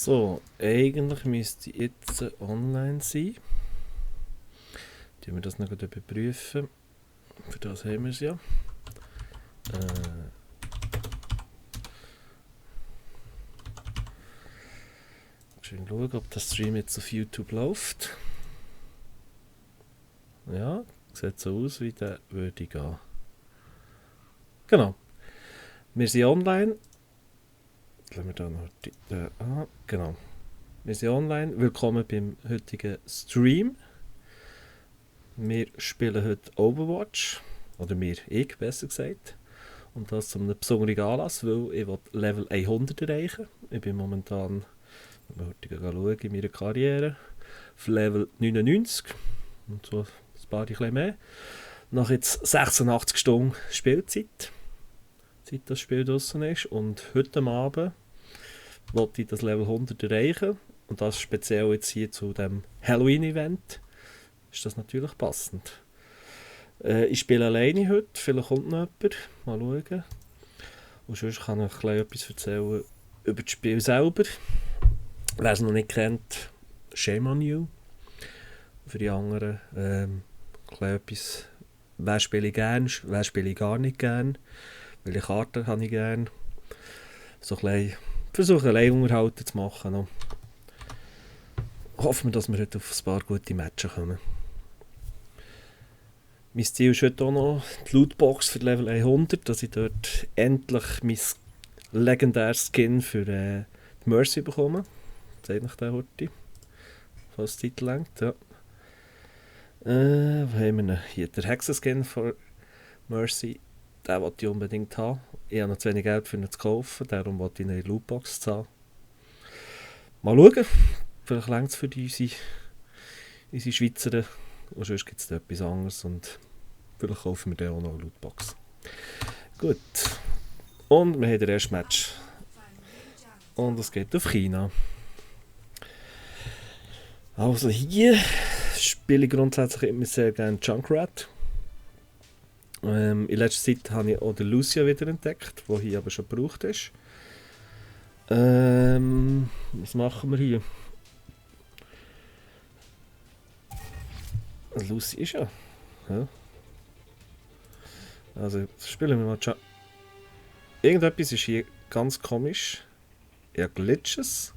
So, eigentlich müsste ich jetzt online sein. Tun wir das noch gut überprüfen. Für das haben wir es ja. Schön schauen, ob der Stream jetzt auf YouTube läuft. Ja, sieht so aus, wie der würde gehen. Genau. Wir sind online. Lassen wir da noch genau. Wir sind online. Willkommen beim heutigen Stream. Wir spielen heute Overwatch. Oder ich besser gesagt. Und das zu einem besonderen Anlass, weil ich Level 100 erreichen. Ich bin momentan, wenn wir heute schauen, in meiner Karriere, auf Level 99. Und so ein paar bisschen mehr. Nach jetzt 86 Stunden Spielzeit. Seit das Spiel draussen ist. Und heute Abend wollte ich das Level 100 erreichen. Und das speziell jetzt hier zu dem Halloween-Event. Ist das natürlich passend. Ich spiele alleine heute, vielleicht kommt noch jemand. Mal schauen. Und sonst kann ich etwas erzählen über das Spiel selber. Wer es noch nicht kennt, shame on you. Für die anderen etwas, wer spiele ich gerne, wer spiele ich gar nicht gerne. Welche Karten habe ich gerne. So versuche allein Unterhalten zu machen. Noch. Hoffen wir, dass wir heute auf ein paar gute Matches kommen. Mein Ziel ist heute auch noch die Lootbox für Level 100, dass ich dort endlich mein legendäres Skin für die Mercy bekomme. Zeig ich den heute. Falls die Zeit lenkt, ja. Wo haben wir noch? Hier der Hexenskin für Mercy. Den wollte ich unbedingt haben. Ich habe noch zu wenig Geld für ihn zu kaufen, darum wollte ich eine Lootbox zahlen. Mal schauen. Vielleicht reicht es für unsere Schweizer. Und sonst gibt es da etwas anderes und vielleicht kaufen wir dann auch noch eine Lootbox. Gut. Und wir haben das erste Match. Und es geht auf China. Also hier spiele ich grundsätzlich immer sehr gerne Junkrat. In letzter Zeit habe ich auch den Lucia wieder entdeckt, der hier aber schon gebraucht ist. Was machen wir hier? Lucy ist ja. Also spielen wir mal Irgendetwas ist hier ganz komisch. Ja, Glitches.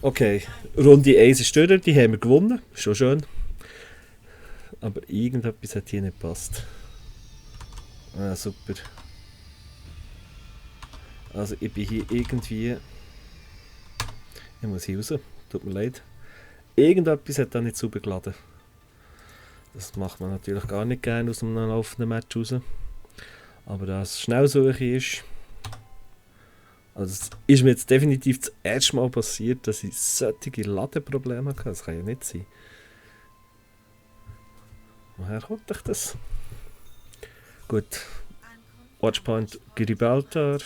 Okay, Runde 1 ist durch, die haben wir gewonnen. Schon schön. Aber irgendetwas hat hier nicht gepasst. Ah, super. Also ich bin hier irgendwie... Ich muss hier raus. Tut mir leid. Irgendetwas hat da nicht sauber geladen. Das macht man natürlich gar nicht gerne aus einem laufenden Match raus. Aber da es Schnellsuche ist... Also es ist mir jetzt definitiv das erste Mal passiert, dass ich solche Ladeprobleme hatte. Das kann ja nicht sein. Woher kommt euch das? Gut. Watchpoint Gibraltar.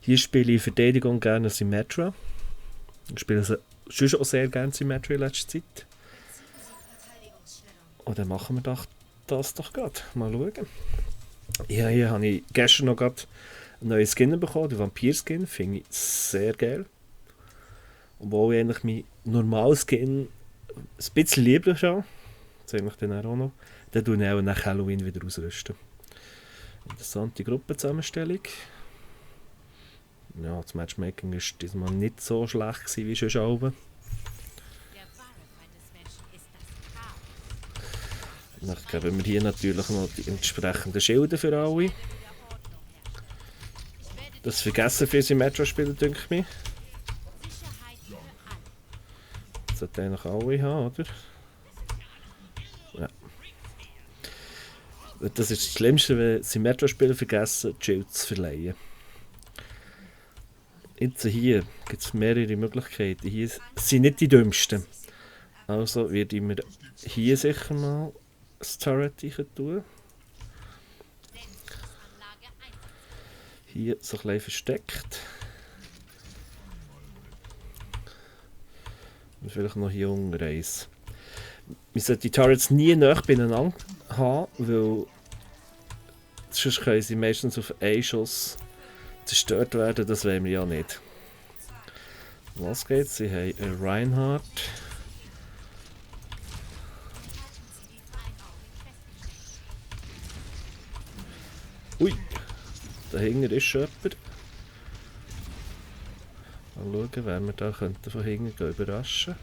Hier spiele ich Verteidigung gerne Symmetra. Ich spiele sonst auch sehr gerne Symmetra in letzter Zeit. Und dann machen wir das doch gerade. Mal schauen. Ja, hier habe ich gestern noch gerade einen neuen Skin bekommen, den Vampir-Skin. Finde ich sehr geil. Obwohl ich eigentlich mein normales Skin ein bisschen lieber habe. Das zeige ich dann auch noch. Dann tue ich auch nach Halloween wieder ausrüsten. Interessante Gruppenzusammenstellung. Ja, das Matchmaking war diesmal nicht so schlecht wie schon oben. Dann geben wir hier natürlich noch die entsprechenden Schilder für alle. Das vergessen viele Symmetra-Spieler, denke ich mir. Das sollten eigentlich alle haben, oder? Ja. Das ist das Schlimmste, wenn Symmetra-Spieler vergessen, die Schilder zu verleihen. Jetzt hier gibt es mehrere Möglichkeiten. Hier sind nicht die dümmsten. Also werde ich mir hier sicher mal das Turret tun. Hier so ein bisschen versteckt. Und vielleicht noch hier unten eins. Wir sollten die Turrets nie nahe beieinander haben, weil sonst können sie meistens auf einen Schuss zerstört werden, das wollen wir ja nicht. Was geht's? Sie haben einen Reinhardt. Ui, dahinter ist schon jemand. Mal schauen, wer wir da könnten von hinten überraschen.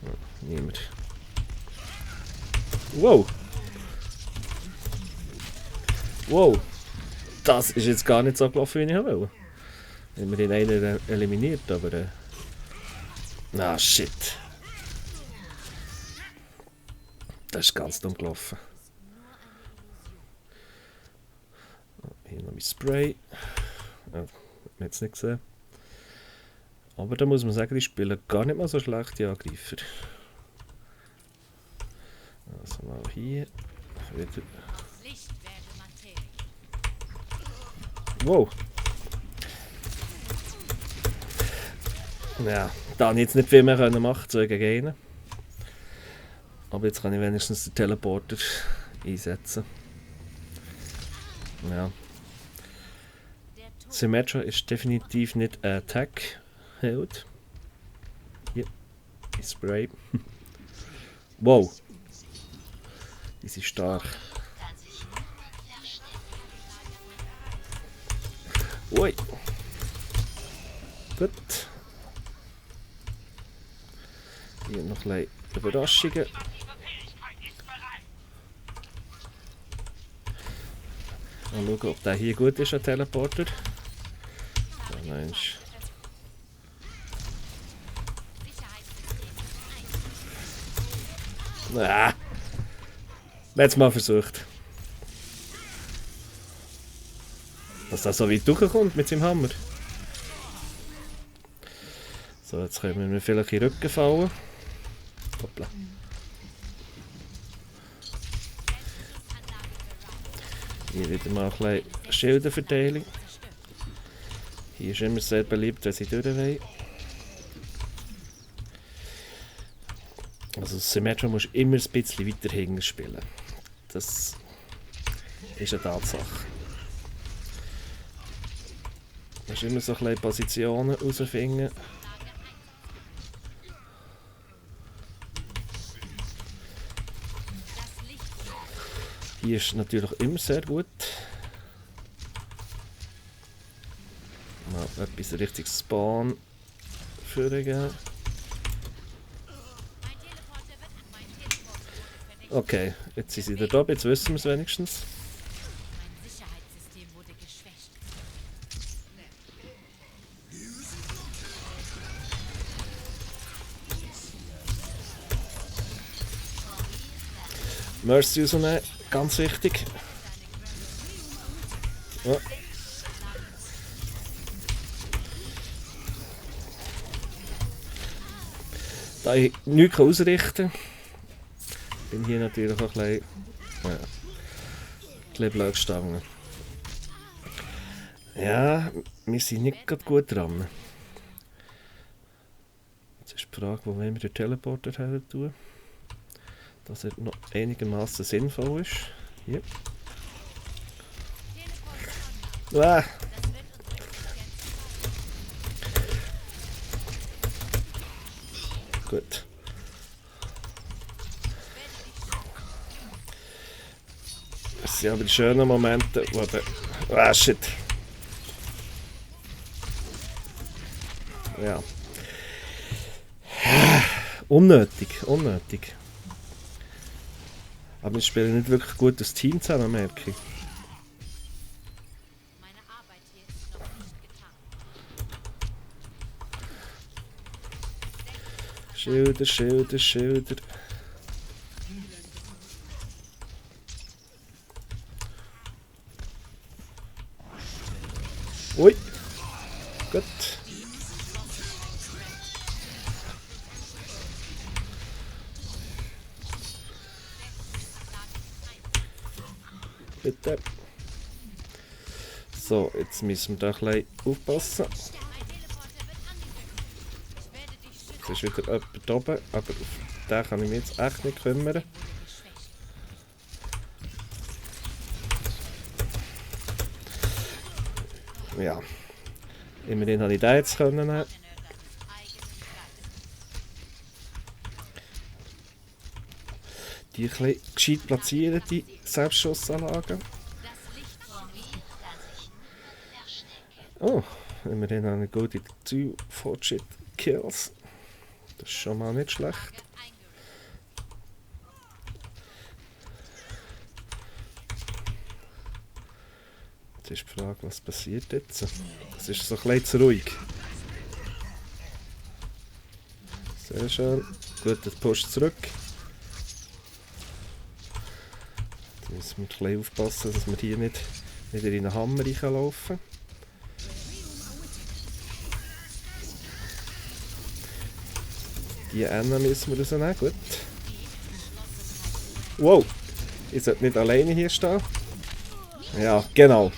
Oh, niemand. Wow! Wow! Das ist jetzt gar nicht so gelaufen, wie ich wollte. Wir haben den einen eliminiert, aber... Ah, shit! Das ist ganz dumm gelaufen. Hier noch mein Spray. Man hat es nicht gesehen. Aber da muss man sagen, die spielen gar nicht mal so schlecht, die Angreifer. Also mal hier. Wieder. Wow! Ja, da habe ich jetzt nicht viel mehr machen können, gegen ihn. Aber jetzt kann ich wenigstens den Teleporter einsetzen. Ja. Symmetra ist definitiv nicht ein Attack-Held. Hier, ich Spray. Wow! Die sind stark. Ui! Gut. Hier noch ein bisschen Überraschungen. Mal schauen, ob der hier gut ist, ein Teleporter. Ja, nein. Ah. Letztes Mal versucht. Dass das so weit durchkommt mit seinem Hammer. So, jetzt können wir mir vielleicht in den Rücken fallen. Hoppla. Hier wieder mal ein bisschen Schildenverteilung. Hier ist immer sehr beliebt, wenn sie durch wollen. Also Symmetra musst du immer ein bisschen weiter hinten spielen. Das ist eine Tatsache. Du musst immer so ein bisschen Positionen herausfinden. Hier ist natürlich immer sehr gut. Mal etwas richtig Spawn vorgeben. Okay, jetzt sind sie da oben, jetzt wissen wir es wenigstens. Mercy rausnehmen, ganz wichtig. Ja. Da ich nichts ausrichten kann, bin hier natürlich auch ein bisschen blöd gestanden. Ja, wir sind nicht gerade gut dran. Jetzt ist die Frage, wo wollen wir den Teleporter her tun, dass er noch einigermaßen sinnvoll ist. Hier. Ah. Gut. Das sind aber die schönen Momente, wo der... Ah, shit. Ja. Unnötig, unnötig. Aber wir spielen nicht wirklich gut das Team zusammen, merke ich. Schilder, Schilder, Schilder. Ui. Gut. Bitte. So, jetzt müssen wir da ein bisschen aufpassen. Jetzt ist wieder jemand oben, aber auf den kann ich mich jetzt echt nicht kümmern. Ja. Immerhin habe ich den jetzt können nehmen. Die ein bisschen gescheit platzieren, die Selbstschussanlagen. Oh, immerhin habe ich gute 2-Fortschritt-Kills. Das ist schon mal nicht schlecht. Jetzt ist die Frage, was passiert jetzt? Es ist so ein bisschen zu ruhig. Sehr schön. Guter Push zurück. Jetzt müssen wir ein bisschen aufpassen, dass wir hier nicht wieder in einen Hammer reinlaufen. Die Enden müssen wir rausnehmen. Gut. Wow! Ich sollte nicht alleine hier stehen. Ja, genau.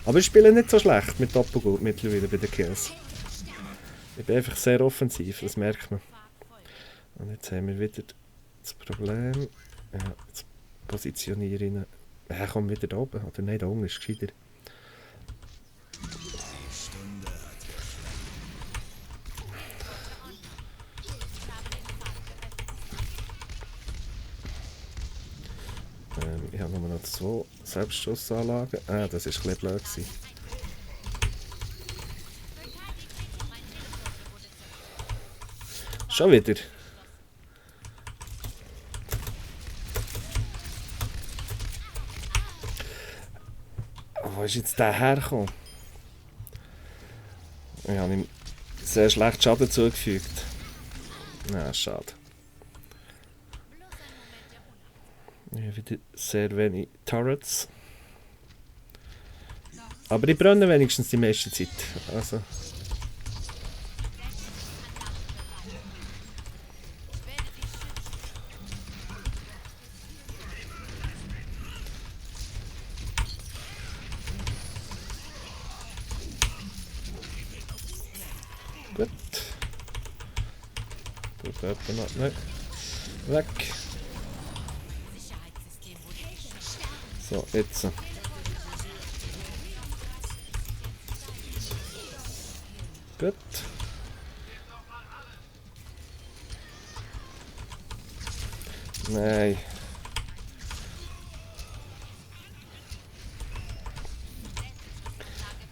Aber ich spiele nicht so schlecht mit Doppelgut mittlerweile bei den Kills. Ich bin einfach sehr offensiv, das merkt man. Und jetzt haben wir wieder das Problem. Ja, jetzt positioniere ich ihn. Ja, komm wieder da oben. Oder nein, da unten ist gescheiter. Ich habe nur noch 2 Selbstschussanlagen. Ah, das war ein bisschen blöd gewesen. Schon wieder. Wo ist jetzt der hergekommen? Ich habe ihm sehr schlecht Schaden zugefügt. Na, schade. Ich habe wieder sehr wenig Turrets. Aber die brennen wenigstens die meiste Zeit. Also. Gut. Tut jemand noch weg. So, jetzt. Gut. Nein.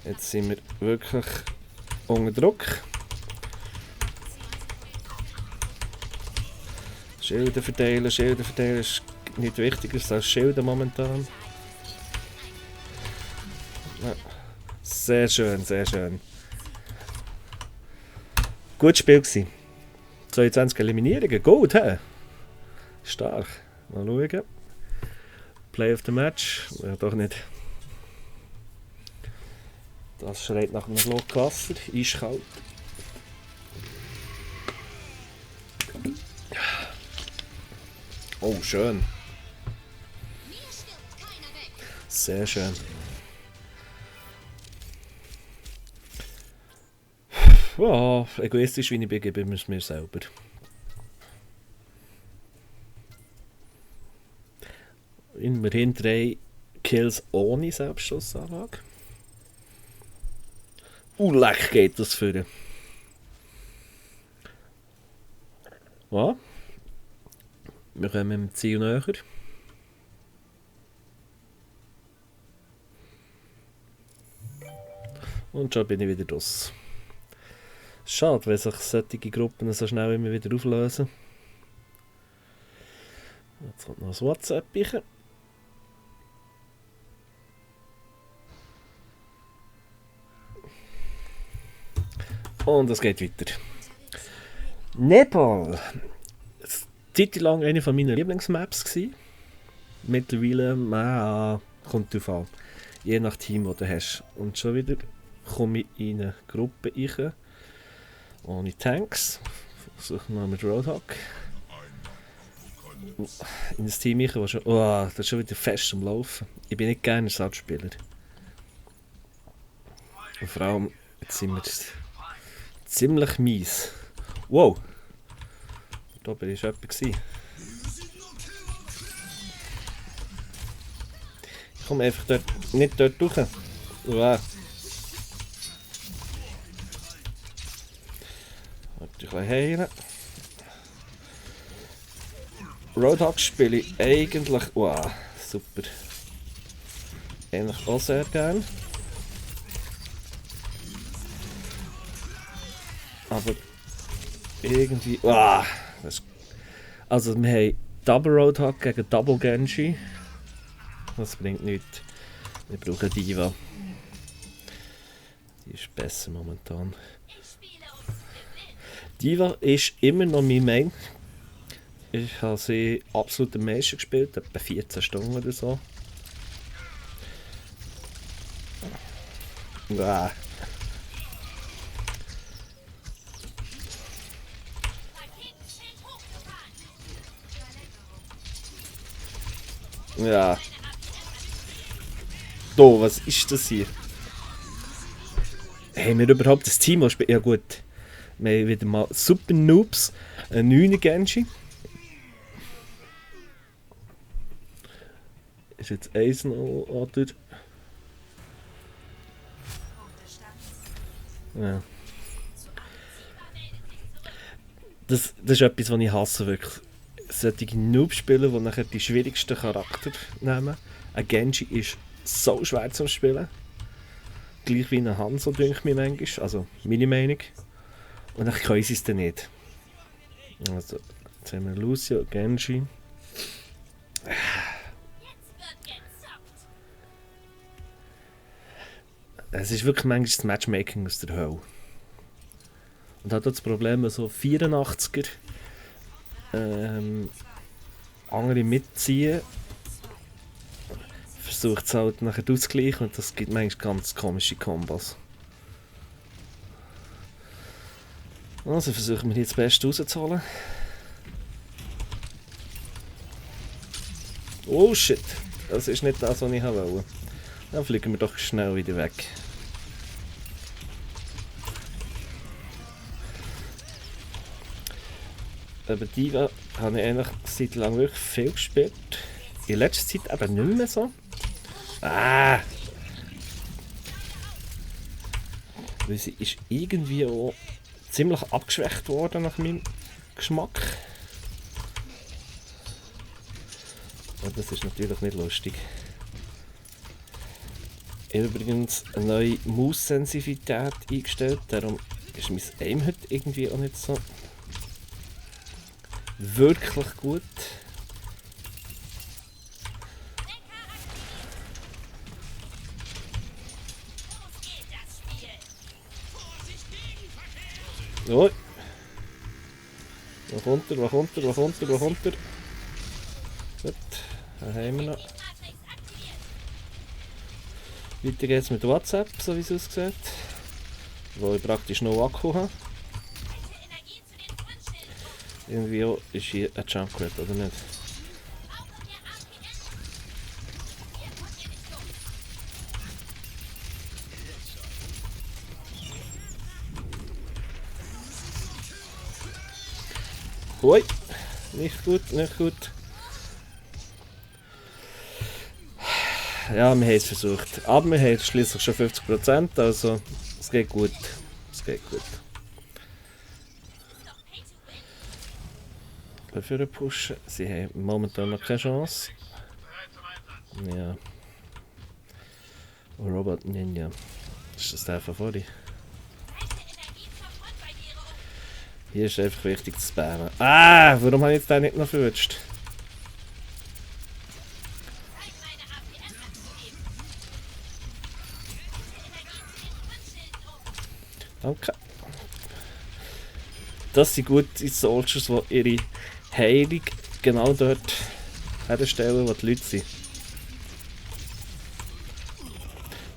Jetzt sind wir wirklich unter Druck. Schilder verteilen ist nicht wichtiger als Schilder momentan. Ja. Sehr schön, sehr schön. Gutes Spiel gewesen. 22 Eliminierungen, gut, hä? Stark. Mal schauen. Play of the Match. Ja, doch nicht. Das schreit nach einem Schluck Wasser. Eiskalt. Oh, schön. Sehr schön. Ja, egoistisch wie ich bin, gebe ich es mir selber. Immerhin 3 Kills ohne Selbstschussanlage. Leck geht das für. Ja. Wir kommen dem Ziel näher. Und schon bin ich wieder draus. Schade, wenn sich solche Gruppen so schnell immer wieder auflösen. Jetzt kommt noch das WhatsApp rein. Und es geht weiter. Nepal. Zeit lang eine von meinen Lieblingsmaps gewesen. Mittlerweile, kommt drauf an. Je nach Team, das du hast. Und schon wieder komme ich in eine Gruppe rein. Ohne Tanks. Versuche mal mit Roadhog. In das Team rein, das schon... Oh, das ist schon wieder fest am Laufen. Ich bin nicht gerne Ersatzspieler. Und vor allem, jetzt sind wir ziemlich mies. Wow! Da war jemand. Komm einfach dort, nicht dort durch. Wow. Ein bisschen heilen. Roadhog spiele ich eigentlich... Wow, super. Eigentlich auch sehr gern. Aber irgendwie... Wow, also wir haben Double Roadhog gegen Double Genji. Das bringt nichts. Wir brauchen Diva. Die ist besser momentan. Diva ist immer noch mein Main. Ich habe sie absolut am meisten gespielt, etwa 14 Stunden oder so. Ja. Ja. Do, was ist das hier? Haben wir überhaupt das Team, das spielt? Ja gut. Wir haben wieder mal Super Noobs, ein 9 Genji. Ist jetzt 1-0 oder? Ja. Das ist etwas, was ich hasse wirklich. Solche Noob-Spieler, die nachher die schwierigsten Charakter nehmen. Ein Genji ist so schwer zu spielen. Gleich wie ein Hanzo, denke ich mir manchmal. Also, meine Meinung. Und dann können sie es dann nicht. Also, jetzt haben wir Lucio, Genji. Es ist wirklich manchmal das Matchmaking aus der Hölle. Und hat das Problem, so 84er andere mitziehen, versucht es halt nachher auszugleichen und das gibt manchmal ganz komische Kombos. Also versuchen wir jetzt das Beste rauszuholen. Oh shit, das ist nicht das, was ich wollte. Dann fliegen wir doch schnell wieder weg. Aber Diva habe ich eigentlich seit langem wirklich viel gespielt. In letzter Zeit aber nicht mehr so. Ah! Weil sie ist irgendwie auch ziemlich abgeschwächt worden nach meinem Geschmack. Und das ist natürlich nicht lustig. Ich habe übrigens eine neue Maus-Sensitivität eingestellt, darum ist mein Aim heute irgendwie auch nicht so wirklich gut. Oh. Wo kommt er? Wo kommt er? Wo kommt er? Wo kommt er? Gut, da haben wir noch. Weiter geht's mit WhatsApp, so wie es aussieht. Wo ich praktisch noch Akku habe. Irgendwie auch ist hier ein Junkrat, oder nicht? Ui, nicht gut, nicht gut. Ja, wir haben es versucht. Aber wir haben schließlich schon 50%, also es geht gut. Es geht gut. Für pushen. Sie haben momentan noch keine Chance. Ja. Oh, Robot Ninja. Ist das der von vorhin? Hier ist einfach wichtig zu spammen. Ah, warum habe ich jetzt den nicht noch verwünscht? Danke. Das sind gute Soldiers, die ihre Heilung genau dort herstellen, wo die Leute sind.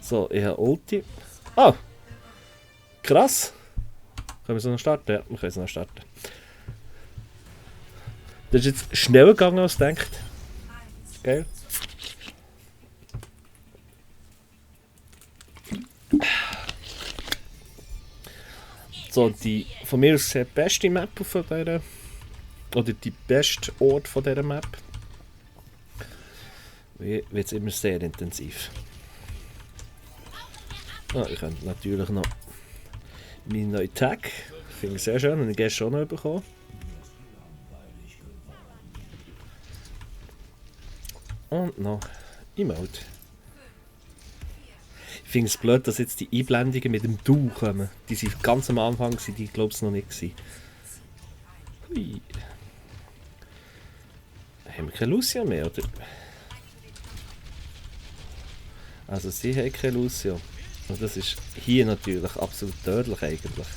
So, ich habe Ulti. Ah! Krass! Können wir so noch starten? Ja, wir können so noch starten. Das ist jetzt schneller gegangen als gedacht. Geil. So, die von mir aus die beste Map von dieser, oder die beste Ort von dieser Map. Wird es immer sehr intensiv. Ich könnte natürlich noch meinen neuen Tag. Finde ich sehr schön, den ich gestern schon noch bekommen. Und noch Emote. Ich finde es blöd, dass jetzt die Einblendungen mit dem Du kommen. Die sind ganz am Anfang, die glaube ich noch nicht gewesen. Hui. Haben wir keine Lucia mehr, oder? Also sie haben keine Lucia. Und das ist hier natürlich absolut tödlich eigentlich.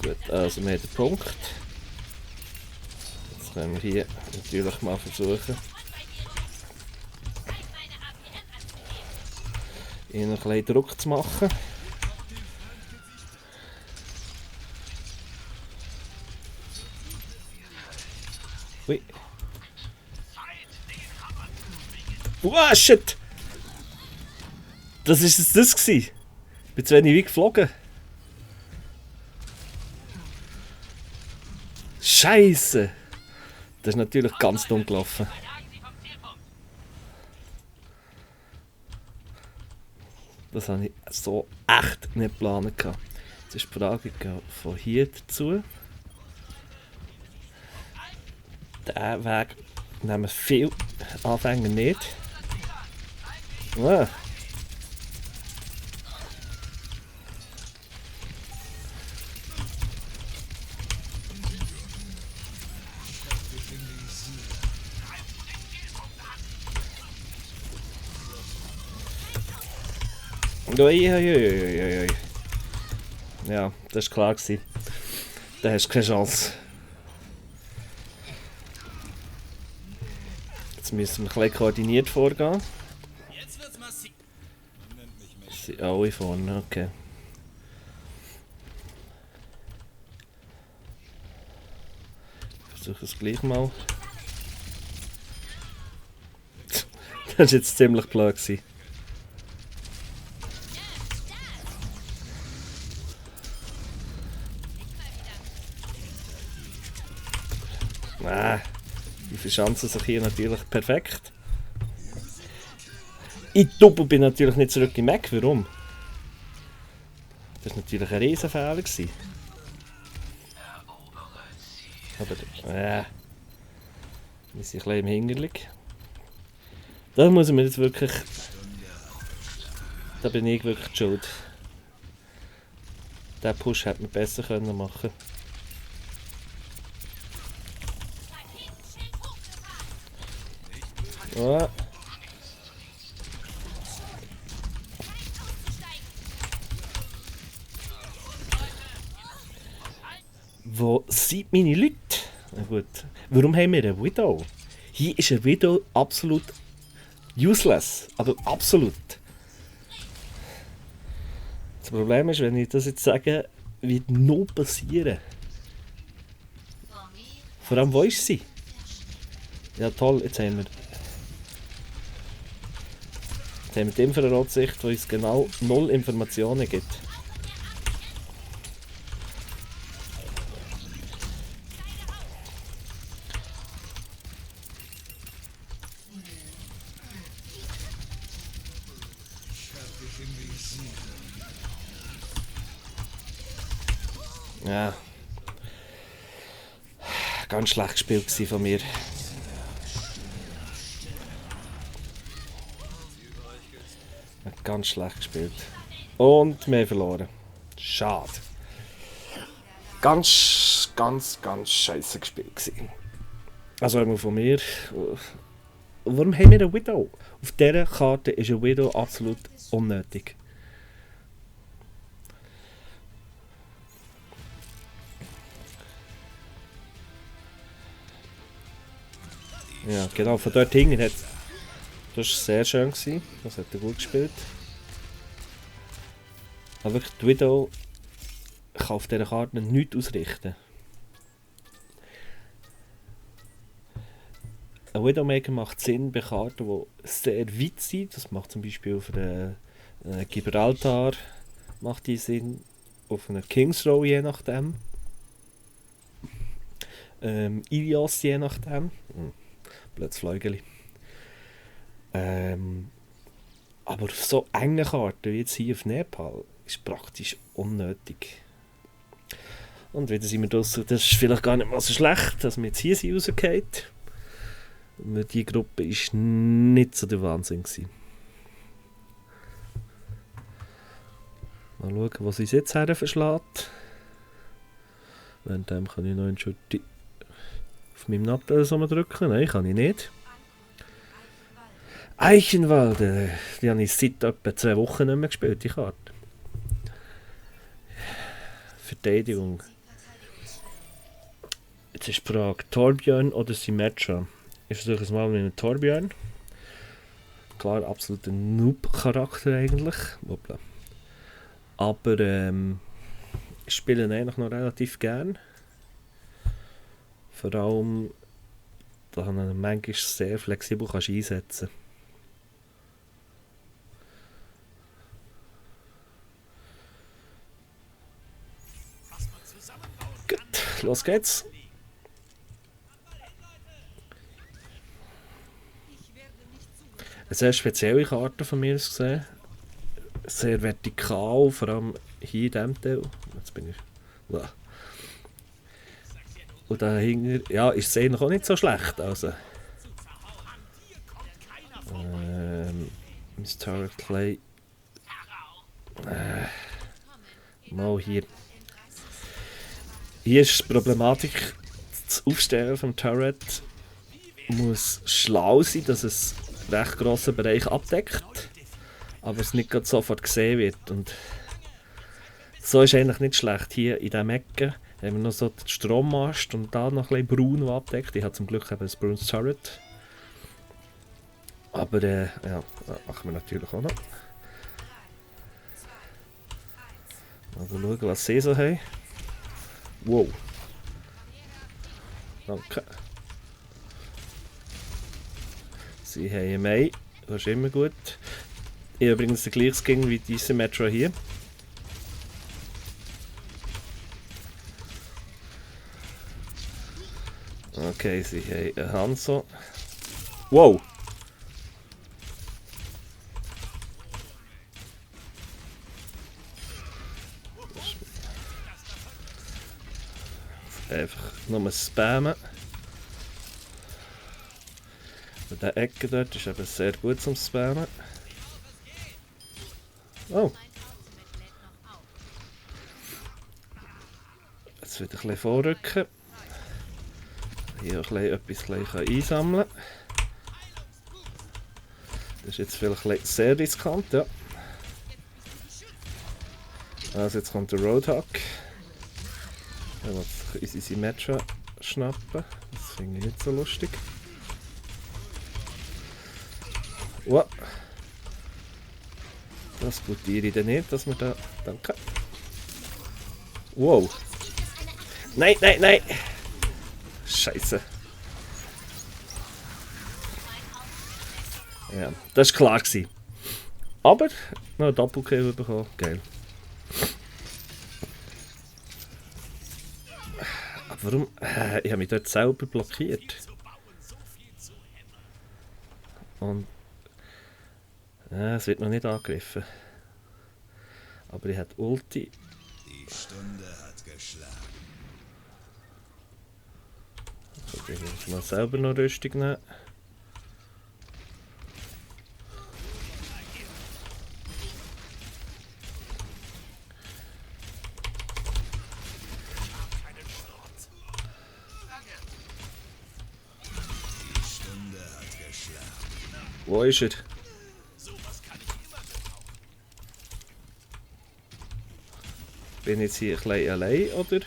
Gut, also wir haben den Punkt. Jetzt können wir hier natürlich mal versuchen, ihn ein bisschen Druck zu machen. Ui. Wow, shit! Das ist das gewesen. Ich bin zu wenig weit geflogen. Scheiße! Das ist natürlich ganz dumm gelaufen. Das habe ich so echt nicht geplant. Jetzt ist die Frage von hier dazu. Diesen Weg nehmen viele Anfänger nicht. Ah. Uiuiuiui. Ja, das war klar. Da hast du keine Chance. Jetzt müssen wir ein bisschen koordiniert vorgehen. Sie sind alle vorne, okay. Ich versuche es gleich mal. Das war jetzt ziemlich blöd gewesen. Die verschanzen sich hier natürlich perfekt. Ich doppel bin natürlich nicht zurück im Mac. Warum? Das war natürlich ein Riesenfehler gewesen. Aber wir sind ein bisschen im Hinterlig. Da muss ich mir jetzt wirklich... Da bin ich wirklich die schuld. Den Push hätte man besser machen können. Ja. Wo sind meine Leute? Na gut. Warum haben wir eine Widow? Hier ist eine Widow absolut useless. Aber absolut. Das Problem ist, wenn ich das jetzt sage, wird nur passieren. Vor allem, wo ist sie? Ja toll, jetzt haben wir die Infrarotsicht, die uns genau 0 Informationen gibt. Ja. Ganz schlecht gespielt von mir. Ganz schlecht gespielt. Und wir haben verloren. Schade. Ganz scheiße gespielt gewesen. Also einmal von mir. Warum haben wir eine Widow? Auf dieser Karte ist eine Widow absolut unnötig. Ja, genau, von dort hinten hat... Das war sehr schön, das hat er gut gespielt. Aber wirklich, die Widow kann auf dieser Karte nichts ausrichten. ein Widowmaker macht Sinn bei Karten, die sehr weit sind. Das macht zum Beispiel auf einer Gibraltar macht die Sinn, auf einer King's Row je nachdem. Ilios je nachdem. Blödes Fleugeli. Aber auf so enge Karten wie jetzt hier auf Nepal ist praktisch unnötig. Und wieder sind wir draussen, das ist vielleicht gar nicht mal so schlecht, dass wir jetzt hier sind rausgefallen. Weil die Gruppe war nicht so der Wahnsinn gewesen. Mal schauen, was uns jetzt her verschlägt. Währenddem kann ich noch einen Schritt auf meinem Nattel drücken. Nein, kann ich nicht. Eichenwald, die habe ich seit etwa 2 Wochen nicht mehr gespielt, die Karte. Verteidigung. Jetzt ist die Frage, Torbjörn oder Symmetra? Ich versuche es mal mit einem Torbjörn. Klar, absoluter Noob-Charakter eigentlich. Hoppla. Aber ich spiele ihn eigentlich noch relativ gern. Vor allem, da kann er manchmal sehr flexibel einsetzen. Gut, los geht's. Eine sehr spezielle Karte von mir aus gesehen. Sehr vertikal, vor allem hier in diesem Teil. Jetzt bin ich. Uah. Und dahinter, ja, ist es eigentlich auch nicht so schlecht. Also. Mr. Clay. Mal hier. Hier ist die Problematik, das Aufstellen vom Turret muss schlau sein, dass es einen recht grossen Bereich abdeckt, aber es nicht sofort gesehen wird. Und so ist eigentlich nicht schlecht. Hier in dieser Ecke haben wir noch so den Strommast und da noch ein bisschen braun, der abdeckt. Ich habe zum Glück eben das Braunes Turret. Aber ja, das machen wir natürlich auch noch. Mal schauen, was sie so haben. Wow. Danke. Sie haben einen Mai. Das ist immer gut. Ich habe übrigens den gleichen Skin wie diese Metro hier. Okay, sie haben einen Hanzo. Wow! Einfach nur spammen. Und der Ecke dort ist eben sehr gut zum Spammen. Oh! Jetzt wieder ein bisschen vorrücken. Hier auch etwas gleich einsammeln. Das ist jetzt vielleicht sehr riskant, ja. Also jetzt kommt der Roadhog. Er will sich unsere Symmetra schnappen. Das finde ich nicht so lustig. Wow. Das gutiere ich dann nicht, dass wir da... Danke. Wow. Nein, nein, nein! Scheiße. Ja, das war klar gewesen. Aber noch ein Doppelkill bekommen. Geil. Aber warum? Ich habe mich dort selber blockiert. Und es wird noch nicht angegriffen. Aber ich habe Ulti. Die Stunde hat geschlagen. Ich muss mal selber noch Rüstung nehmen. Die Stunde hat geschlagen. Wo ist er? Bin ich jetzt hier ein bisschen allein, oder?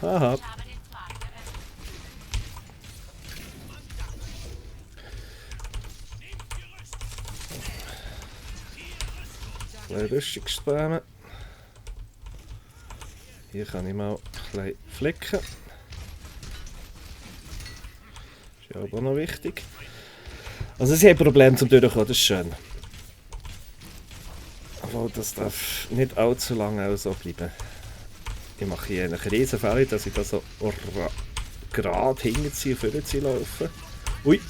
Haha. Rüstung spammen. Hier kann ich mal ein bisschen flicken. Ist ja auch noch wichtig. Also sie haben Probleme zum Durchkommen, das ist schön. Aber das darf nicht allzu lange auch so bleiben. Ich mache hier einen riesen Fehler, dass ich da so gerade hinziehe und vorne laufen. Ui!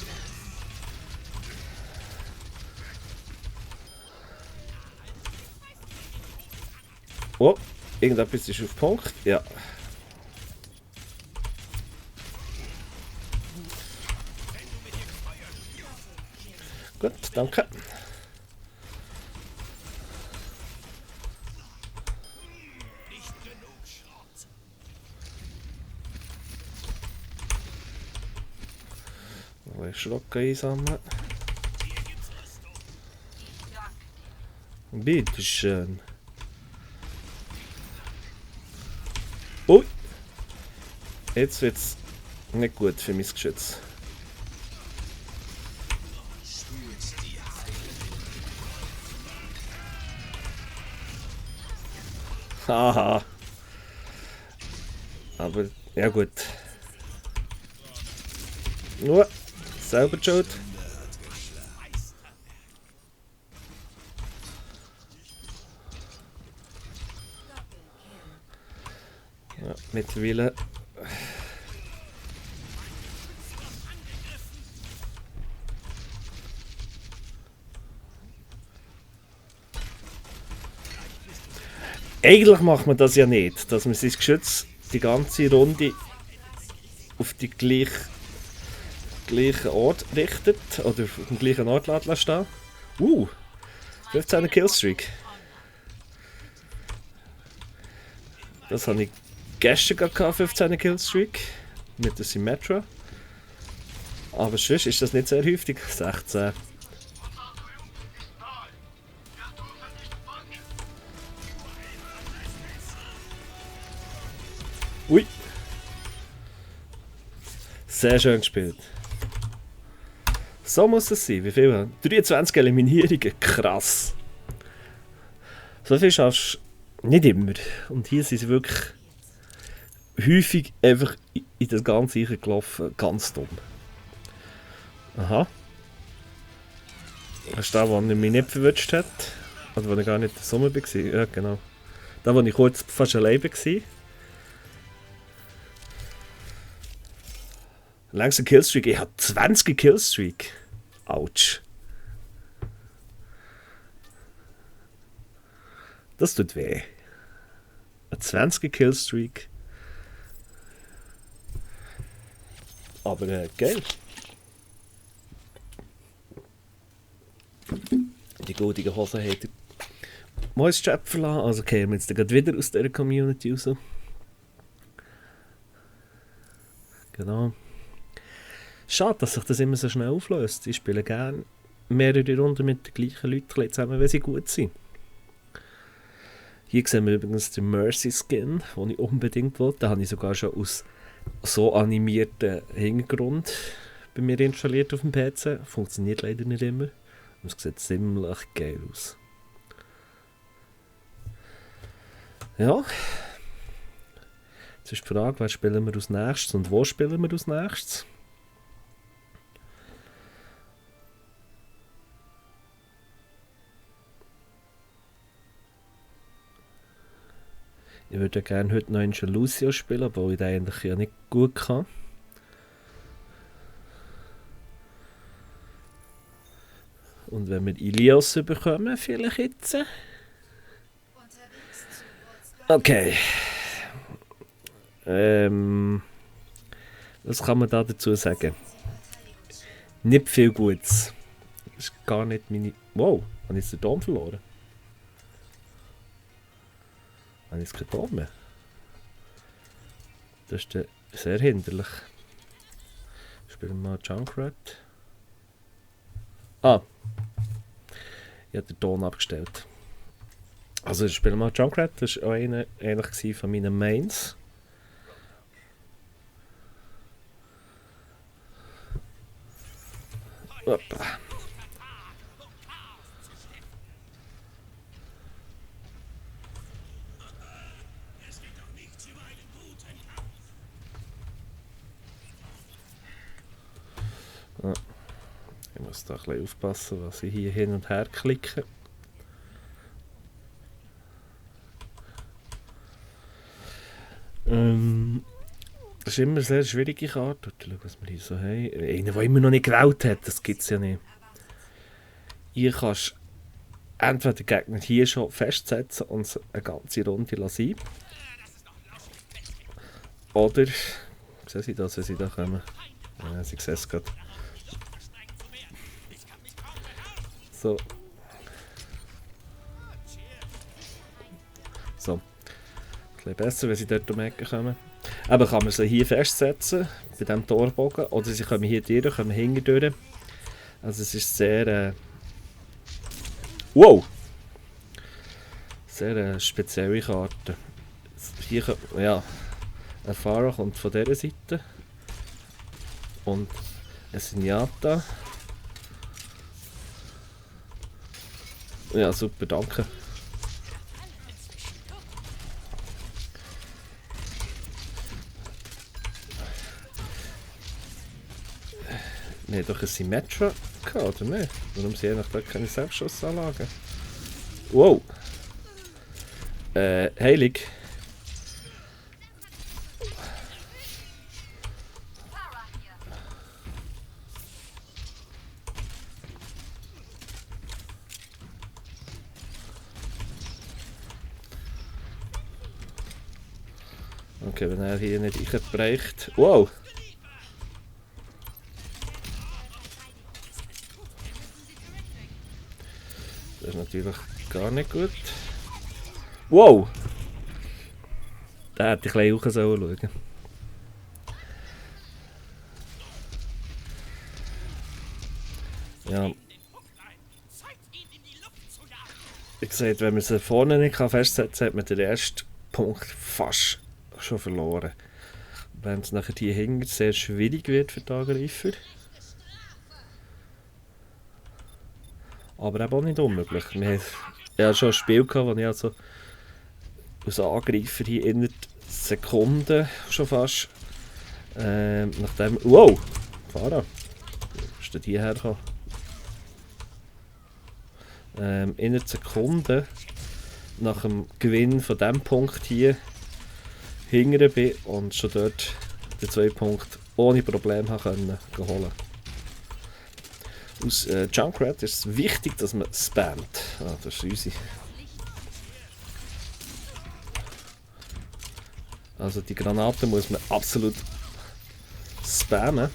Oh, irgendetwas ist auf Punkt. Ja. Gut, danke. Mal Schrocken einsammeln. Bitteschön. Ui! Jetzt wird es nicht gut für mein Geschütz. Haha. Aber, ja gut. Nur, selber schuld. Ja, mittlerweile. Eigentlich macht man das ja nicht, dass man sein Geschütz die ganze Runde auf die gleichen Ort richtet oder auf dem gleichen Ort lässt stehen. 15er Killstreak. Das habe ich gestern gehabt, 15er Killstreak mit der Symmetra. Aber sonst ist das nicht sehr häufig, 16. Ui! Sehr schön gespielt. So muss es sein. Wie viel? 23 Eliminierungen. Krass. So viel schaffst du nicht immer. Und hier sind sie wirklich häufig einfach in das Ganze gelaufen. Ganz dumm. Aha. Das ist da, wo er mich nicht verwünscht hat. Oder wo ich gar nicht in der Sommer war. Ja, genau. Da, wo ich kurz fast allein war. Längster Killstreak. Ich habe 20 Killstreak. Autsch. Das tut weh. Ein 20 Killstreak. Aber geil. Die goldigen Hosen haben den Moist Trap verlassen. Also kehren wir jetzt gerade wieder aus dieser Community raus. Genau. Schade, dass sich das immer so schnell auflöst. Ich spiele gerne mehrere Runden mit den gleichen Leuten zusammen, wenn sie gut sind. Hier sehen wir übrigens den Mercy Skin, den ich unbedingt wollte. Den habe ich sogar schon aus so animierten Hintergrund bei mir installiert auf dem PC. Funktioniert leider nicht immer. Und es sieht ziemlich geil aus. Ja. Jetzt ist die Frage, wer spielen wir als nächstes und wo spielen wir als nächstes? Ich würde gerne heute noch einen Lucio spielen, obwohl ich den eigentlich ja nicht gut kann. Und wenn wir Ilios bekommen, vielleicht jetzt. Okay. Was kann man da dazu sagen? Nicht viel Gutes. Das ist gar nicht meine... Wow, habe ich jetzt den Dom verloren? Habe ich jetzt keinen Dom mehr? Das ist sehr hinderlich. Spielen wir mal Junkrat. Ah. Ich habe den Ton abgestellt. Also spielen wir mal Junkrat. Das war auch einer ähnlich von meinen Mains. Hoppa. muss da ein bisschen aufpassen, was ich hier hin und her klicke. Das ist immer eine sehr schwierige Karte. Schau, was wir hier so haben. Einer, der immer noch nicht gewählt hat, das gibt es ja nicht. Hier kannst du entweder den Gegner hier schon festsetzen und es eine ganze Runde lassen. Oder, sehen Sie das, wenn Sie da kommen? Ja, Sie sehen es gerade. So. So. Ein bisschen besser, wenn Sie dort um die Ecke kommen. Aber kann man sie hier festsetzen, bei diesem Torbogen, oder sie kommen hier durch, kommen hinten durch. Also es ist sehr... wow! Sehr spezielle Karte. Hier, ja, ein Fahrer kommt von dieser Seite. Und ein Zenyatta. Ja, super, danke. Wir haben doch ein Symmetra gehabt, oder nicht? Warum sind eigentlich keine Selbstschussanlagen? Wow! Heilig. Okay, wenn er hier nicht reinbricht. Wow! Das ist natürlich gar nicht gut. Wow! Da hätte ich ein bisschen schauen sollen. Ja. Wie gesagt, wenn man sie vorne nicht festsetzen kann, hat man den ersten Punkt fast schon verloren. Wenn es nachher hier hinten sehr schwierig wird für die Angreifer. Aber eben auch nicht unmöglich. Wir hatten schon ein Spiel gehabt, wo ich also als Angreifer hier innerhalb Sekunden schon fast nachdem... Wow! Fahrer! Wo ist denn die hergekommen? Innerhalb Sekunden nach dem Gewinn von diesem Punkt hier hingern bin und schon dort den 2 Punkte ohne Probleme holen konnte. Aus Junkrat ist es wichtig, dass man spammt. Ah, das ist easy. Also die Granaten muss man absolut spammen.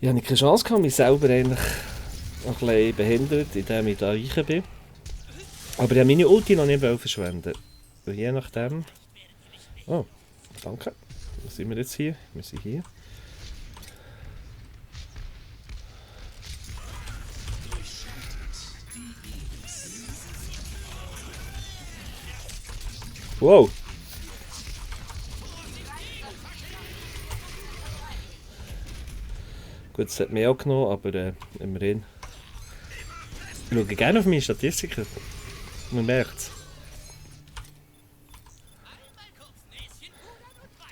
Ich hatte keine Chance gehabt, mich selber eigentlich ein bisschen behindert, indem ich da rein bin. Aber ich habe meine Ulti noch nicht verschwenden. Und je nachdem... Oh, danke. Wo sind wir jetzt hier? Wir sind hier. Wow! Gut, es hat mich auch genommen, aber immerhin. Ich schaue gerne auf meine Statistiken. Man merkt es.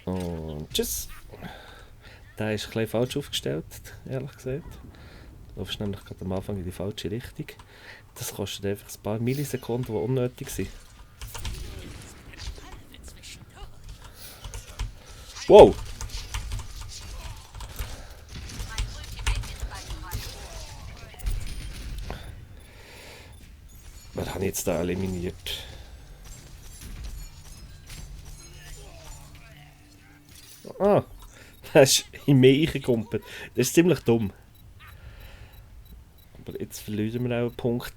Und tschüss. Der ist ein bisschen falsch aufgestellt, ehrlich gesagt. Du läufst nämlich gerade am Anfang in die falsche Richtung. Das kostet einfach ein paar Millisekunden, die unnötig sind. Wow! Wer habe ich jetzt da eliminiert? Ah, der ist in mich eingekumpelt. Das ist ziemlich dumm. Aber jetzt verlieren wir auch Punkt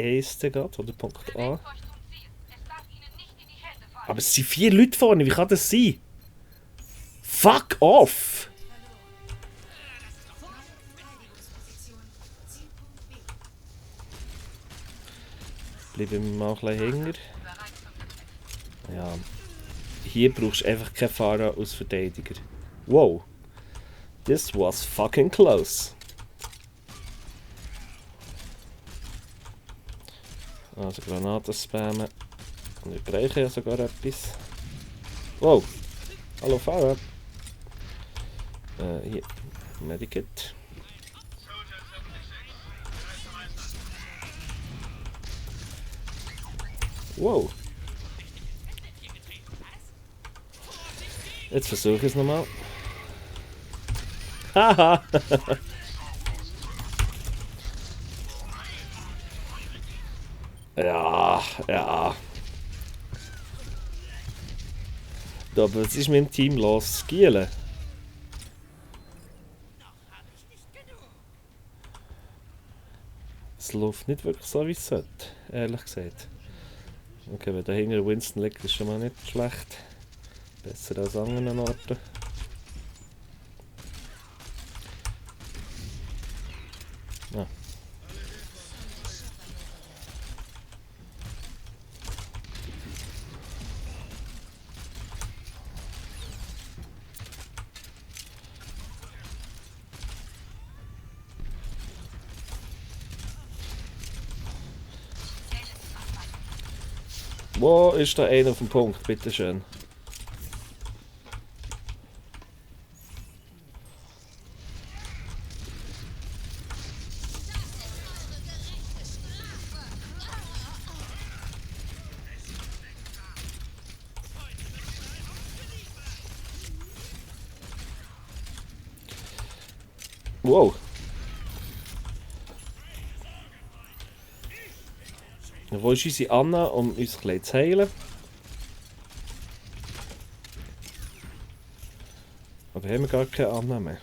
1 gerade, oder Punkt A. Aber es sind 4 Leute vorne, wie kann das sein? Fuck off! Bleiben wir mal ein bisschen hänger. Ja. Hier brauchst du einfach keinen Fahrer als Verteidiger. Wow. This was fucking close. Also Granaten spammen. Und wir brauchen ja sogar etwas. Wow! Hallo Farah! Hier. Medikit. Wow! Jetzt versuche ich es nochmal. Haha! Ja, ja. Aber was ist mit dem Team los? Gielen? Es läuft nicht wirklich so, wie es sollte, ehrlich gesagt. Okay, wenn da hinten Winston liegt, ist schon mal nicht schlecht. Besser als an anderen Orten. Ah. Wo ist da einer auf dem Punkt, bitteschön? Wow! Wo ist unsere Anna, um uns ein bisschen zu heilen? Aber haben wir gar keine Anna mehr.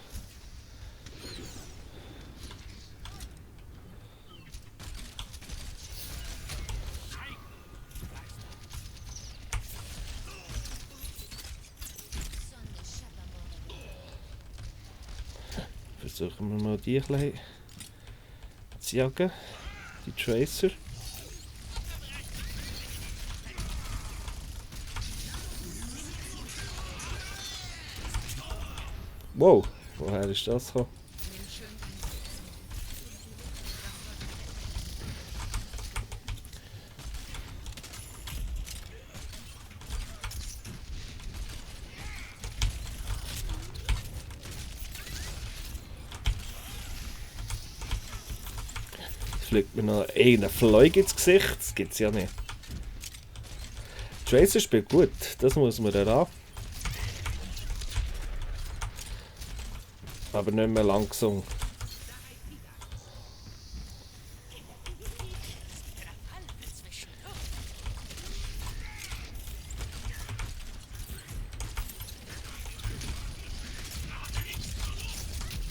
Versuchen wir mal die ein bisschen zu jagen. Die Tracer. Wow, woher ist das gekommen? Fliegt mir noch eine Fliege ins Gesicht, das gibt's ja nicht. Tracer spielt gut, das muss man erraten. Aber nicht mehr langsam.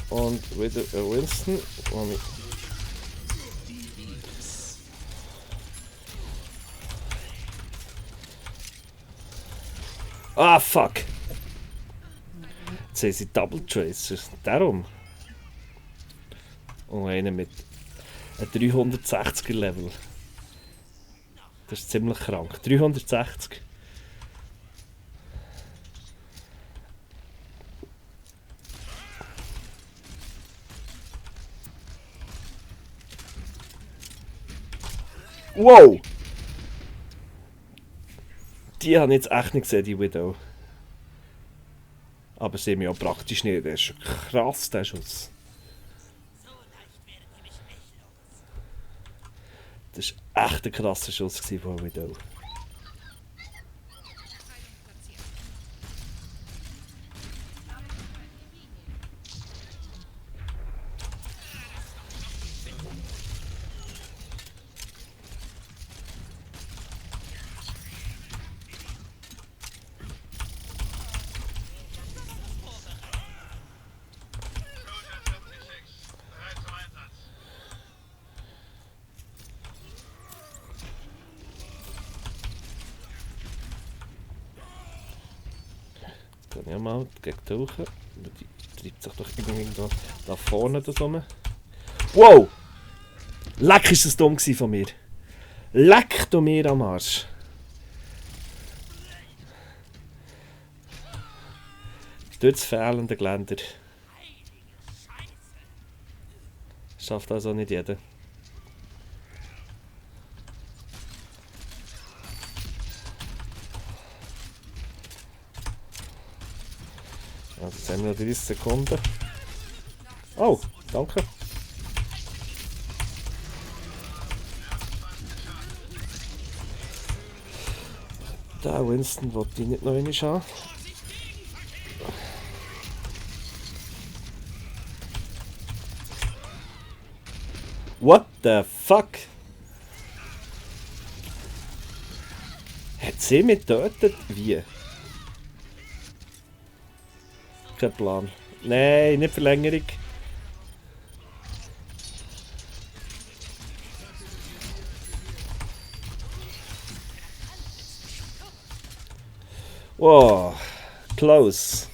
Und wieder ein Winston. Ah, fuck! Jetzt haben sie Double Tracer. Darum. Und einen mit einem 360er Level. Das ist ziemlich krank. 360. Wow! Die habe ich jetzt echt nicht gesehen, die Widow. Aber sie haben mich auch praktisch nicht. Das ist krass, der Schuss. Das war echt ein krasser Schuss von Widow. Kann ich mal gegen tauchen. Die treibt sich doch irgendwie da vorne das rum. Wow! Leck ist das dumm von mir. Leck du mir am Arsch. Durch das fehlende Geländer. Schafft also nicht jeder. Also jetzt haben wir noch 30 Sekunden. Oh, danke. Der Winston wollte ich nicht noch einmal haben. What the fuck? Hat sie mich getötet? Wie? Kein Plan. Nein, nicht Verlängerung. Wow, close.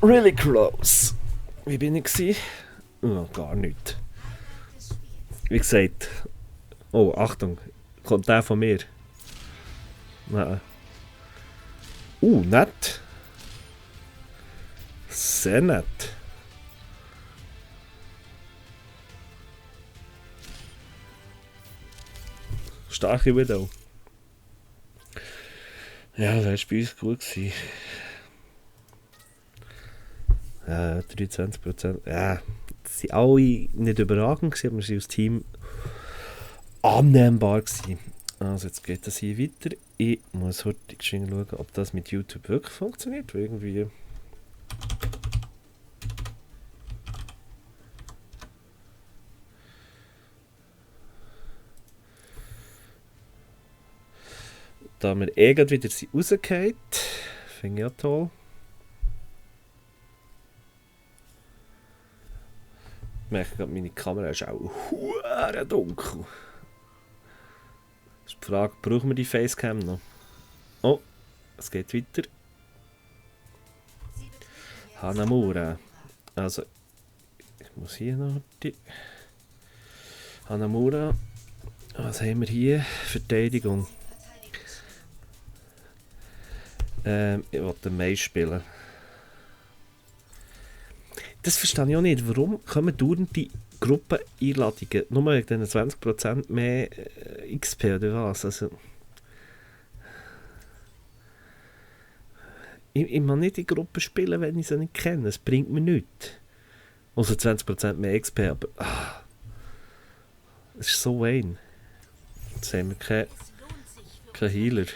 Really close. Wie bin ich gewesen? Oh, gar nicht. Wie gesagt. Oh, Achtung. Kommt der von mir? Nein. Nett. Sehr nett. Starke Widow. Ja, das war bei uns gut gewesen. Ja, 23%. Ja, sie waren alle nicht überragend gewesen, aber wir waren als Team annehmbar gewesen. Also jetzt geht das hier weiter. Ich muss heute schauen, ob das mit YouTube wirklich funktioniert. Weil irgendwie... Da wir gerade wieder rausgehen, finde ich ja toll. Ich merke gerade, meine Kamera ist auch hure dunkel. Das ist die Frage, brauchen wir die Facecam noch? Oh, es geht weiter. Hanamura. Also, ich muss hier noch die... Hanamura. Was haben wir hier? Verteidigung. Ich will den Mai spielen. Das verstehe ich auch nicht. Warum kommen dauernd die Gruppeneinladungen nur wegen diesen 20% mehr XP oder was? Also, ich mag nicht in Gruppen spielen, wenn ich sie nicht kenne. Es bringt mir nichts. Also 20% mehr XP, aber... es ist so Wayne. Jetzt haben wir keinen Healer.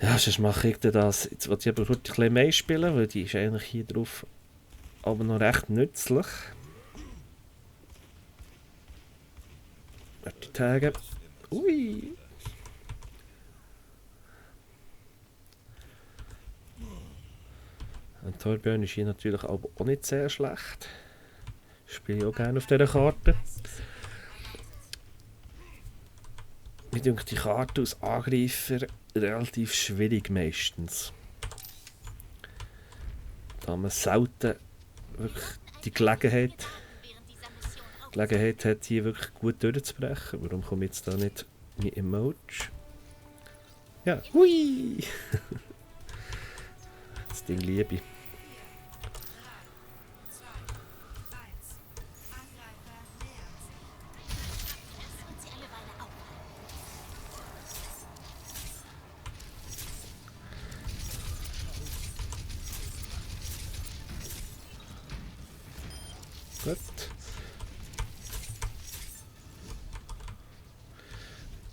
Ja, sonst mache ich das. Jetzt will ich aber heute ein bisschen mehr spielen, weil die ist eigentlich hier drauf aber noch recht nützlich. Die Tage. Ui! Und Torbjörn ist hier natürlich auch nicht sehr schlecht. Ich spiele auch gerne auf dieser Karte. Mir denke die Karte als Angreifer relativ schwierig meistens. Da man selten wirklich die Gelegenheit hat, hier wirklich gut durchzubrechen. Warum komme ich jetzt da nicht mit Emoji? Ja, hui! Das Ding liebe ich. Gut.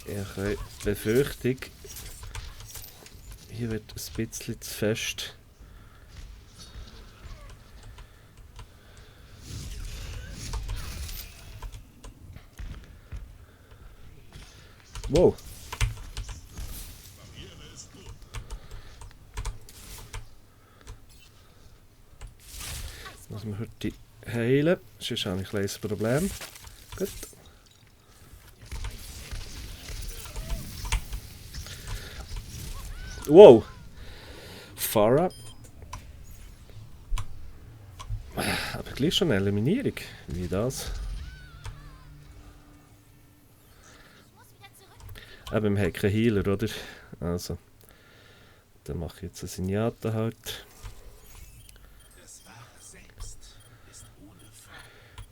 Ich habe Befürchtung, hier wird ein bisschen zu fest. Wow. Jetzt muss man heute heilen, sonst habe ich ein kleines Problem. Gut. Wow! Farah. Aber gleich schon eine Eliminierung. Wie das? Aber wir haben keinen Healer, oder? Also. Dann mache ich jetzt eine Signata halt.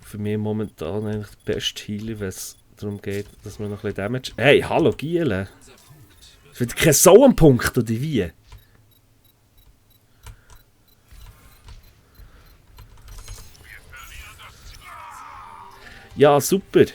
Für mich momentan eigentlich der beste Healer, wenn es darum geht, dass wir noch ein bisschen Damage... Hey, hallo Giele! Es wird kein so ein Punkt, oder wie? Ja, super!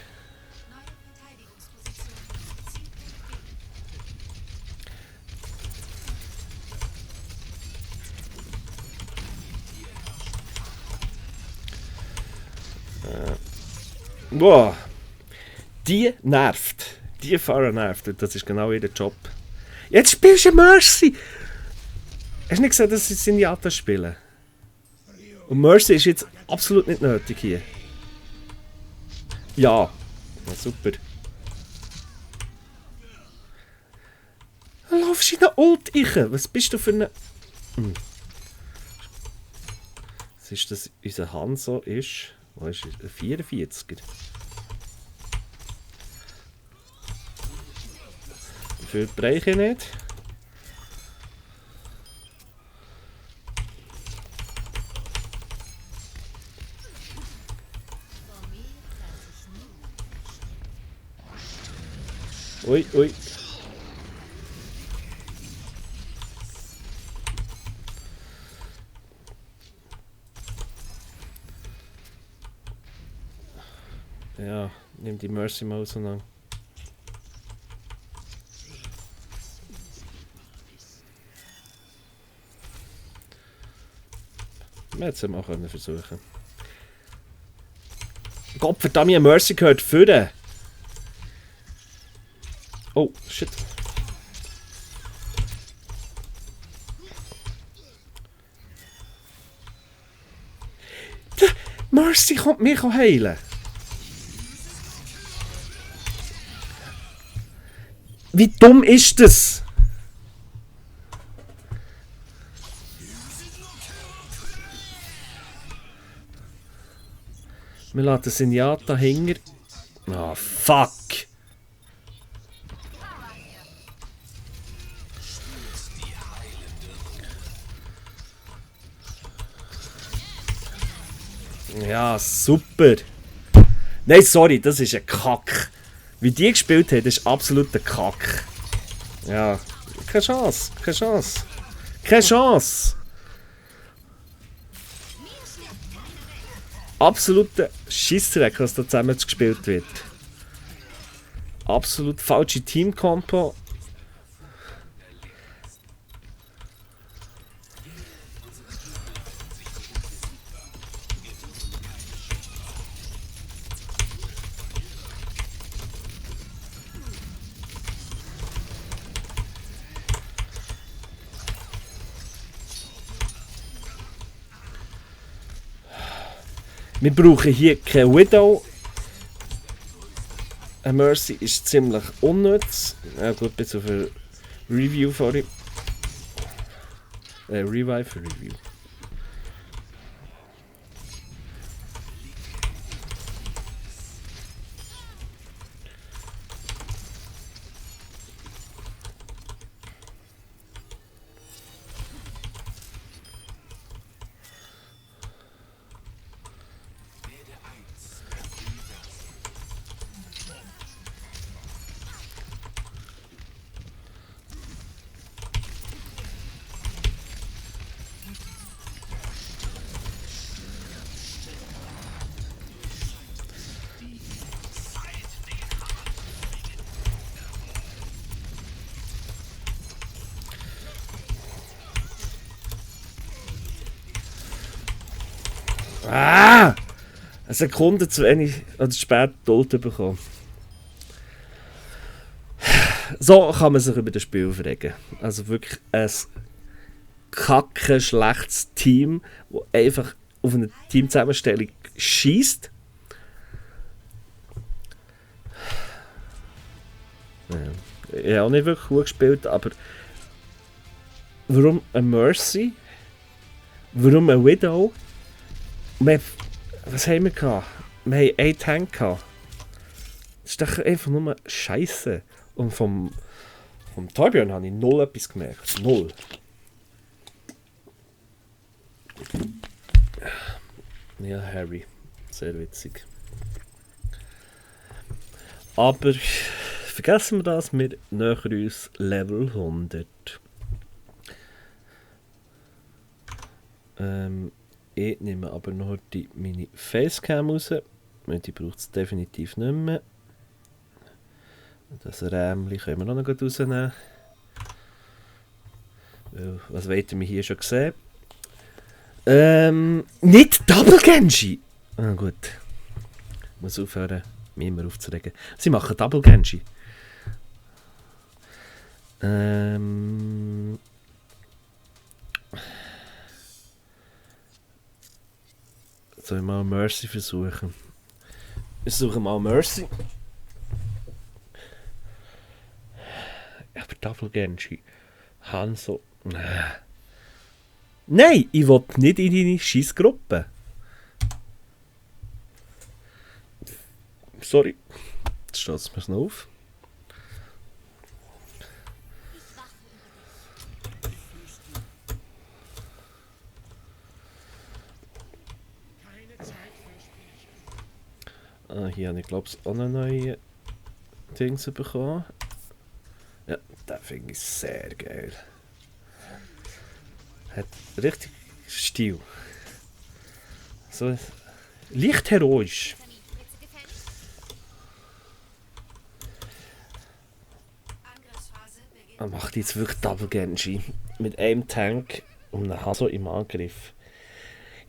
Boah! Die nervt. Die Fahrer nervt. Und das ist genau ihr Job. Jetzt spielst du Mercy! Hast du nicht gesehen, dass sie Zenyatta spielen? Und Mercy ist jetzt absolut nicht nötig hier. Ja. Ja, super. Dann laufst du in eine Ult rein. Was bist du für eine... Was ist das? Unser Hanzo ist... Wo ist er? 44er. Für die Bereiche nicht. Ui, ui. Ja, nimm die Mercy mal auseinander. Wir hätten es mal versuchen können. Gottverdammt, mir Mercy gehört führen. Oh, shit. Mercy kommt mich heilen. Wie dumm ist das? Wir lassen den Zenyatta hängen. Ah, fuck! Ja, super! Nein, sorry, das ist ein Kack. Wie die gespielt hat, ist absolut ein Kack. Ja, keine Chance, keine Chance. Keine Chance! Absoluter Scheissdreck, was da zusammen gespielt wird. Absolut falsche Team-Kompo. Wir brauchen hier keine Widow. Eine Mercy ist ziemlich unnütz. Ja gut, bis auf ein Review vorhin. Revive für Review. Ah! Eine Sekunde zu wenig oder zu spät Gold bekommen. So kann man sich über das Spiel aufregen. Also wirklich ein kacke schlechtes Team, das einfach auf eine Teamzusammenstellung schießt. Ja, ich habe auch nicht wirklich gut gespielt, aber warum ein Mercy? Warum ein Widow? Was haben wir gehabt? Wir haben einen Tank gehabt. Das ist doch einfach nur Scheiße. Und vom Torbjörn habe ich null etwas gemerkt. Null. Ja, Harry. Sehr witzig. Aber vergessen wir das, wir nähern uns Level 100. Ich nehme aber noch meine Facecam raus, weil die braucht es definitiv nicht mehr. Das Rämchen können wir noch gut rausnehmen. Was wollt ihr mir hier schon sehen? Nicht Double Genji! Ah gut. Ich muss aufhören, mich immer aufzuregen. Sie machen Double Genji. Soll ich mal Mercy versuchen? Wir suchen mal Mercy. Aber Double Genji. Hanzo. Nein, ich will nicht in deine Scheissgruppe. Sorry. Jetzt steht es mir noch auf. Hier habe ich glaube ich auch einen neuen Dings bekommen. Ja, den finde ich sehr geil. Hat richtig Stil. So leicht heroisch. Er macht jetzt wirklich Double Genji. Mit einem Tank und einem Hanzo im Angriff.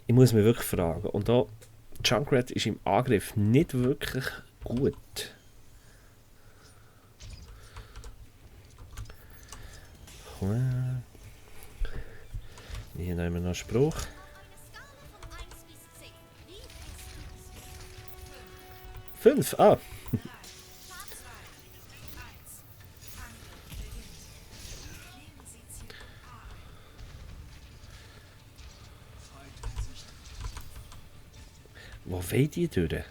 Ich muss mich wirklich fragen. Und da Junkrat ist im Angriff nicht wirklich gut. Hier nehmen wir noch einen Spruch. Fünf, ah. Wo wollen die durch?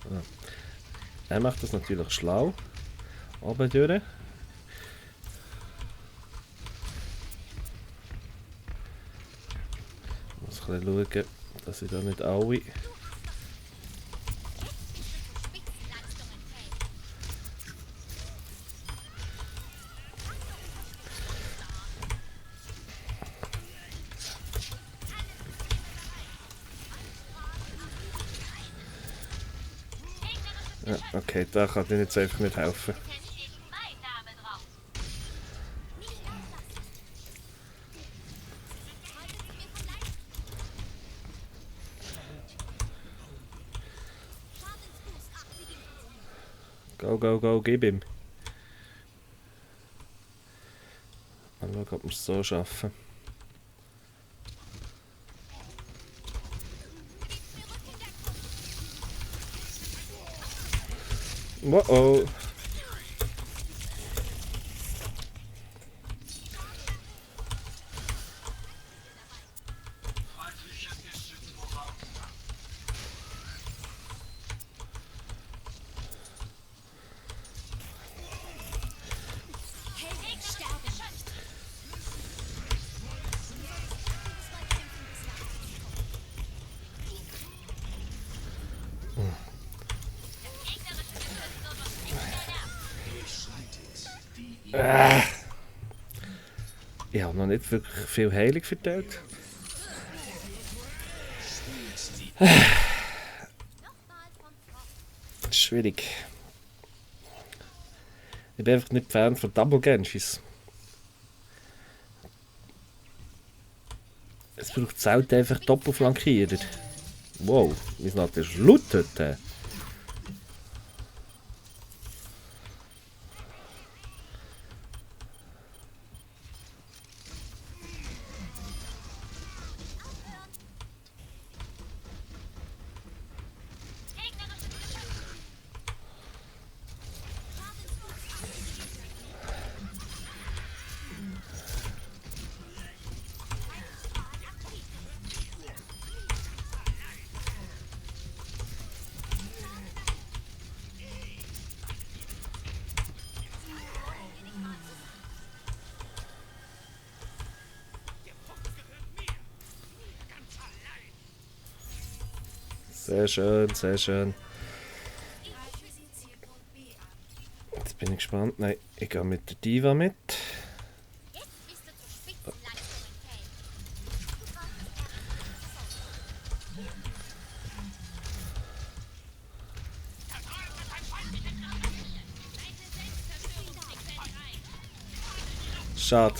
Ah. Er macht das natürlich schlau. Oben durch. Ich muss ein bisschen schauen, dass ich da nicht alle... Ja, okay, da kann ich jetzt einfach nicht helfen. Go, go, go, gib ihm. Mal schauen, ob wir es so schaffen. Oh. Ich habe noch nicht wirklich viel Heilung verteilt. Das ist schwierig. Ich bin einfach nicht Fan von Double Genjis. Es braucht selten einfach Doppelflankierer. Wow, wie es natürlich laut heute. Sehr schön, sehr schön. Jetzt bin ich gespannt. Nein, ich gehe mit der Diva mit. Jetzt bist du zu Spitzenleistungen fähig. Schade.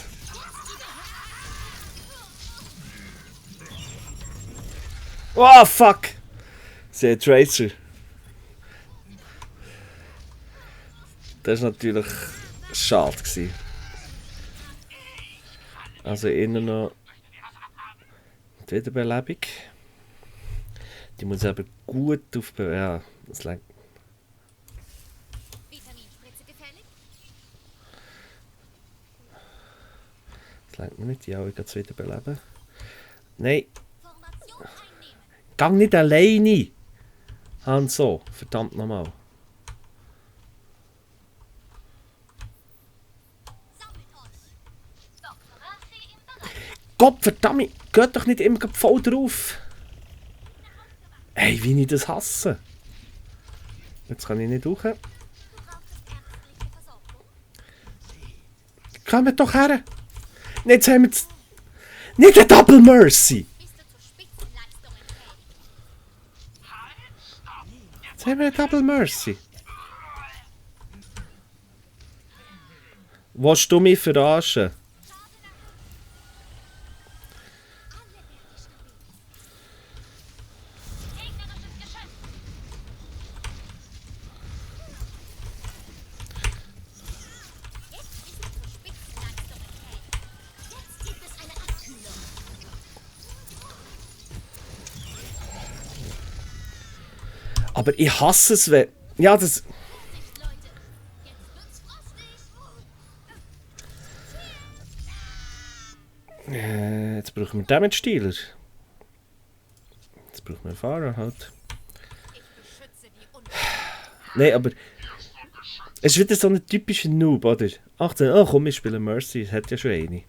Oh, fuck! Sie hat Tracer. Das war natürlich schade gewesen. Also innen noch die Wiederbelebung. Die muss aber gut aufbauen. Ja, das lenkt. Vitaminspritze gefällig? Das lenkt mir nicht. Ja, ich kann es wiederbeleben. Nein, Formation einnehmen. gang nicht alleine! Hanzo, verdammt nochmal. Sammelt euch. Dr. Murphy im Bereich. Gott verdammt, geht doch nicht immer voll drauf! Ey, wie ich das hasse! Jetzt kann ich nicht hoch. Du brauchst ärztliche Versorgung? Kommt doch her! Jetzt haben wir das. Nicht eine Double Mercy! Bist du zu Spitzenleistungen fähig? Jetzt haben wir eine Double Mercy. Willst du mich verarschen? Gegnerisches Geschütz. Jetzt bist du zu Spitzenleistungen fähig. Jetzt gibt es eine Abkühlung. Aber ich hasse es, wenn. Ja, das. Vorsicht, Leute. Jetzt wird's frostig. Jetzt brauchen wir Damage Dealer. Jetzt brauchen wir einen Fahrer halt. Ich beschütze die Nein, aber. Es ist wieder so ein typischer Noob, oder? 18, oh komm, wir spielen Mercy, es hat ja schon eine.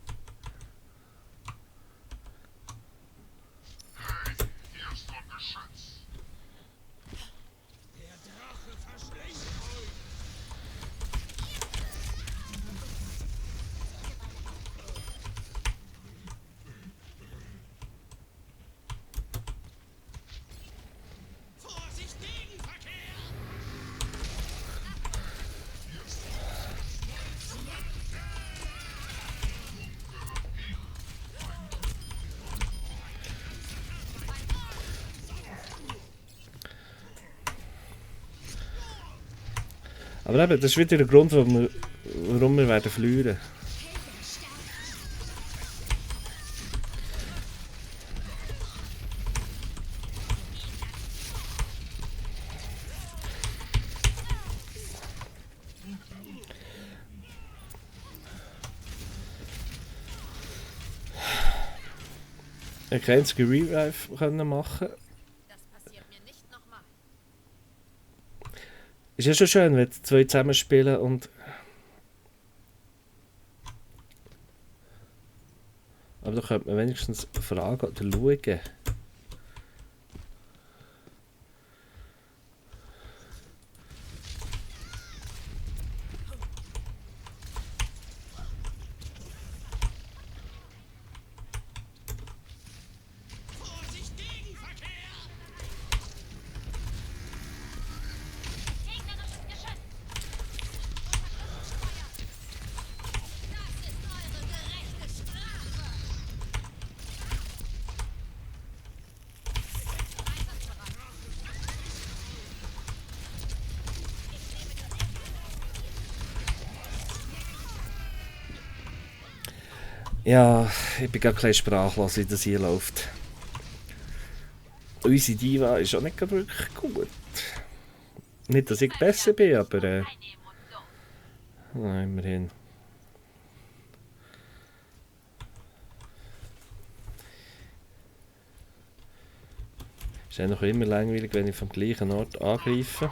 Aber eben, das ist wieder der Grund, warum wir werden verlieren. Ich kann einzige Revive können machen. Das passiert mir nicht nochmal. Ist ja schon schön, wenn die zwei zusammen spielen und. Aber da könnte man wenigstens fragen oder schauen. Gegnerisches Geschütz. Das ist eure gerechte Strafe. Ja, ich bin gar kein sprachlos, wie das hier läuft. Unsere Diva ist auch nicht gerade wirklich gut. Nicht, dass ich besser bin, aber immerhin. Ist auch noch immer langweilig, wenn ich vom gleichen Ort angreife.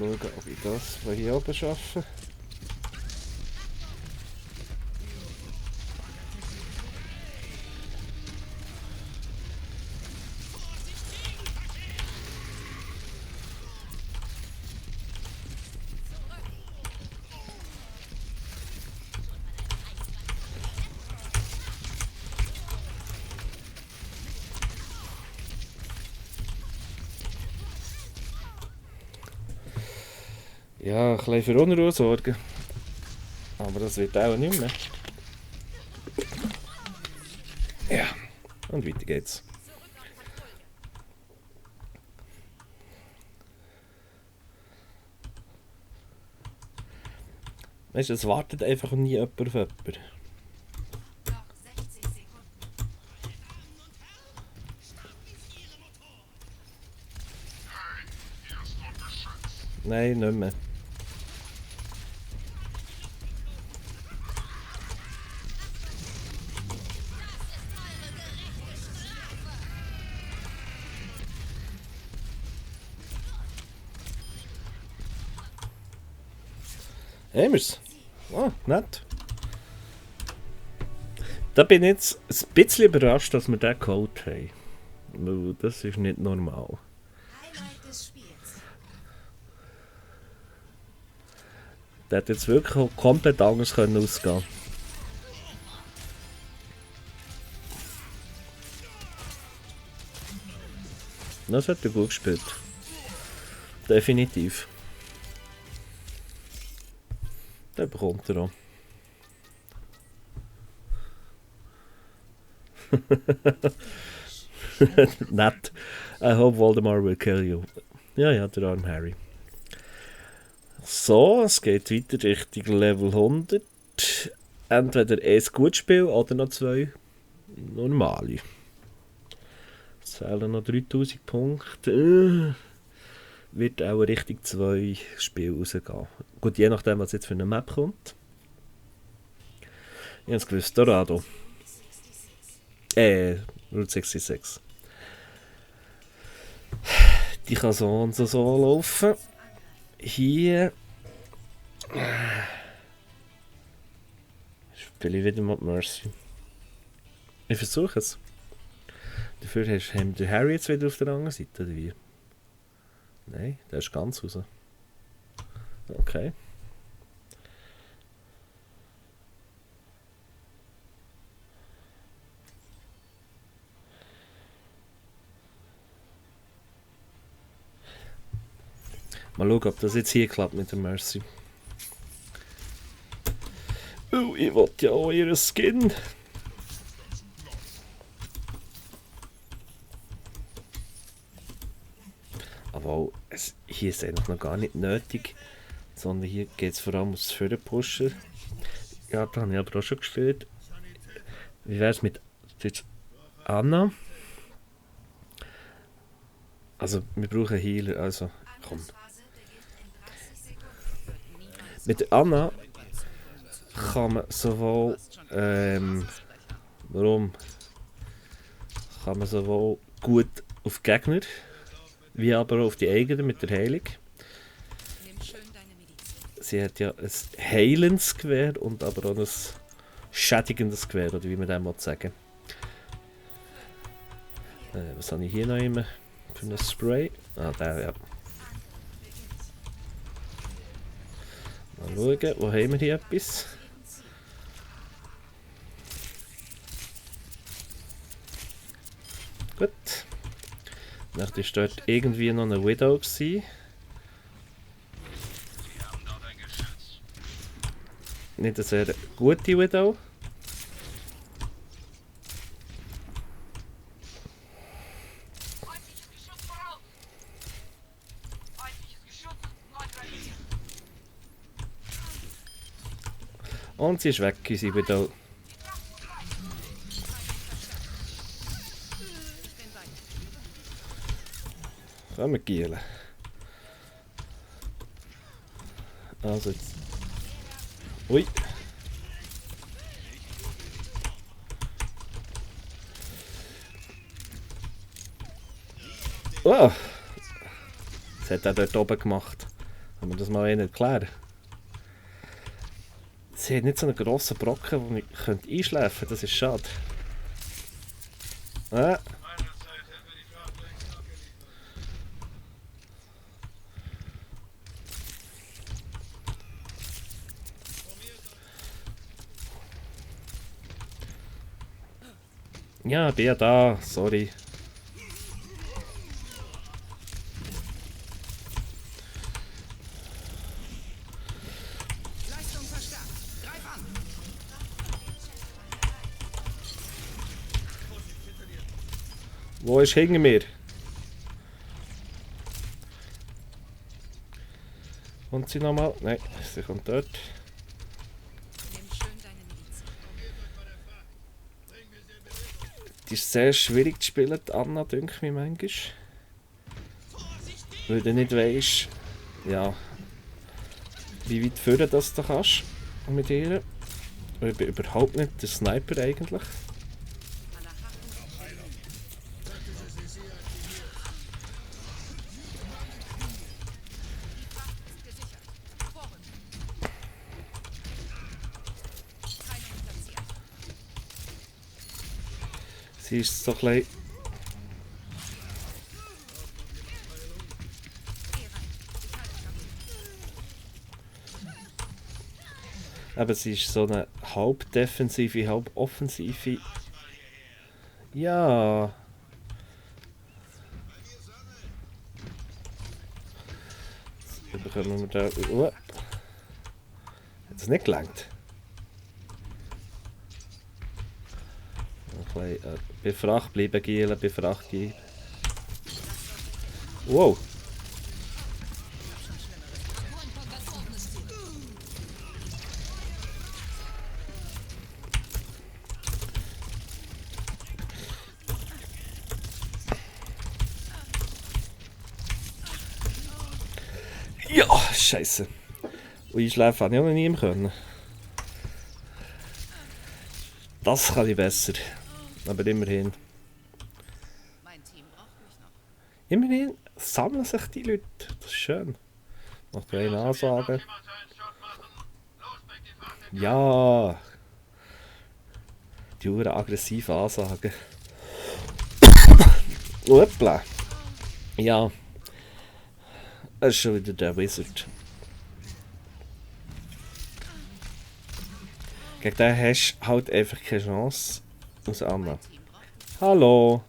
schauen, ob ich das von hier oben schaffe. Ja, ein bisschen für Unruhe sorgen. Aber das wird auch nicht mehr. Ja, und weiter geht's. Weißt du, es wartet einfach nie jemand auf jemanden. Noch 60 Sekunden. Nein, nicht mehr. Haben wir's? Ah, nett. Da bin ich jetzt ein bisschen überrascht, dass wir den Code haben. Weil das ist nicht normal. Highlight des Spiels. Der hätte jetzt wirklich auch komplett anders können ausgehen. Das hat er gut gespielt. Definitiv. Den bekommt er auch. Nett. I hope Voldemort will kill you. Ja, ja, der arme Harry. So, es geht weiter Richtung Level 100. Entweder ein gutes Spiel oder noch 2 normale. Es fehlen noch 3000 Punkte. Wird auch Richtung 2 Spiele rausgehen. Gut, je nachdem, was jetzt für eine Map kommt. Ich habe es gewusst, Dorado. Route 66. Die kann so und so laufen. Hier spiele ich wieder mal Mercy. Ich versuche es. Dafür haben wir Harry jetzt wieder auf der anderen Seite, oder wie? Nein, der ist ganz raus. Okay. Mal schauen, ob das jetzt hier klappt mit der Mercy. Oh, ich wollte ja auch ihren Skin. Aber hier ist es eigentlich noch gar nicht nötig. Sondern hier geht es vor allem ums Pushen. Ja, da habe ich aber auch schon gespielt. Wie wäre es mit jetzt Anna? Also, wir brauchen Healer, also komm. Mit der Anna kann man sowohl warum kann man sowohl gut auf Gegner wie aber auch auf die eigenen mit der Heilung. Nimm schön deine Medizin. Sie hat ja ein heilendes Gewehr und aber auch ein schädigendes Gewehr, oder wie man dem sagen will. Was habe ich hier noch immer für ein Spray? Ah, der, ja. Mal schauen, wo haben wir hier etwas? Gut. Dann war dort irgendwie noch eine Widow gewesen. Nicht eine sehr gute Widow. Und sie ist weg, unsere Widow. Können wir gielen. Also jetzt. Ui. Oh. Das hat er dort oben gemacht. Kann man das mal ihnen erklären? Sie hat nicht so einen grossen Brocken, wo ich einschläfen könnte. Das ist schade. Ja, bin ja da. Sorry. Leistung verstärkt. Greif an. Wo ist hinter mir? Und sie nochmal? Nein, sie kommt dort. Nimm schön deine Medizin. Die ist sehr schwierig zu spielen, die Anna, denke ich mir manchmal. Weil du nicht weisst, ja, wie weit führen das du kannst mit ihr. Ich bin überhaupt nicht der Sniper eigentlich. An der harten ist gesichert. Vorrücken. Keine Unterzieher. Sie ist so klein. Geh rein. Ich halte stabil. Aber sie ist so eine halb defensive, halb offensive. Ja. Jetzt bekommen wir da. Hat es nicht gelangt? Ein bisschen, bei Fracht bleiben, Gielen, bei Fracht gehen. Wow. Ja, Scheiße. Und einschlafen habe ich auch noch nie mehr können. Das kann ich besser. Aber immerhin. Mein Team braucht mich noch. Immerhin sammeln sich die Leute. Das ist schön. Macht eine Ansage. Ja. Die hure aggressive Ansagen. Hoppla. Ja. Es ist schon wieder der Wizard. Gegen den hast du halt einfach keine Chance. Aus Anna. Team braucht mich. Hallo.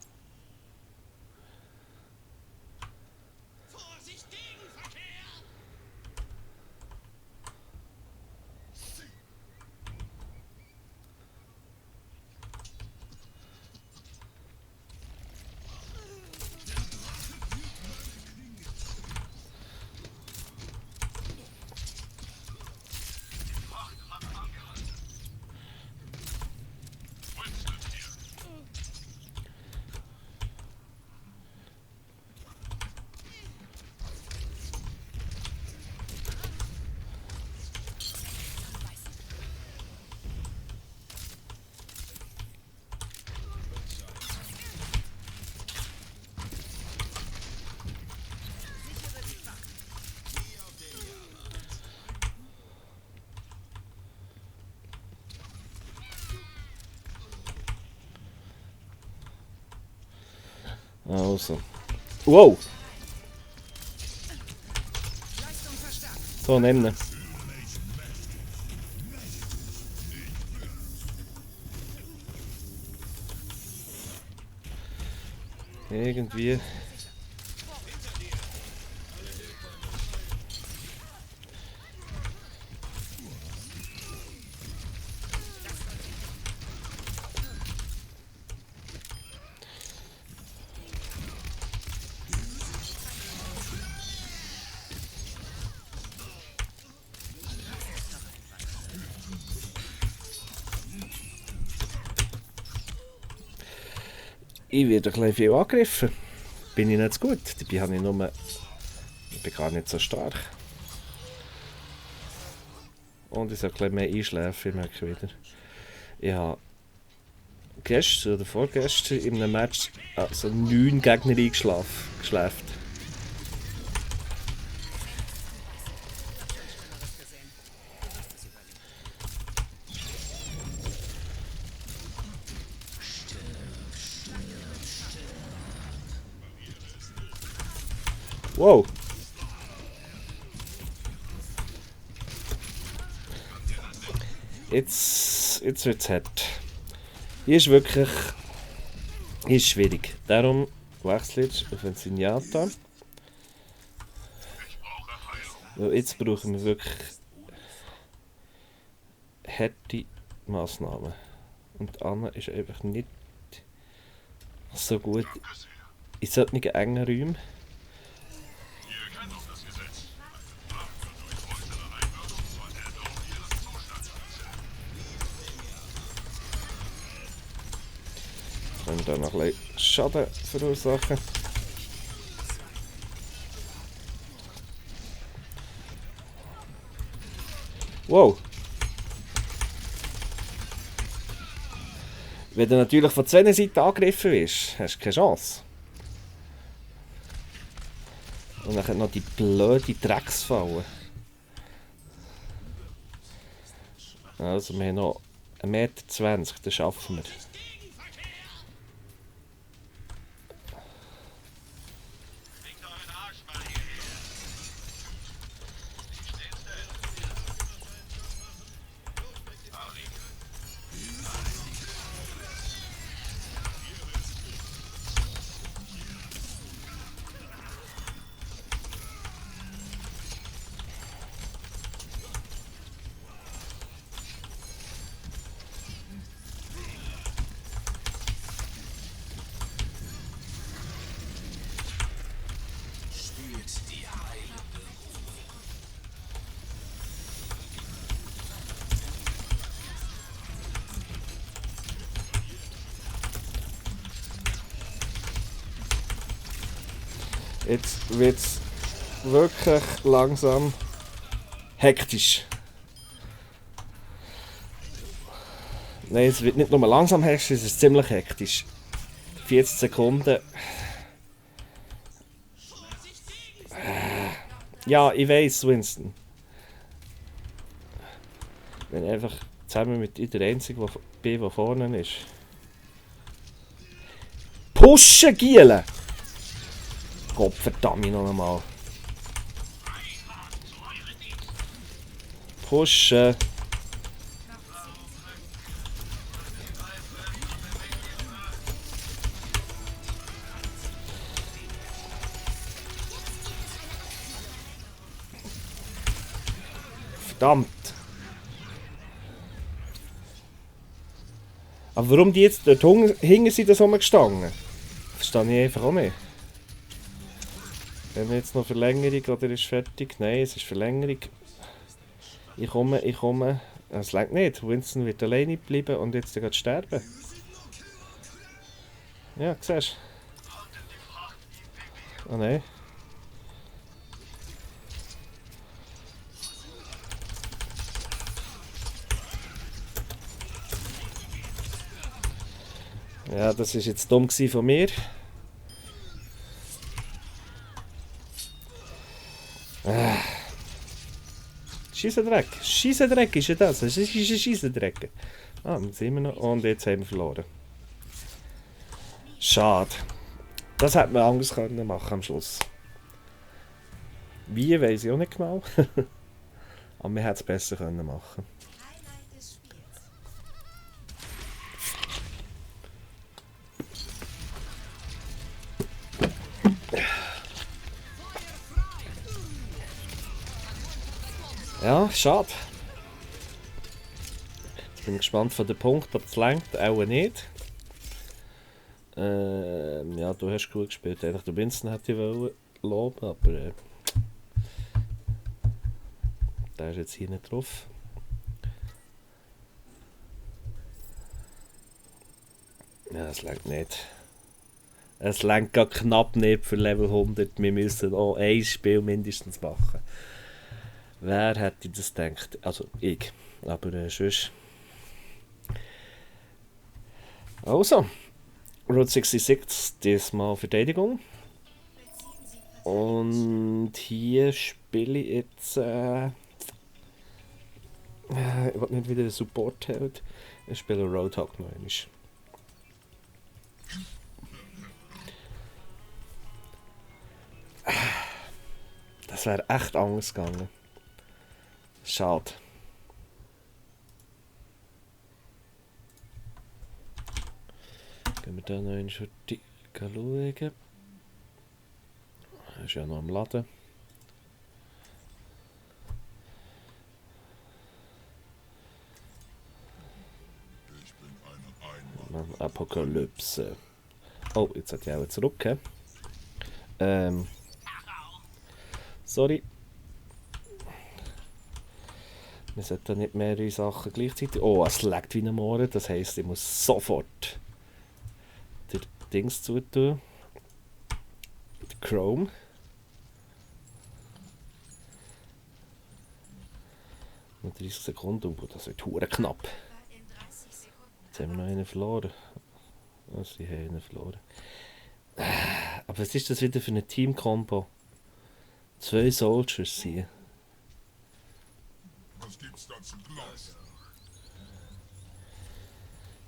Also. Wow! Leistung verstärkt. So, nehmen. Irgendwie. Ich werde ein bisschen viel angegriffen. Bin ich nicht so gut. Dabei habe ich nur. Ich bin gar nicht so stark. Und ich soll ein bisschen mehr einschlafen, merke ich wieder. Ich habe gestern oder vorgestern in einem Match so 9 Gegner eingeschlafen. Wow. Jetzt wird es hart. Hier ist wirklich... Hier ist schwierig. Darum wechsle ich auf ein Zenyatta. Weil jetzt brauchen wir wirklich harte Massnahmen. Und Anna ist einfach nicht so gut in solchen engen Räumen. Können wir da noch ein bisschen Schaden verursachen. Wow! Wenn du natürlich von zwei Seiten angegriffen wirst, hast du keine Chance. Und dann noch die blöde Drecksfalle. Also wir haben noch 1,20 Meter, das schaffen wir. Jetzt wird es wirklich langsam hektisch. Nein, es wird nicht nur langsam hektisch, es ist ziemlich hektisch. 40 Sekunden. Ja, ich weiss, Winston. Wenn ich einfach zusammen mit der Einzigen, der vorne ist. Pushen, Giele! Gott verdammt noch einmal. Pushen. Verdammt. Aber warum die jetzt dort hinten sind, so gestanden? Verstehe ich einfach auch nicht. Wenn wir jetzt noch Verlängerung oder ist fertig? Nein, es ist Verlängerung. Ich komme. Es reicht nicht. Winston wird alleine bleiben und jetzt geht sterben. Ja, siehst du? Oh nein. Ja, das ist jetzt dumm von mir. Scheissendreck. Scheissendreck ist ja das. Das ist ein Scheissendreck. Ah, jetzt sind wir noch. Und jetzt haben wir verloren. Schade. Das hätte man anders können machen am Schluss. Wie, weiss ich auch nicht genau. Aber man hätte es besser können machen. Ja, schade. Jetzt bin ich gespannt von den Punkten, ob es reicht. Auch nicht. Ja, du hast gut gespielt. Eigentlich der Winston hätte ich loben, aber der ist jetzt hier nicht drauf. Ja, es reicht nicht. Es reicht gar knapp nicht für Level 100. Wir müssen auch ein Spiel mindestens machen. Wer hätte das gedacht? Also ich. Aber sonst. Also. Route 66, diesmal Verteidigung. Und hier spiele ich jetzt. Ich will nicht wieder einen Support-Held. Ich spiele Roadhog noch einmal. Das wäre echt anders gegangen. Schade. Gehen wir dann noch in die schauen. Er ist ja noch am Laden. Apokalypse. Oh, jetzt hat die auch zurück. Sorry. Wir sollten nicht mehrere Sachen gleichzeitig. Oh, es laggt wie ein Mohren. Das heisst, ich muss sofort die Dings zutun. Die Chrome. Noch 30 Sekunden. Oh, das wird hure knapp. Jetzt haben wir noch einen verloren. Oh, sie haben einen verloren. Aber was ist das wieder für eine Team-Kombo? 2 Soldiers hier. Was gibt's da zum Glas?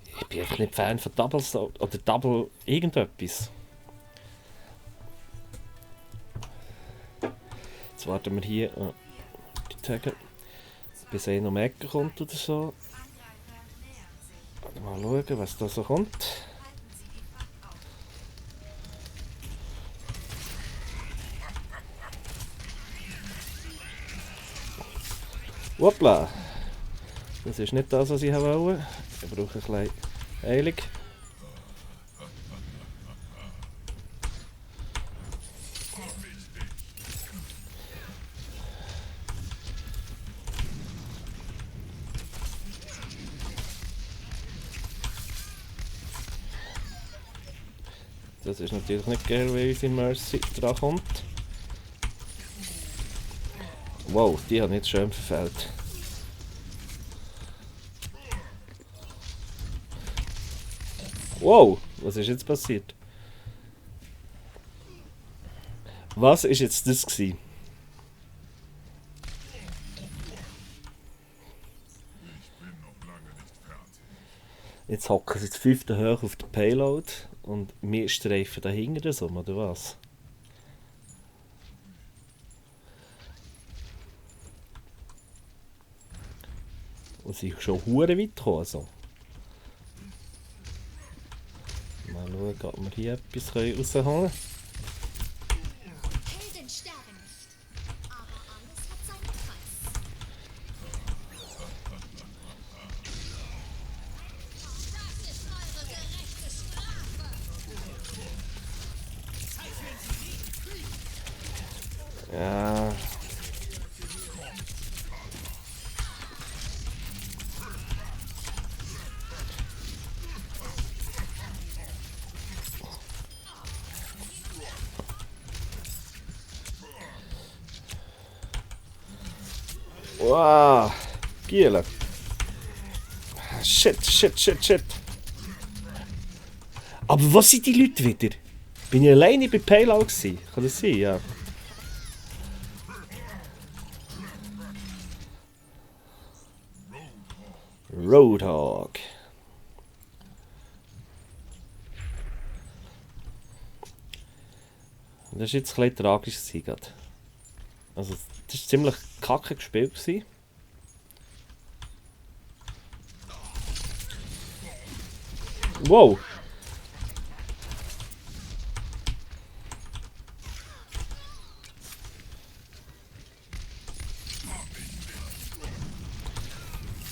Ich bin einfach nicht Fan von Double oder Double irgendetwas. Jetzt warten wir hier die Tage, bis einer um die Ecke kommt oder so. Mal schauen, was da so kommt. Hoppla! Das ist nicht das, was ich wollte. Ich brauche ein bisschen Heilung. Das ist natürlich nicht geil, wenn unsere Mercy dran kommt. Wow, die hat nicht schön verfehlt. Wow, was ist jetzt passiert? Was ist jetzt das gewesen? Jetzt hocken sie zu 5. hoch auf der Payload und wir streifen dahinter so, oder was? Und sie schon hure weit gekommen. Also. Mal schauen, ob wir hier etwas rausholen können. Helden sterben nicht. Aber alles hat seinen Preis. Das ist eure gerechte Strafe. Ja. Wow, Giele. Shit. Aber was sind die Leute wieder? Bin ich alleine bei Payload gewesen? Kann das sein? Ja. Roadhog. Das ist jetzt ein bisschen tragisch gewesen. Also, das war ziemlich kacke gespielt gewesen. Wow!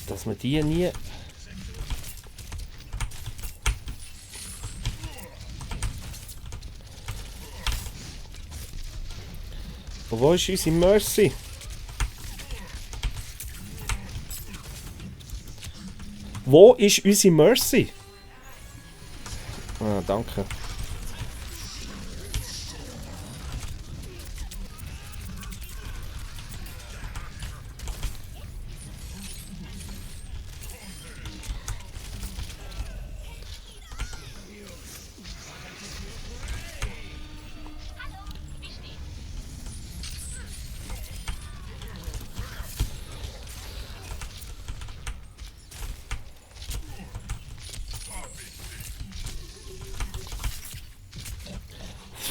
Dass man die nie... Wo ist unsere Mercy? Wo ist unsere Mercy? Ah, danke.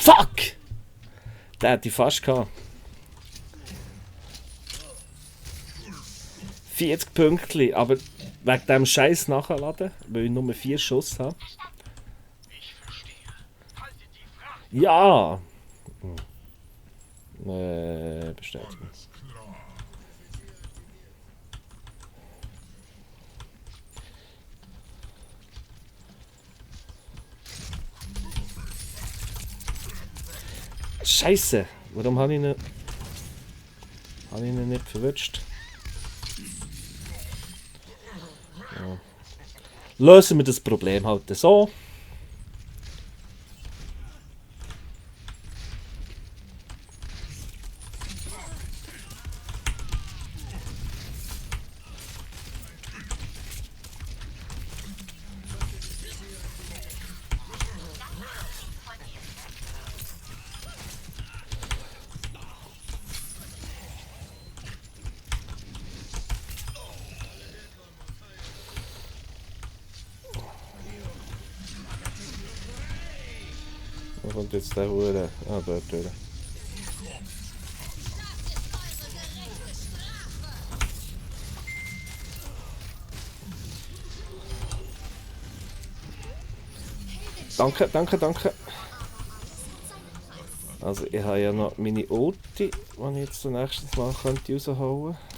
Fuck! Der hätte ich fast gehabt. 40 Pünktchen, aber wegen dem Scheiß nachladen, weil ich nur 4 Schuss habe. Ja! Bestätigen. Scheiße! Warum habe ich ihn nicht verwünscht? Ja. Lösen wir das Problem halt so. Wo kommt jetzt der Hure? Ah, dort durch. Danke, danke, danke. Also ich habe ja noch meine Ulti, die ich jetzt nächstes Mal könnte raushauen könnte.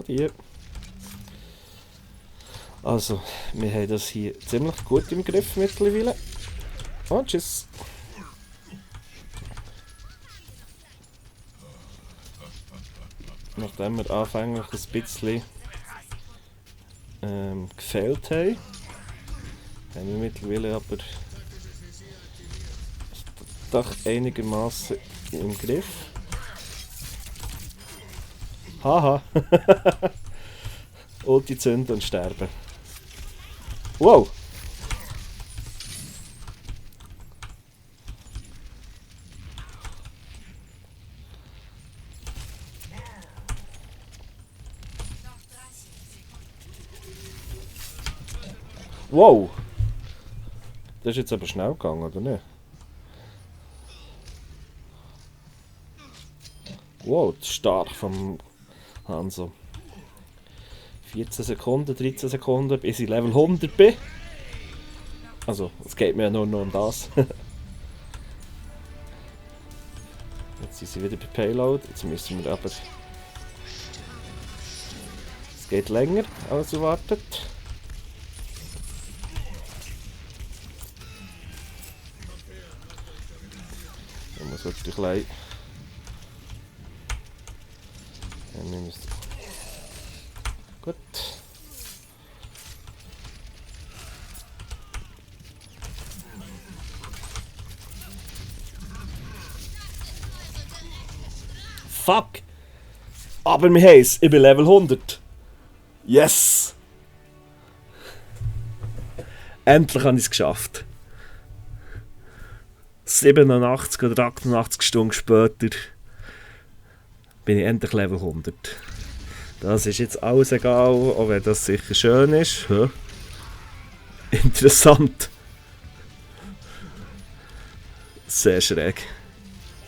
Hier. Also, wir haben das hier ziemlich gut im Griff mittlerweile. Oh, tschüss. Nachdem wir anfänglich ein bisschen gefehlt haben, haben wir mittlerweile aber doch einigermaßen im Griff. Haha. Ulti zünden und sterben. Wow! Wow! Das ist jetzt aber schnell gegangen, oder nicht? Wow, das ist stark vom Hanzo. 14 Sekunden, 13 Sekunden, bis ich Level 100 bin. Also, es geht mir ja nur noch um das. Jetzt sind sie wieder bei Payload. Jetzt müssen wir aber... Es geht länger als erwartet. Da muss wirklich leid. Gut. Fuck! Aber wir haben es. Ich bin Level 100. Yes! Endlich habe ich es geschafft. 87 oder 88 Stunden später bin ich endlich Level 100. Das ist jetzt alles egal, auch wenn das sicher schön ist. Ja. Interessant. Sehr schräg.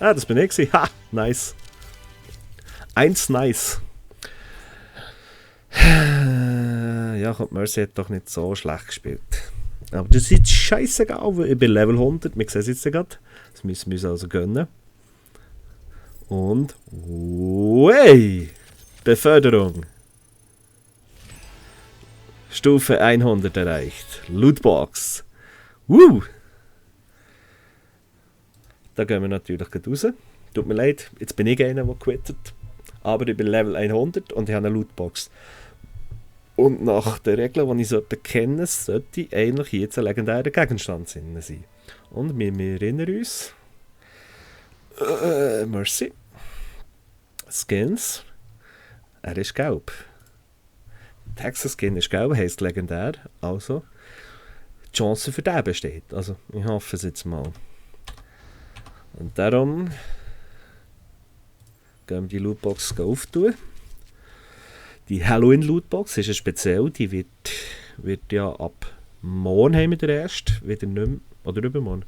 Ah, das bin ich gewesen. Ha, nice. Nice. Ja, Mercy hat doch nicht so schlecht gespielt. Aber das ist jetzt scheißegal, weil ich bin Level 100. Wir sehen es jetzt gerade. Das müssen wir uns also gönnen. Und... Wey! Beförderung. Stufe 100 erreicht. Lootbox. Woo! Da gehen wir natürlich gleich raus. Tut mir leid, jetzt bin ich einer, der quittet. Aber ich bin Level 100 und ich habe eine Lootbox. Und nach den Regeln, die ich so kenne, sollte eigentlich jetzt ein legendärer Gegenstand sein. Und wir erinnern uns. Mercy. Skins. er ist gelb. Texas Skin ist gelb, heisst legendär. Also, die Chance für den besteht. Also, ich hoffe es jetzt mal. Und darum gehen wir die Lootbox auftun. Die Halloween-Lootbox ist speziell, die wird ja ab morgen haben wir den erst, wieder nicht mehr, oder übermorgen,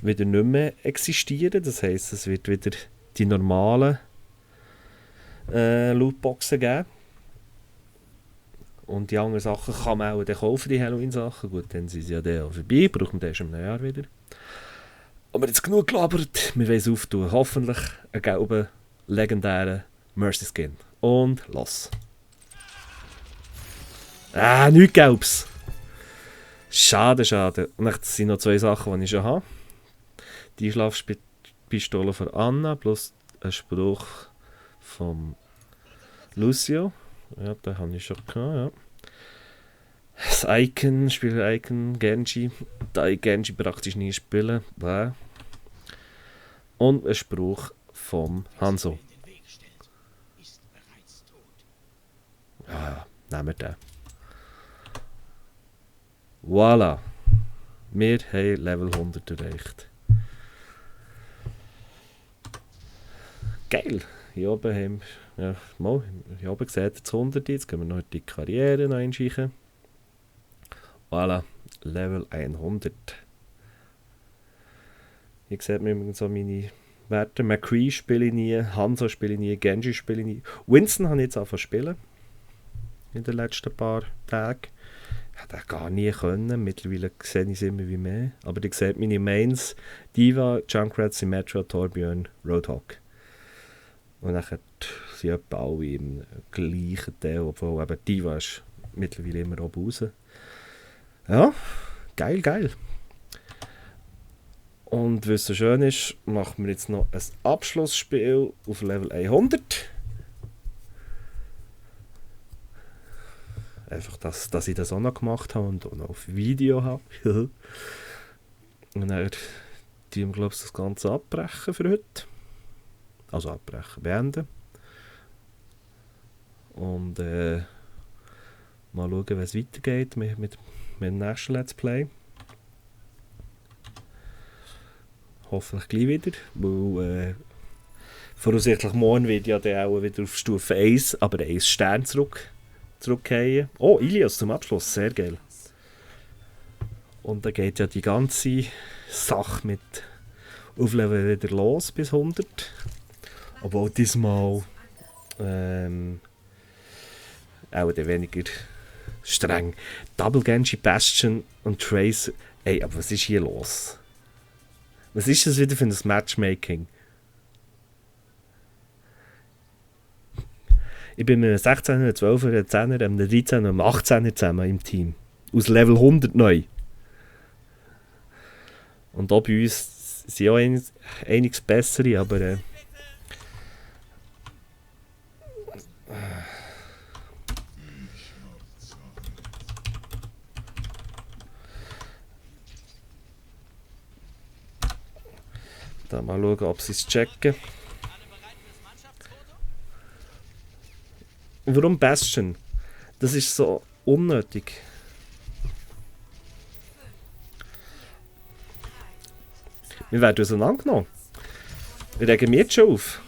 wieder nicht mehr existieren. Das heisst, es wird wieder die normalen Lootboxen geben. Und die anderen Sachen kann man auch dann kaufen, die Halloween-Sachen. Gut, dann sind sie ja dann auch vorbei, brauchen wir erst im Jahr wieder. Aber jetzt genug gelabert, wir wollen es auftun. Hoffentlich einen gelben, legendären Mercy Skin. Und los. Nichts Gelbes. Schade, schade. Und das sind noch 2 Sachen, die ich schon habe. Die Schlafpistole von Anna plus ein Spruch von Lucio. Ja, den habe ich schon gehabt, ja. Das Icon, Spieler-Icon, Genji. Da ich Genji praktisch nie spiele. Bäh. Und ein Spruch vom Hanzo. Ja, nehmen wir den. Voilà. Wir haben Level 100 erreicht. Geil. Hier oben haben wir, ja, mal, hier oben sieht ihr das 100. Jetzt gehen wir noch die Karriere einschicken. Voilà. Level 100. Hier sieht man übrigens so meine Werte. McCree spiele ich nie, Hanzo spiele ich nie, Genji spiele ich nie. Winston habe ich jetzt angefangen zu spielen. In den letzten paar Tagen. Ich hätte das gar nie können. Mittlerweile sehe ich es immer wie mehr. Aber ihr seht meine Mains: Diva, Junkrat, Symmetra, Torbjörn, Roadhog. Und dann sind etwa alle im gleichen Teil, obwohl eben Diva ist mittlerweile immer oben raus. Ja, geil, geil. Und was so schön ist, machen wir jetzt noch ein Abschlussspiel auf Level 100. Einfach, dass ich das auch noch gemacht habe und auch noch auf Video habe. Und dann die glaube ich das Ganze abbrechen für heute. Also abbrechen, beenden. Und mal schauen, wie es weitergeht mit dem nächsten Let's Play. Hoffentlich gleich wieder, weil voraussichtlich morgen wird ja dann auch wieder auf Stufe 1, aber 1 Stern zurückgehen. Oh, Ilias zum Abschluss, sehr geil. Und dann geht ja die ganze Sache mit Aufleveln wieder los bis 100. Obwohl diesmal auch dann weniger streng. Double Genji, Bastion und Trace. Ey, aber was ist hier los? Was ist das wieder für ein Matchmaking? Ich bin mit einem 16er, einem 12er, einem 10er, einem 13er und einem 18er zusammen im Team. Aus Level 100 neu. Und auch bei uns sind auch einiges bessere, aber da mal schauen, ob sie es checken. Warum Bastion? Das ist so unnötig. Wir werden auseinandergenommen. Wir regen mich jetzt schon auf.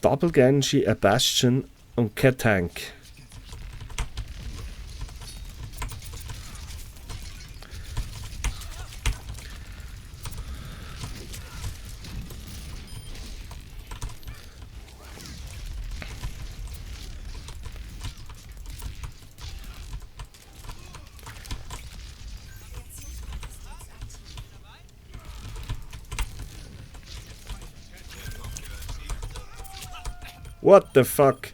Double Genji, ein Bastion und kein Tank. What the fuck?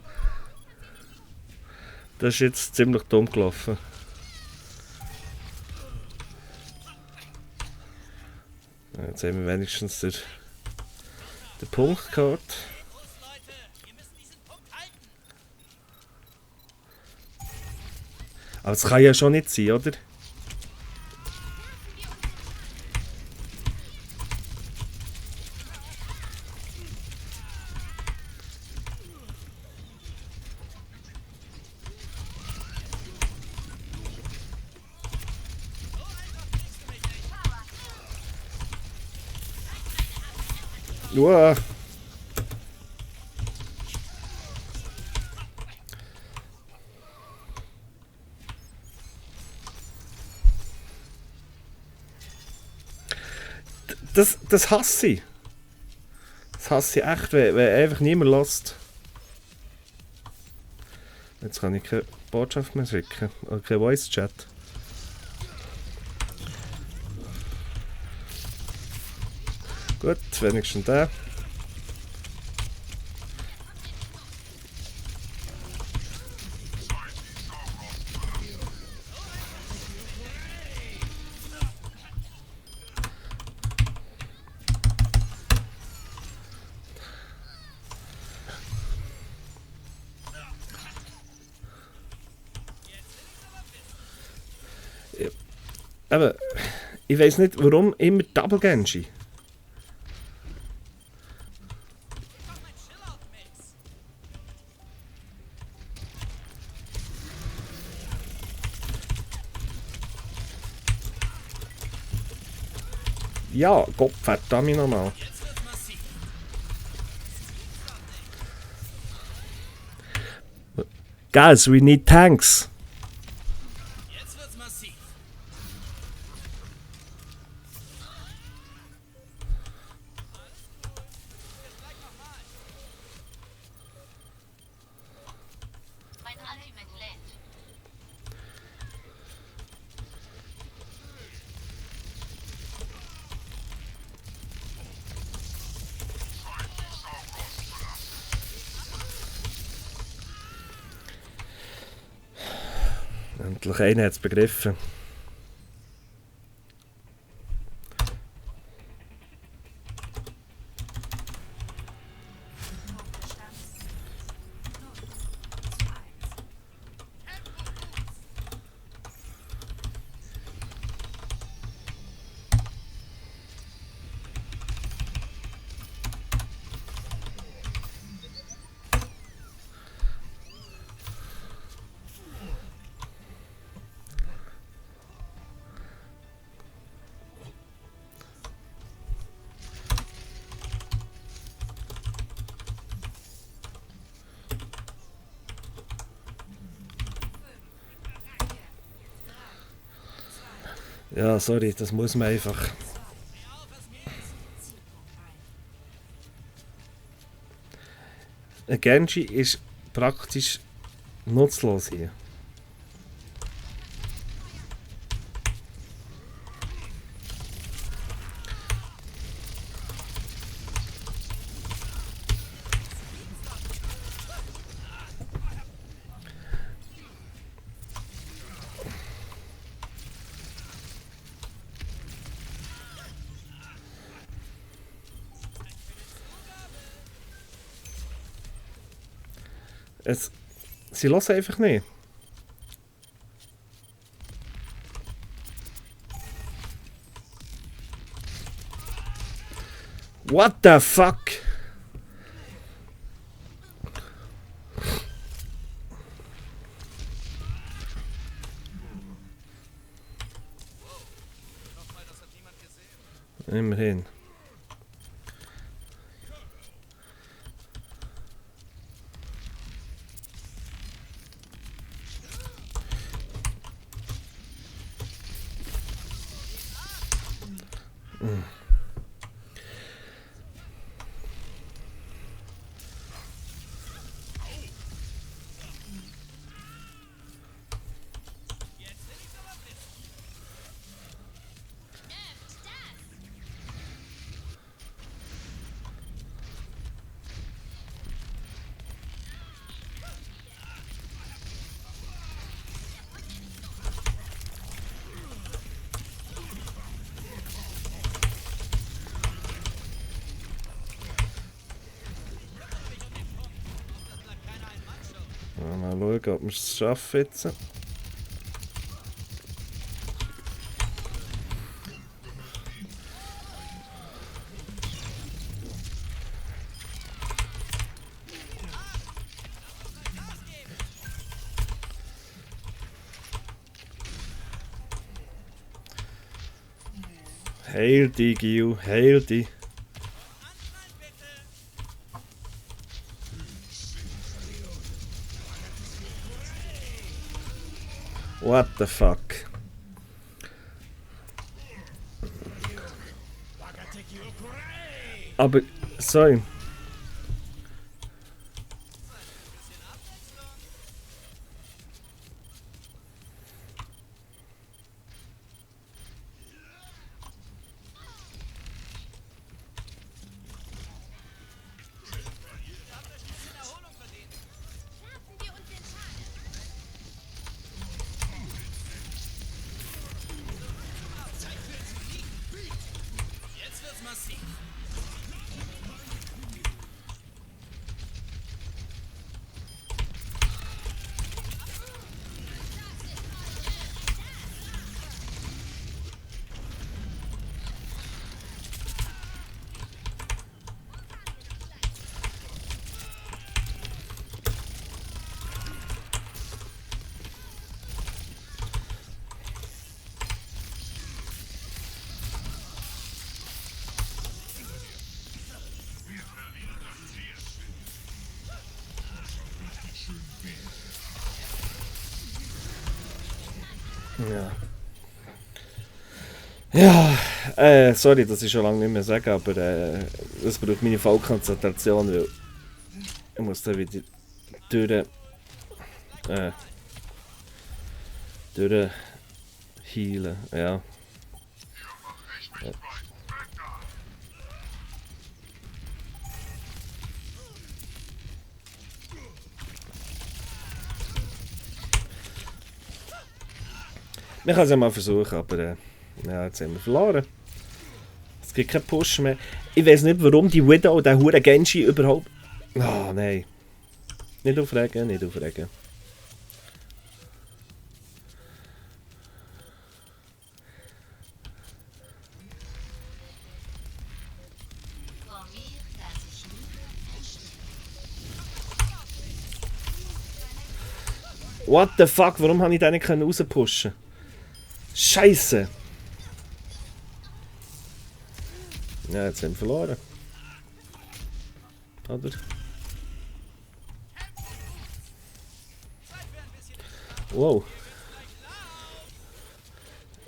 Das ist jetzt ziemlich dumm gelaufen. Jetzt haben wir wenigstens den Punkt gehabt. Aber es kann ja schon nicht sein, oder? Uah. Das hasse ich. Das hasse ich echt, wenn einfach niemand lässt. Jetzt kann ich keine Botschaft mehr schicken. Oder kein Voice-Chat. Gut, wenigstens der. Aber ich weiß nicht, warum immer Double Genji. Ja, Gott verdammt nochmal. Guys, we need tanks. Jetzt wird's massiv. Mein Ultimate lädt. Endlich einer hat es begriffen. Ja, sorry, das muss man einfach. Ein Genji ist praktisch nutzlos hier. Sie hören einfach nicht. What the fuck? Nochmal, das hat niemand gesehen. Immerhin. Mal schauen, ob wir es schaffen jetzt. Heil dich, Gil, heil dich. What the fuck? Aber, sorry. Schlafen wir uns den Schaden. Jetzt wird's massiv. Ja. Ja, sorry, das ist schon lange nicht mehr sagen, aber das braucht meine Vollkonzentration, weil ich muss da wieder durch healen, ja. Wir können es ja mal versuchen, aber ja, jetzt haben wir verloren. Es gibt keinen Push mehr. Ich weiß nicht, warum die Widow und der hure Genji überhaupt... Ah, nein. Nicht aufregen, nicht aufregen. What the fuck, warum habe ich den nicht rauspushen können? Scheiße! Ja, jetzt haben wir verloren. Oder? Wow.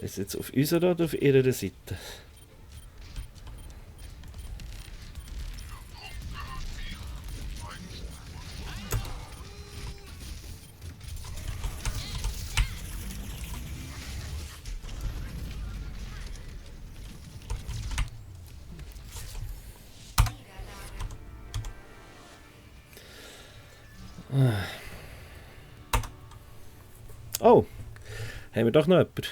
Ist jetzt auf unserer oder auf ihrer Seite? Oh, haben wir doch noch jemanden.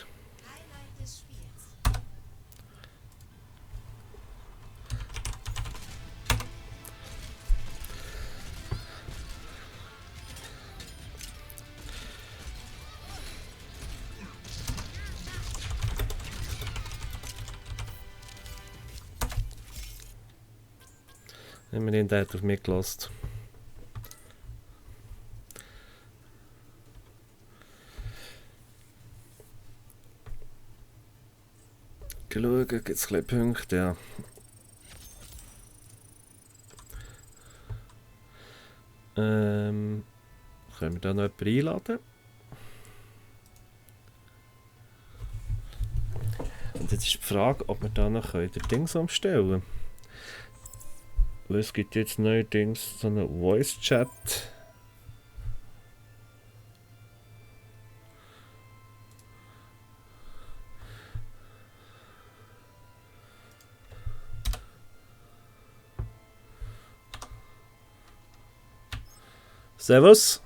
Highlight des Spiels. Immerhin, der hat auf mich gelassen. Schauen, gibt es ein bisschen Punkte, ja. Können wir da noch jemanden einladen? Und jetzt ist die Frage, ob wir da noch den Dings umstellen können. Weil es gibt jetzt neuerdings so einen Voice-Chat. Servus.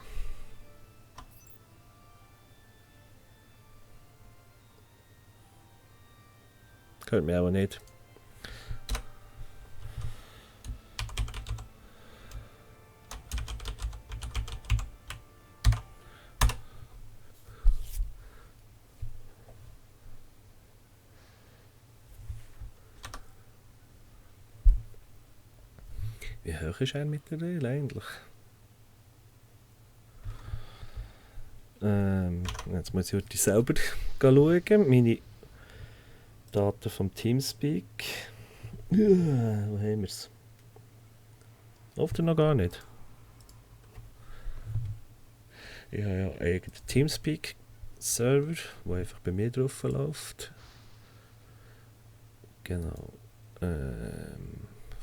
Hört mir aber nicht. Wie hoch ist er mittlerweile eigentlich? Jetzt muss ich heute selber schauen. Meine Daten vom Teamspeak. Wo haben wir es? Läuft er noch gar nicht? Ich habe ja eigenen Teamspeak Server, der einfach bei mir drauf läuft. Genau.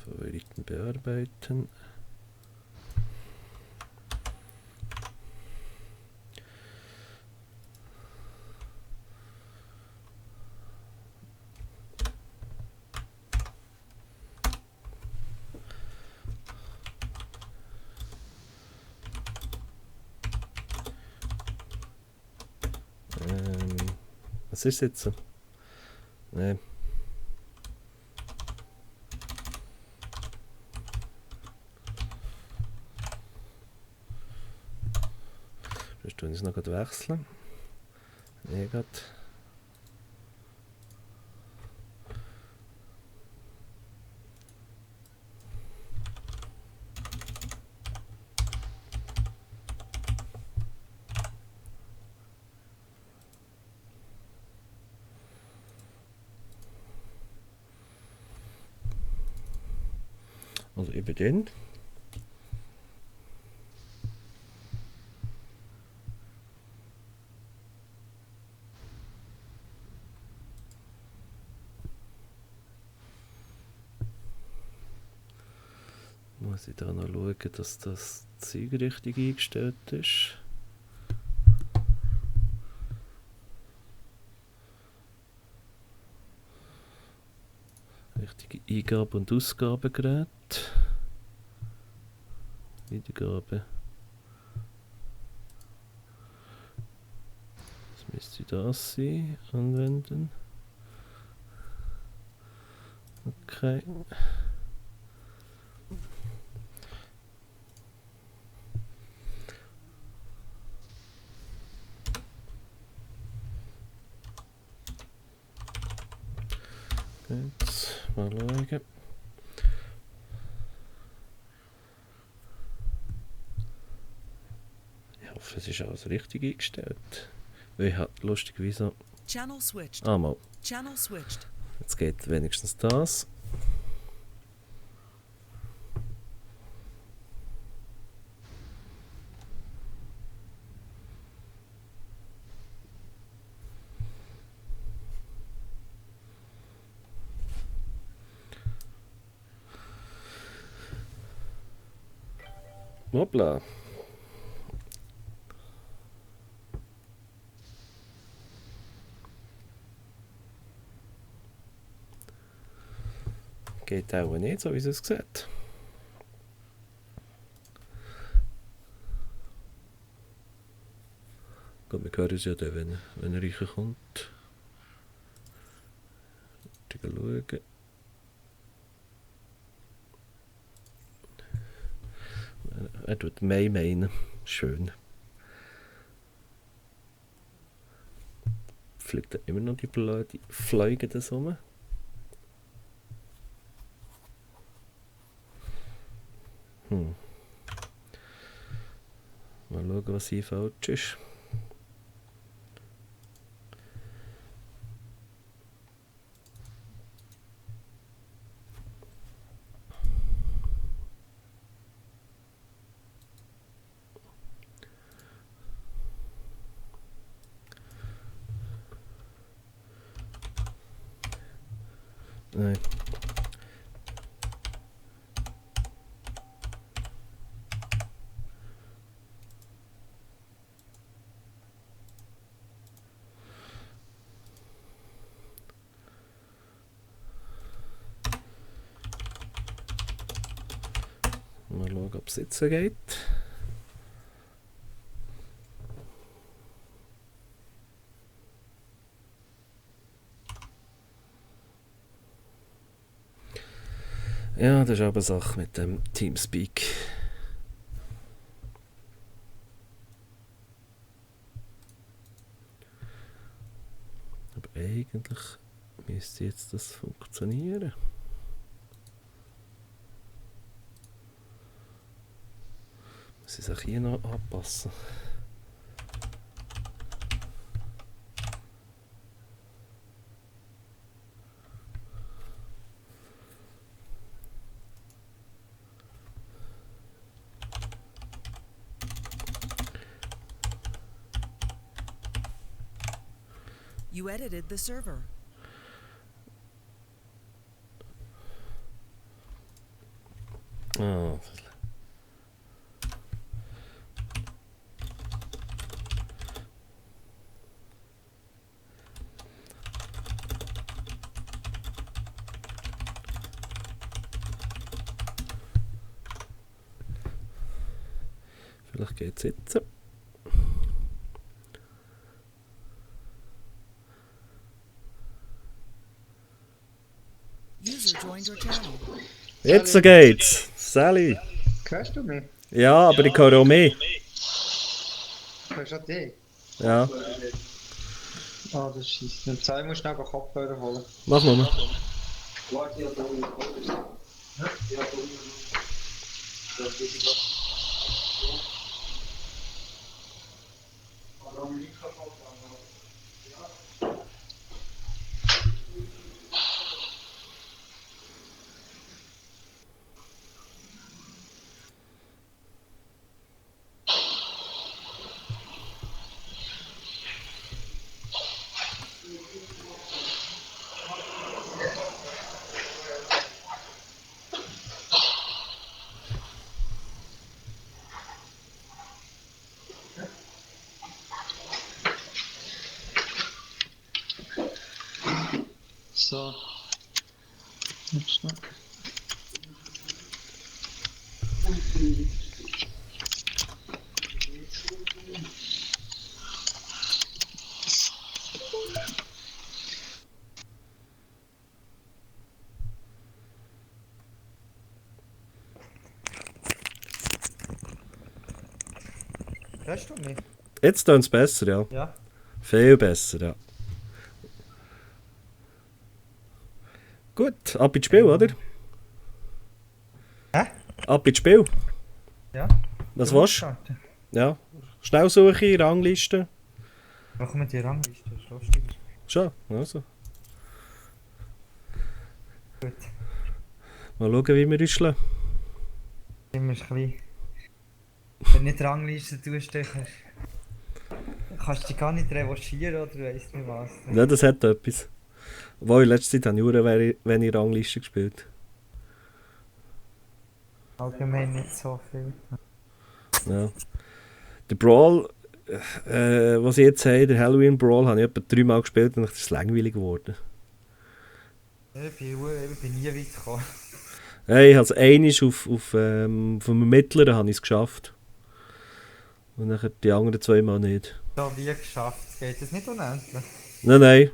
Favoriten bearbeiten. Was ist jetzt so? Nein. Sonst tun wir es noch gerade wechseln. Nee, gerade. Also über den. Muss ich da noch schauen, dass das Zeug richtig eingestellt ist. Richtige Eingabe- und Ausgabegerät. Wiedergabe. Das müsste das sein. Anwenden. Okay. Jetzt mal schauen. Ich hoffe, es ist alles richtig eingestellt. Weil ich habe lustigerweise... Channel switched. Ah, mal. Channel switched. Jetzt geht wenigstens das. Hoppla. Geht auch nicht, so wie es aussieht. Gut, wir hören es ja dann, wenn er reinkommt. Schauen. Er tut Mai meinen. Schön. Fliegt da immer noch die blöde Fliege da rum? Mal schauen, was hier falsch ist. Nein. Mal schauen, ob es jetzt geht. Ja, das ist aber eine Sache mit dem Teamspeak. Aber eigentlich müsste jetzt das funktionieren. Muss ich es auch hier noch anpassen? You edited the server. Ah. Vielleicht geht's jetzt. User joined your channel. Jetzt geht's! Sally! Hörst du mich? Ja, aber ich höre auch mehr. Hörst du dich? Ja, Ah, das schießt nicht. Ich muss schnell Kopfhörer holen. mach mal. Warte, ja, da unten. Ja, da unten. So. Jetzt noch. Hörst du mich? Jetzt tun es besser, ja. Ja. Viel besser, ja. Gut, ab ins Spiel, oder? Hä? Ab ins Spiel. Ja. Was willst du? Ja. Schnellsuche, Rangliste. Machen wir die Rangliste, das ist lustiger. Schon, also. Gut. Mal schauen, wie wir uns schlagen. Immer ein bisschen. Wenn du nicht Rangliste tust, dann kannst du dich gar nicht revanchieren oder weiss nicht was. Ja, das hat etwas. Obwohl, in letzter Zeit habe ich auch wenig Rangliste gespielt. Allgemein nicht so viel. Ja. Der Brawl, was ich jetzt habe, der Halloween Brawl, habe ich etwa 3 Mal gespielt und dann ist es langweilig geworden. Ich bin nie weit gekommen. Hey, ich habe es einmal vom Mittleren habe ich es geschafft. Und dann die anderen 2 Mal nicht. So wie geschafft. Geht das nicht unendlich? Nein.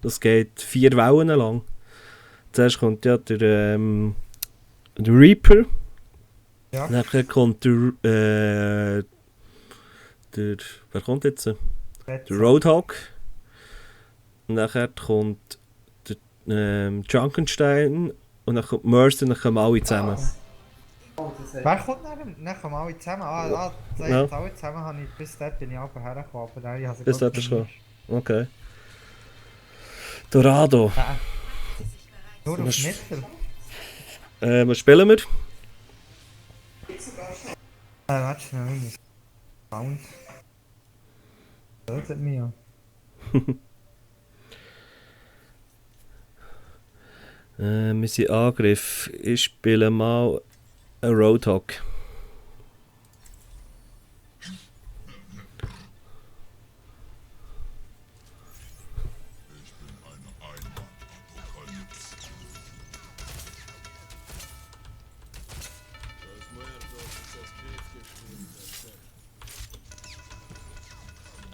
Das geht 4 Wellen lang. Zuerst kommt ja der Reaper. Ja. Dann kommt der wer kommt jetzt? Der Roadhog. Und nachher kommt der Junkenstein. Und dann kommt Mercy und dann kommen alle zusammen. Wer kommt dann kommen alle zusammen? Ja. Alle zusammen habe ich, bis dort bin ich auch hergekommen, aber nein, ich habe sie Bis glaub dort ich, ist okay. Dorado. nur auf Mittel. Was spielen wir? Warte schnell, ich muss Sound. Hört mich an. Wir sind Angriff. Ich spiele mal einen Roadhog.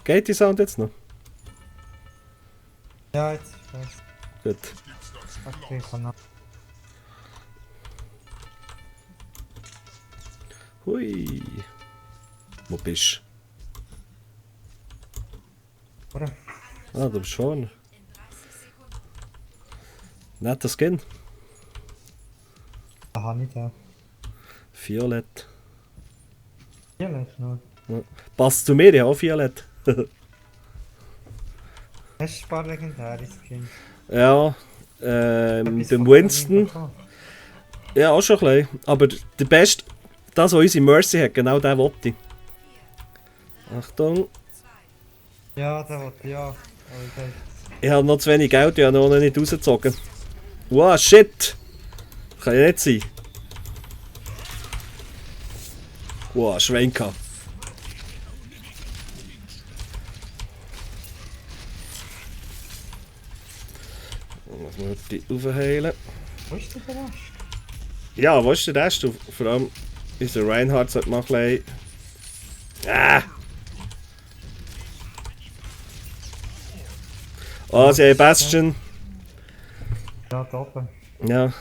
Geht die Sound jetzt noch? Ja, jetzt ist es. Gut. Okay, ich kann noch. Hui. Wo bist Oder? du? Ah, du bist vorne. Netter Skin. Da habe ich da. Violett. Hier lässt nur. Ja. Passt zu mir, ja, auch Violett. Das ist ein paar legendäre Skins. Ja, dem Winston. Ja, auch schon ein bisschen. Aber der Beste, das, was unsere Mercy hat, genau der wollte ich. Achtung. Ja, der wollte ja. Aber Ich habe noch zu wenig Geld, ich habe noch nicht rausgezogen. Wow, shit! Das kann ja nicht sein. Wow, Schwein gehabt. Lass mal die aufheilen. Wo ist denn der Rest? Ja, wo ist der Rest? Vor allem unser Reinhardt sollte mal ein bisschen... Ah! Oh, sie haben Bastion. Ja, da oben. Ja.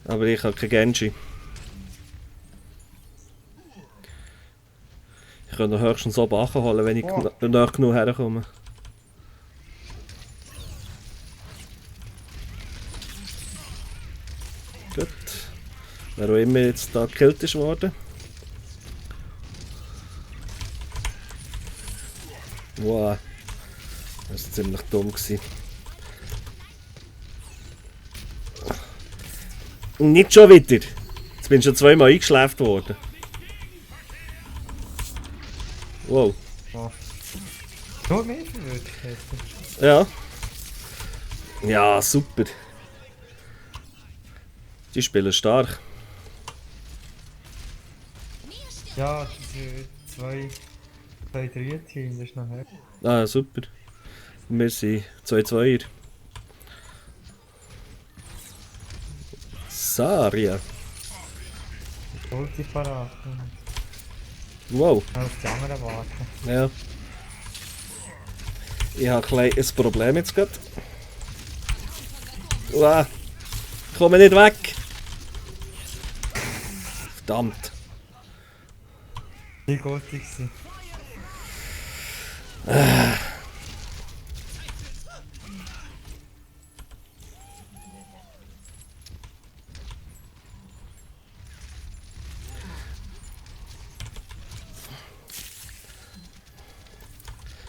Aber ich habe kein Genji. Ich kann noch höchstens oben holen, wenn ich nach genug herkomme. Gut. Wer auch immer jetzt da gekillt ist worden. Wow. Das war ziemlich dumm gewesen. Nicht schon wieder. Jetzt bin ich schon zweimal eingeschläft worden. Wow. Nur mehr verwirrt. Ja. Ja, super. Die spielen stark. Ja, diese 2-3-Team, das ist noch her. Ah, super. Wir sind 2-2er. Saria. Ulti parat. Wow. Auf die anderen warten. Ja. Ich habe ein kleines Problem jetzt gerade. Wow. Ich komme nicht weg. Verdammt. Die Ulti gewesen.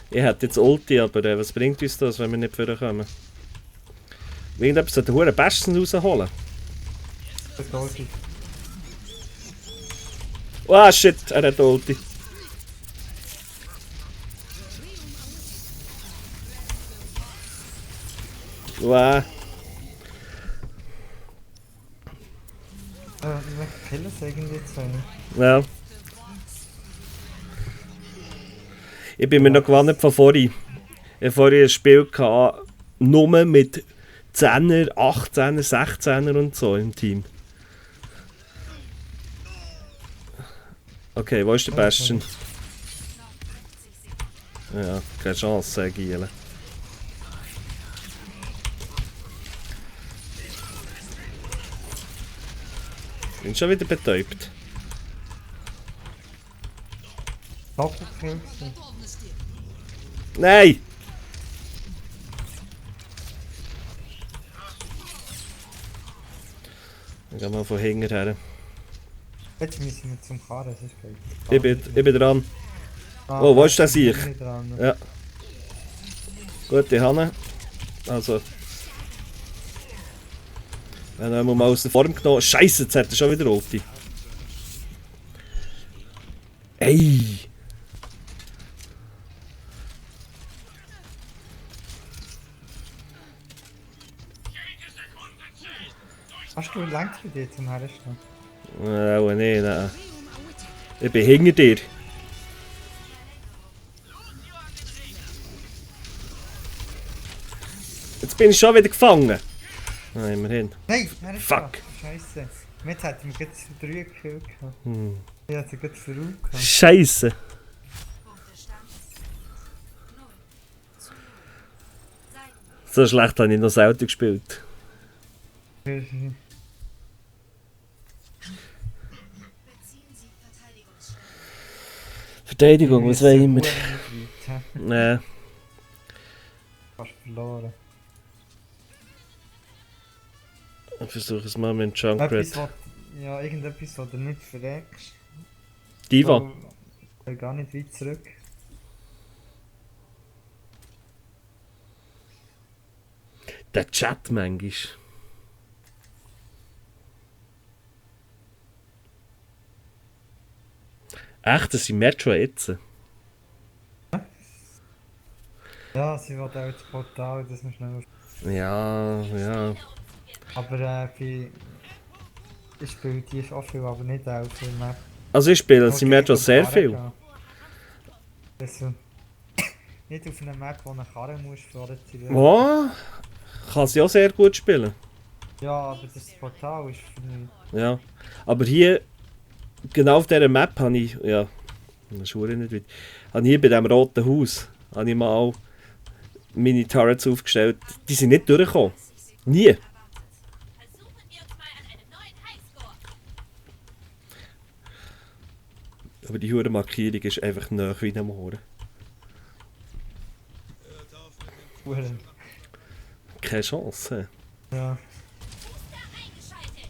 Ich hätte jetzt Ulti, aber was bringt uns das, wenn wir nicht vorkommen? Irgendetwas sollte den Besten rausholen. Das Ulti. Ah, shit, er hat Ulti. Wow. Wir killen es irgendwie zu wenig. Ja. Ich bin mir noch gewandt von vorhin. Ich hatte vorhin ein Spiel gehabt, nur mit 10er, 18er, 16er und so im Team. Okay, wo ist der Bastion? Ja, keine Chance, sage ich. Bin schon wieder betäubt. Doppelkill. Nein! Ich gehe mal von hinten her. Jetzt müssen wir zum Karren, das ist geil. Ich bin dran. Oh, wo ist der Sieg? Ja. Gut, ich habe ihn. Also. Dann haben wir mal aus der Form genommen. Scheiße, jetzt hat er schon wieder Ulti. Ey! Hast du längst bei dir zum Herstellen? Oh nee, nein. Ich bin hinter dir. Jetzt bin ich schon wieder gefangen. Nein, immerhin. Nein, er ist Fuck. da. Scheiße. Jetzt hätten wir jetzt 3 gekillt. Hm. Ich hätte sie gerade verrückt. Scheiße. So schlecht habe ich noch selten gespielt. Verteidigung, was will ich immer? Nee. Fast verloren. Ich versuche es mal mit dem Etwas, Junkrat. ja, irgendetwas, was du nicht verreckst. Diva. Ich will gar nicht weit zurück. Der Chat manchmal. Echt, das sind Metro jetzt. Ja, sie will auch das Portal, dass wir schnell... Ja, ja. Aber ich spiele die schon viel, aber nicht auf der Map. Also ich spiele Okay, sie mir schon ich sehr glaub, viel. Karren gehen. Also, nicht auf einer Map, wo eine Karre muss fahren. Oh, kann sie auch sehr gut spielen. Ja, aber das Portal ist für mich... Ja. Aber hier, genau auf dieser Map habe ich, ja, das ist verdammt nicht weit, habe ich hier bei diesem roten Haus, habe ich mal meine Turrets aufgestellt. Die sind nicht durchgekommen. Nie. Versuchen wir uns mal an einem neuen Highscore. Aber die hure Markierung ist einfach nahe wie am Ohren. Huren. Keine Chance. Ja. Booster eingeschaltet.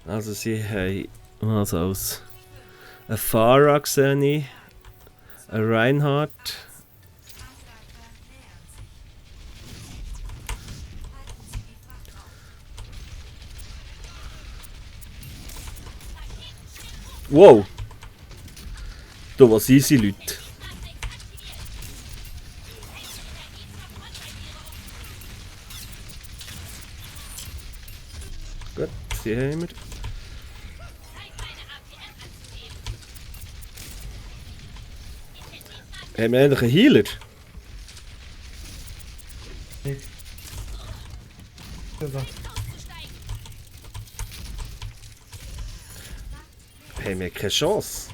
Also sie haben was als ein Farah gesehen, ein Reinhardt. Wow! Da was sind sie Leute? Gut, die haben wir. Haben wir eigentlich einen Healer? Nicht. Also, Haben wir keine Chance?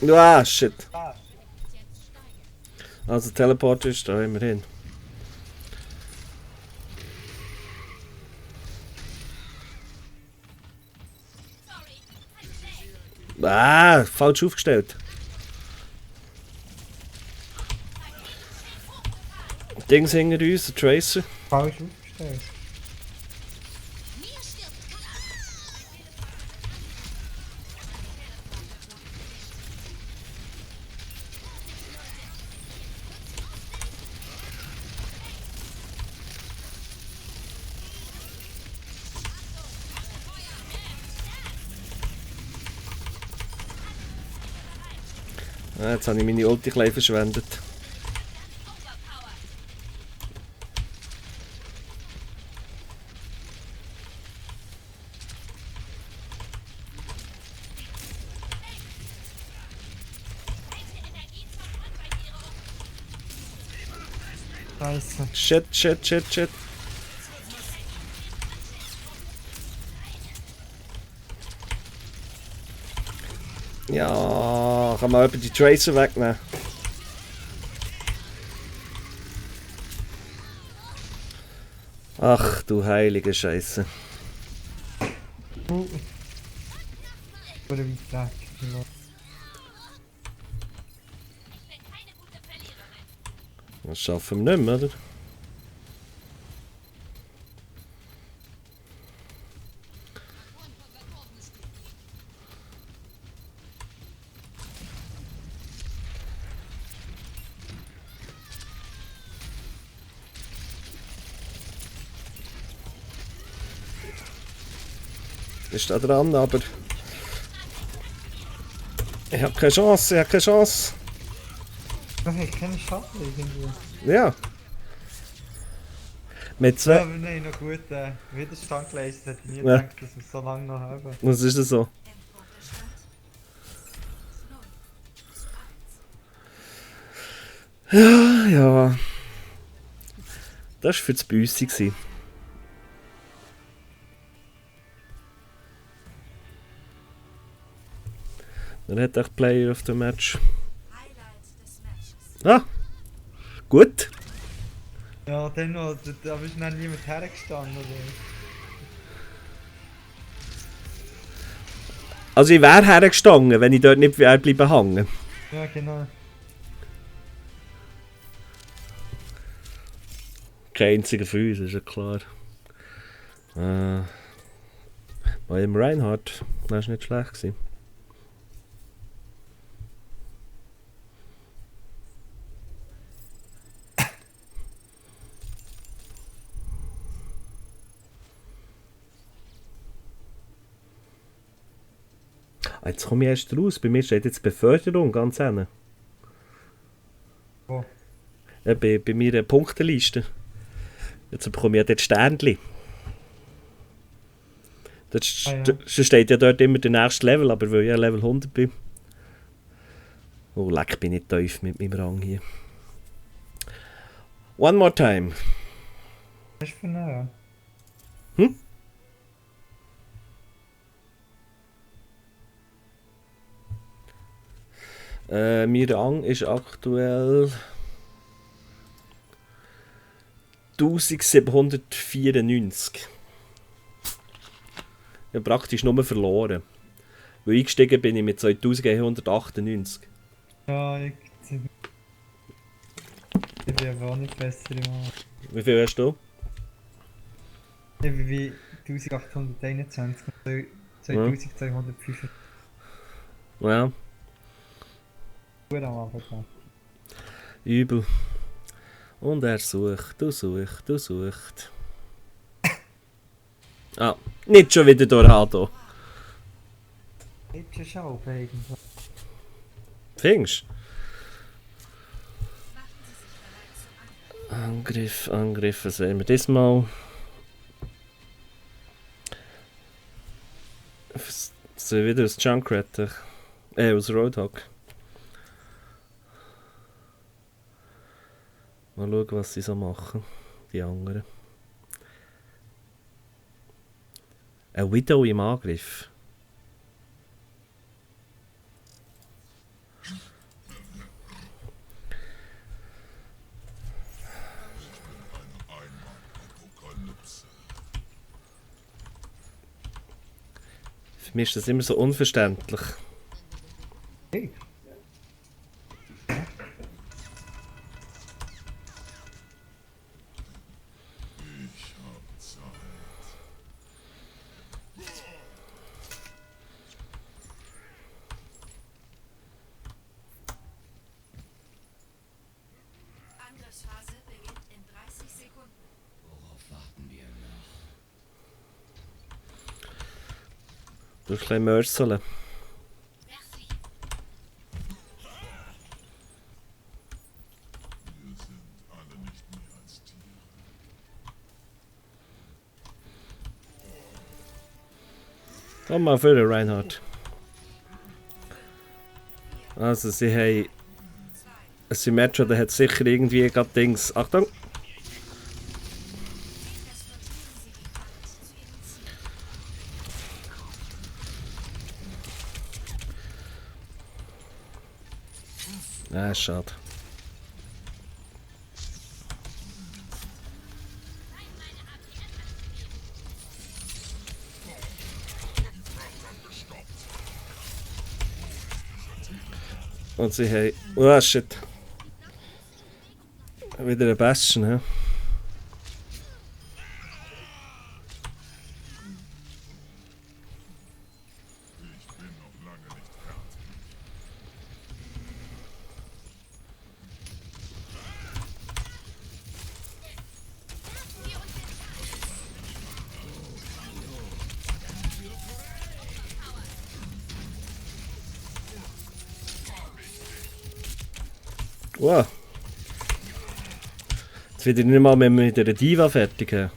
Ah, shit. Also Teleporter ist da immerhin. Ah, falsch aufgestellt. Dings hinter uns, der Tracer. falsch aufgestellt. Mir stirbt. Ah, jetzt habe ich meine Ulti gleich verschwendet. Scheiße. Shit, shit, shit, shit. Ja, kann man eben die Tracer wegnehmen. Ach du heilige Scheiße. Oder wie gesagt. Ich bin keine gute Verliererin. Das schaffen wir nicht mehr, oder? Ist da dran, aber ich habe keine Chance, ich habe keine Chance. Ich kenne Schatten irgendwie. Ja. Mit Ja, zwei. aber nein, noch gut Widerstand geleistet. Hätte ich nie Ja. gedacht, dass wir so lange noch haben. Was ist das so? Ja, ja. Das war für das Büssi gewesen. Er hat auch Player of the Match. Ah! Gut! Ja, dann noch, da bist du noch niemand hergestanden, oder? Also ich wäre hergestanden, wenn ich dort nicht wäre bleiben hängen. Ja, genau. Kein einziger von uns, ist ja klar. Bei dem Reinhardt, das war nicht schlecht gewesen. Jetzt komme ich erst raus. Bei mir steht jetzt Beförderung ganz hinten. Wo? Ja, bei meiner Punkteliste. Jetzt bekomme ich ja dort Sternchen. Dort steht ja dort immer der nächste Level, aber weil ich ja Level 100 bin. Oh, leck, bin ich tief mit meinem Rang hier. One more time. Was ist für eine? Hm? Mein Rang ist aktuell 1794. Ich habe praktisch nur verloren. Weil eingestiegen bin ich mit 2198. Ja, ich bin aber auch nicht besser im Mann. Wie viel hast du? Ich bin wie 1821 und 2205 Ja, Uhr am Anfang. übel. Und er sucht, du sucht. Ah, nicht schon wieder Dorado. Jetzt schon Schaub eigentlich. Findest du? Angriff, was sehen wir diesmal? So wieder aus Junkrat. Aus Roadhog. Mal schauen, was sie so machen, die anderen. Ein Widow im Angriff. Apokalypse. Für mich ist das immer so unverständlich. Hey. Ich hab Zeit. Angriffsphase beginnt in 30 Sekunden. Worauf warten wir noch? Du ein bisschen mörseln. Merci. Wir sind alle nicht mehr als Tiere. Komm mal für den Reinhard. Also sie haben... Ein Symmetra, der hat sicher irgendwie gerade Dings... Achtung! Ah, schade. Und sie haben... Oh shit. Wieder ein Bastion, hä? Ich bin noch lange nicht fertig. Wow. Jetzt wieder nicht mal mit einer Diva fertig haben.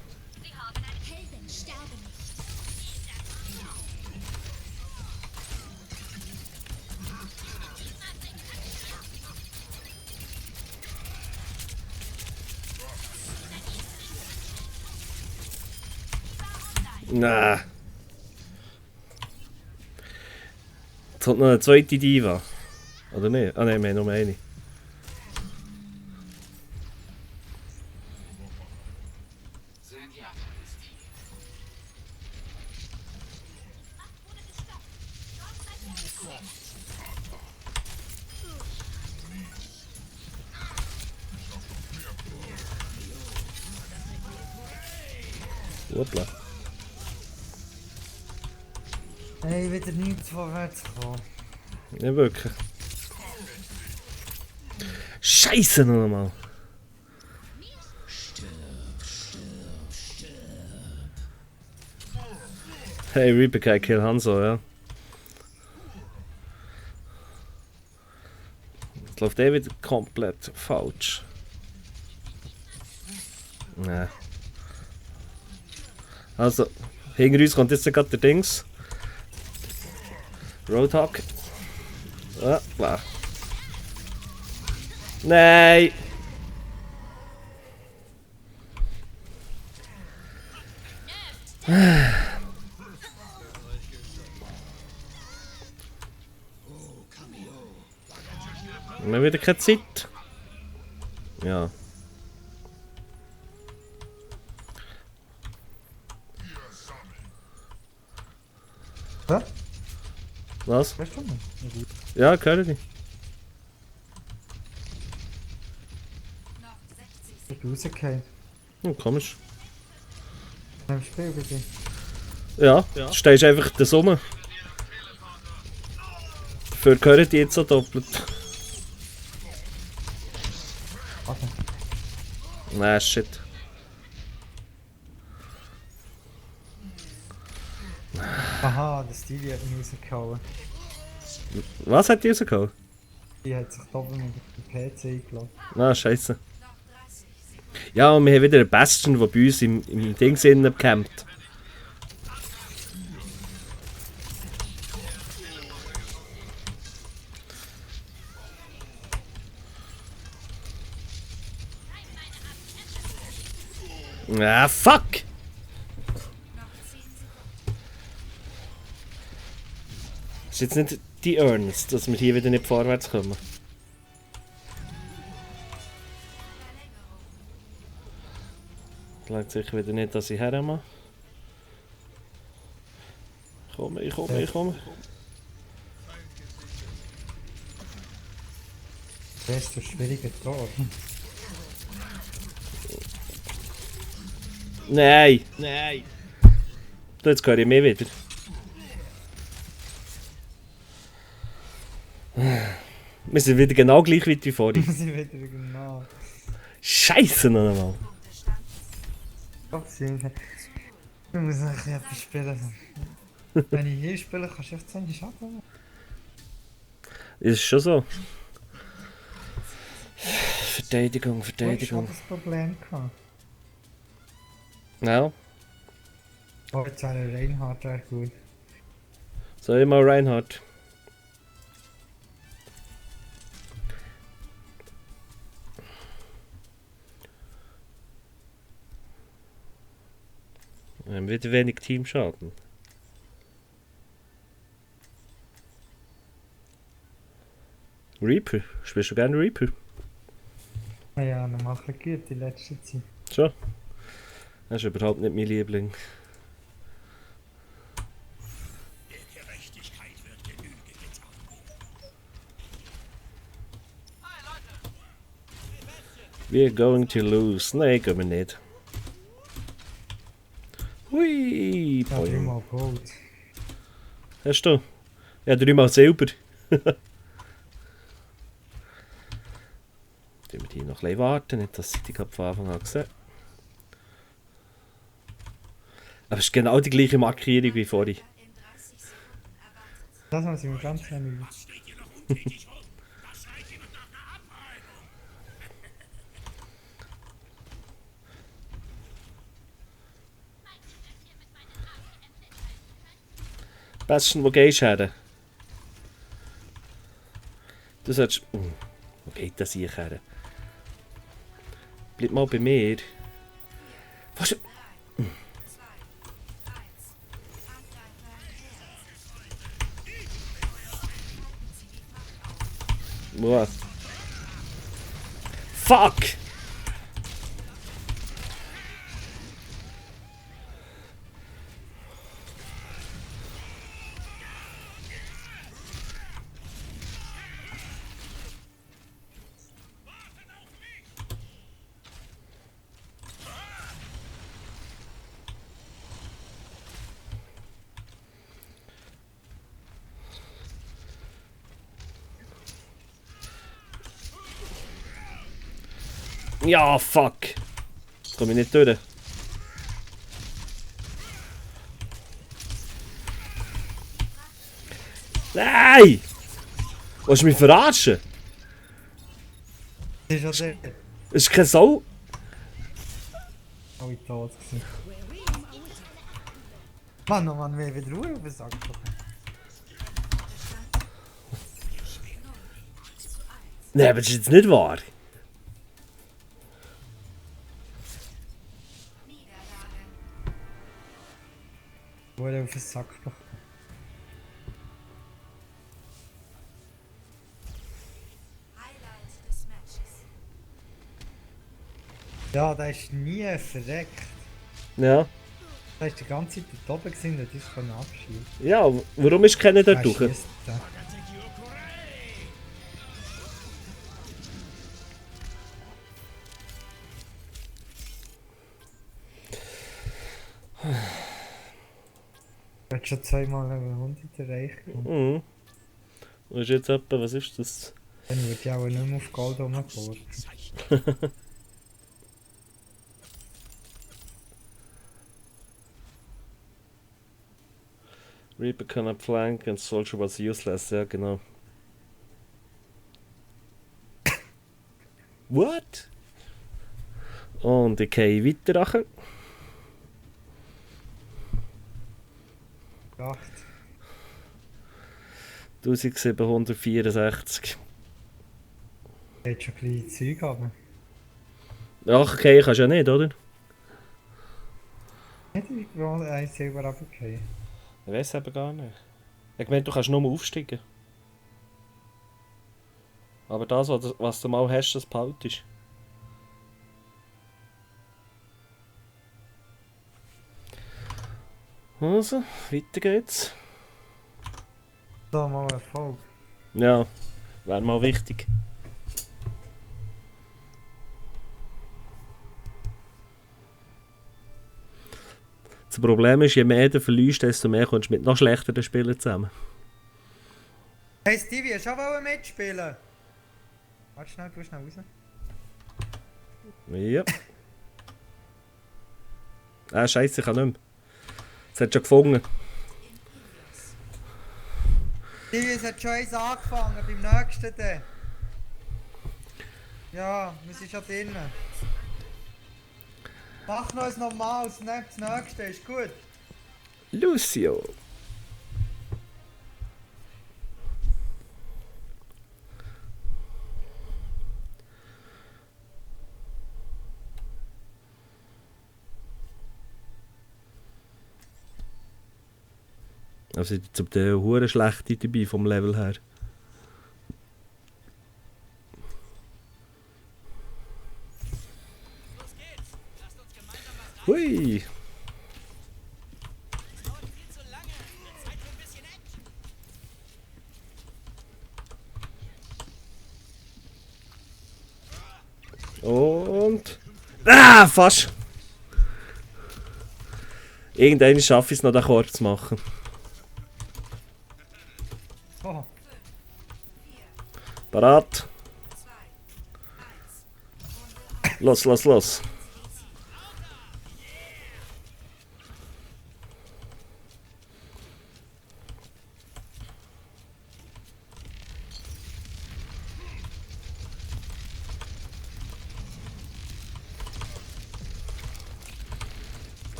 Sie haben einen Helden sterben. Na. Jetzt kommt noch eine zweite Diva. Oder nicht? Ah nein, wir haben nur eine. Hoppla. Hey, wieder nichts vorwärts gekommen. Ja, wirklich. Scheiße noch einmal. Hey, Reaper kann kill Hanzo, ja. läuft eh wieder komplett falsch. Nee. Also, hinter uns kommt jetzt gerade der Dings. Roadhog. Ah, klar. Nein! Wir haben wieder keine Zeit. Ja. Hä? Was? Weißt du nicht? Ja, höre dich. Noch 60 Ich bin rausgefallen. Hm, komisch. Im Spiel bitte. Ja, du stehst einfach da rum. Dafür hören die jetzt so doppelt. Warte. Nein, shit. Aha, der Stevie hat mich rausgehauen. Was hat die rausgehauen? Die hat sich doppelt mit dem PC eingeladen. Ah, scheiße. noch 30 Sekunden. Ja, und wir haben wieder einen Bastion, der bei uns im Ding innen campt. Ah, fuck! Noch 10 Sekunden. Das ist jetzt nicht die Ernst, dass wir hier wieder nicht vorwärts kommen. Verlängerung. Das sicher wieder nicht, dass ich hermache. Ich komme. Das ist der schwierige Tor. Nein! Nein! Jetzt höre ich mich wieder. Wir sind wieder genau gleich weit wie vorhin. Wir sind wieder genau. Scheiße noch einmal. Doch, ich muss noch etwas spielen. Wenn ich hier spiele, kannst du echt 10 Schaden machen. Ist schon so. Verteidigung. Du hast schon das Problem gehabt. Ja. Oh, jetzt wäre der Reinhardt echt gut. Soll ich mal Reinhardt? Wir haben wieder wenig Teamschaden. Reaper? Spielst du gerne Reaper? Ja, dann mache ich gut die letzte Zeit. Schon? Das ist überhaupt nicht mein Liebling. We're going to lose. Nein, gehen wir nicht. Hui, Ja, boing. 3-mal Gold. Hast du? Ja, 3-mal Silber. Dann wir die noch ein bisschen warten, nicht dass ich die gerade von Anfang an sehe. Aber es ist genau die gleiche Markierung wie vorhin. In 30 Sekunden erwartet. Das haben sie mir ganz schnell. Bastion, wo gehst du her? Du solltest... wo geht das hier her? Bleib mal bei mir. Was? 3, 2, 1. Angreifer. What? Fuck! Ja, fuck! Komm ich nicht durch. Nein! Willst du mich verarschen? Das ist ja der. Es ist kein Sau. Alle tot gewesen. Mann, oh Mann, wir wieder Ruhe auf den Sack bekommen. Nein, aber das ist jetzt nicht wahr. Ruhe auf den Sack bekommen. Highlight des Matches. Ja, der ist nie verreckt. Ja. Der ist die ganze Zeit dort oben gewesen und ist von abschieben. Ja, warum ist keiner dort durch? Du hast schon zweimal Level 100 erreicht. Mhm. Und ist jetzt etwa, was ist das? Dann würde ich auch nicht mehr auf Gold rumfahren. Reaper cannot flank and Soldier was useless, ja genau. What? Und ich gehe weiter nachher. 8. 1764. Hat schon ein bisschen Zeug aber. Ach, okay, kannst du ja nicht, oder? Nicht die Bronze, ein Silber runtergefallen. Ich weiß eben gar nicht. Ich meine, du kannst nur aufsteigen. Aber das, was du mal hast, das behaltest. Also, weiter geht's. So, mal Erfolg. Ja, wäre mal wichtig. Das Problem ist, je mehr du verlierst, desto mehr kommst du mit noch schlechteren Spielern zusammen. Hey Stevie, hast du auch mitspielen? Warte schnell, du schnell raus. Ja. Scheiße, ich kann nicht mehr. Es hat schon gefunden. Stevie, es hat schon eins angefangen, beim nächsten dann. Ja, wir sind schon drinnen. Mach noch ein normales, das nächste, ist gut. Lucio. Also zum Teil hure schlechte dabei vom Level her. Los geht's. Lasst uns gemeinsam was rein. Hui. Das dauert viel zu lange. Wird Zeit für ein bisschen Action. Und... Ah, fast! Irgendwann schaffe ich es noch, den Korb zu machen. Oh, Parat. Los, los, los.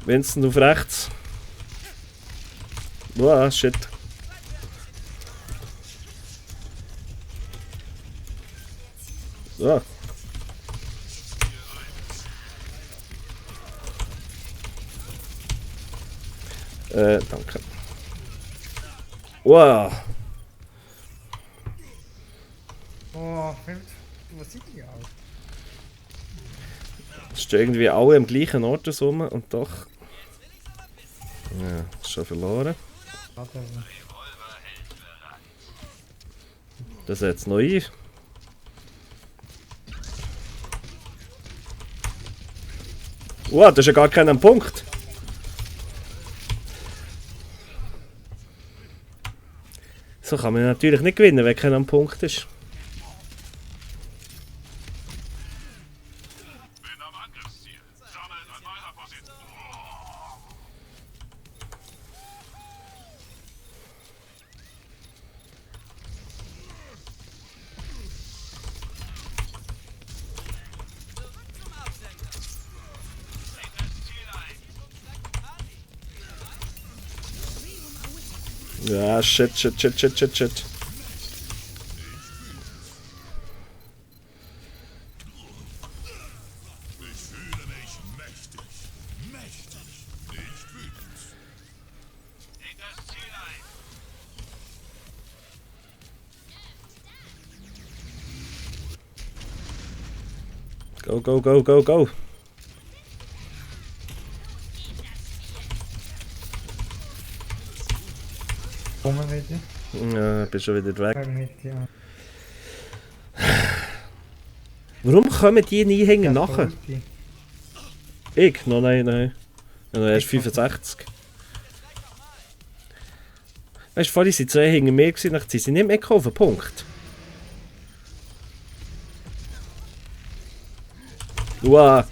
Vincent auf rechts. Wow, shit. So. Danke. Wow. oh, was sind die alle? Es stehen irgendwie alle am gleichen Ort rum und doch. Ja, ist schon verloren. Warte, Das jetzt neu. Wow, das ist ja gar kein Punkt. So kann man natürlich nicht gewinnen, wenn kein Punkt ist. Bin am Angriffsziel. Sammelt an meiner Position. Ja, shit. Nehmt das Ziel ein. Go. Kommen wieder. Ja, bist schon wieder weg. Mit, ja. Warum kommen die nie hängen nachher? Ulti. Ich? No, nein. Ja, noch erst 65. Weißt du, vorhin waren 2 hinter mir, nachher sind sie nicht mehr gekommen, Punkt. Wow.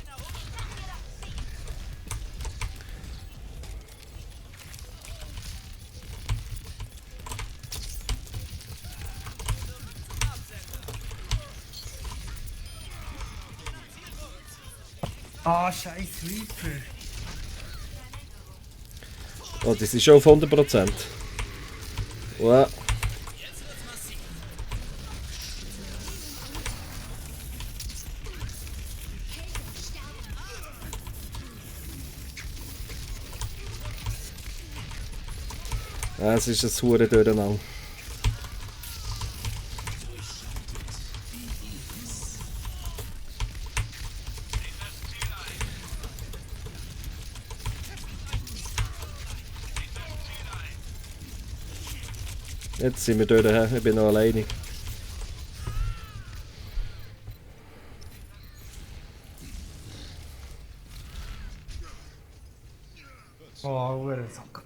Ah, scheiß Reaper. Oh, das ist schon auf 100%. Wow. Ja, es ist ein hure Durcheinander. Jetzt sind wir durch, ich bin noch alleine. Oh, Sack.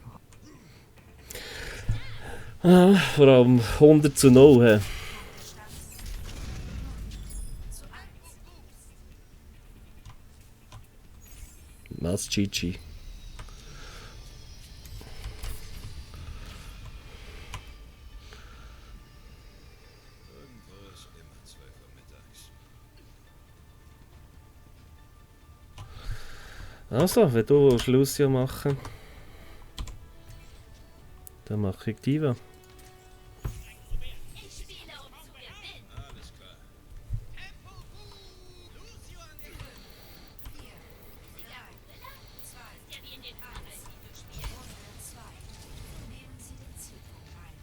Ah, vor allem 100:0. He. Was, GG? Also, wenn du Schluss machen, dann mache ich Diva. Ich spiele, um zu gewinnen. Alles klar. Tempo gut. Lucio an den Ball. 4, 3, 2, Ja, wie in den aggressiven Spielen. Runde 2. Nehmen Sie den Zielpunkt ein.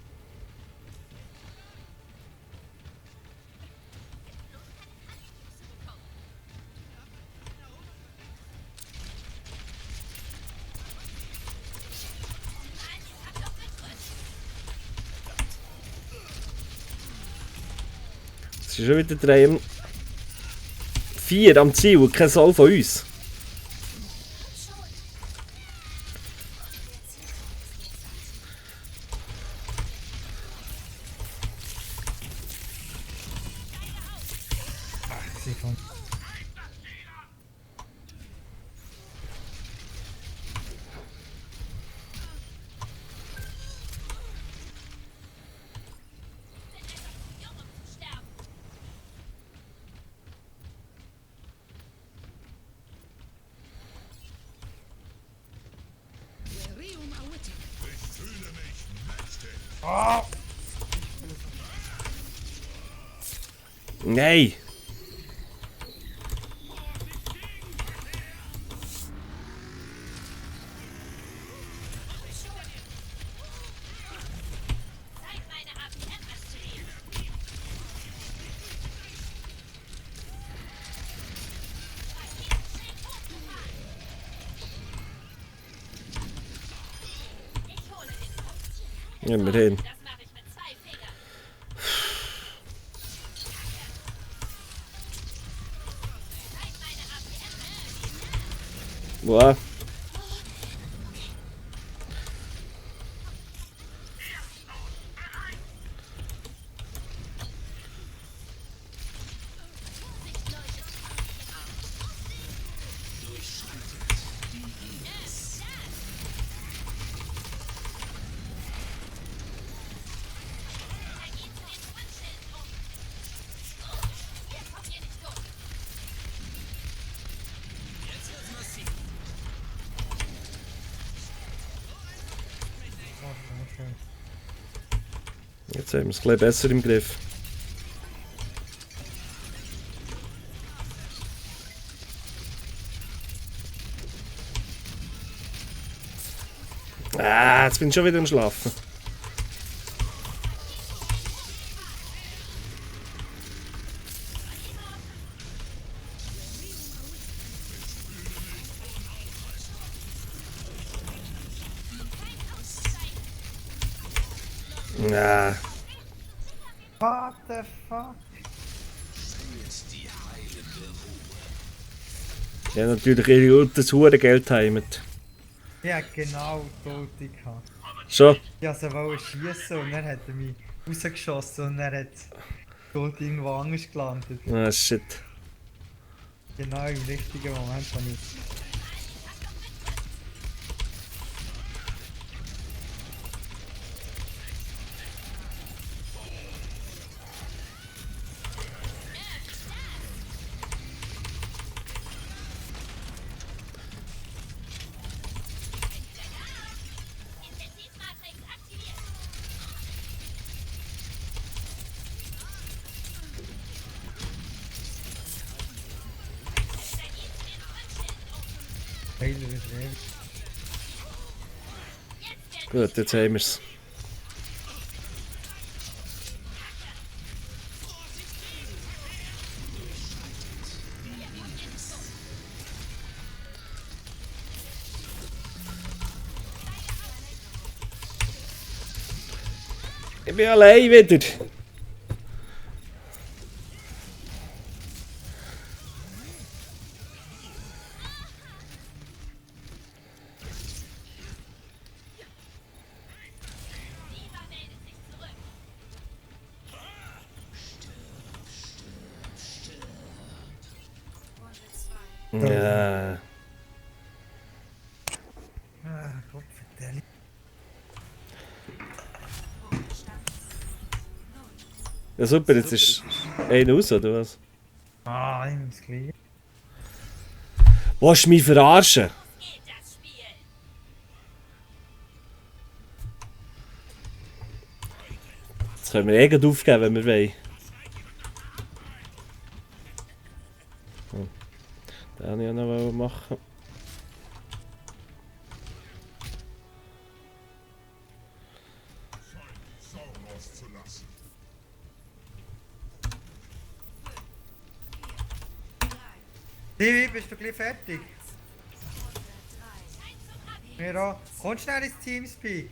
Es ist schon wieder 3 4 am Ziel und kein Soll von uns. Siphon. Nein! Zeig meine APM was zu ihr. Ich hole den Ja, wir hin. Das mache ich mit 2 Fingern. Zeig meine APM. Wow. Jetzt haben wir es ein bisschen besser im Griff. Jetzt bin ich schon wieder am Schlafen. What the fuck? Ja, natürlich ihre das Hurengeld heimet. Ja, genau, Tote gehabt. Schon? Ich wollte schießen und dann hat er mich rausgeschossen und dann hat Gold irgendwo anders gelandet. Ah, shit. Genau im richtigen Moment, wo ich... Intensivmatrix aktiviert. Heiler ist ewig. Gut, jetzt haben wir es. Ich bin allein wieder. Ja. Gott vertelle. Ja super, jetzt ist einer raus, oder was? Ah, ich muss gleich. Willst du mich verarschen? Geht das Spiel. Jetzt können wir eh gleich aufgeben, wenn wir wollen. Den wollte ich auch noch machen. Tivi, bist du gleich fertig? Mira, komm schnell ins Teamspeak.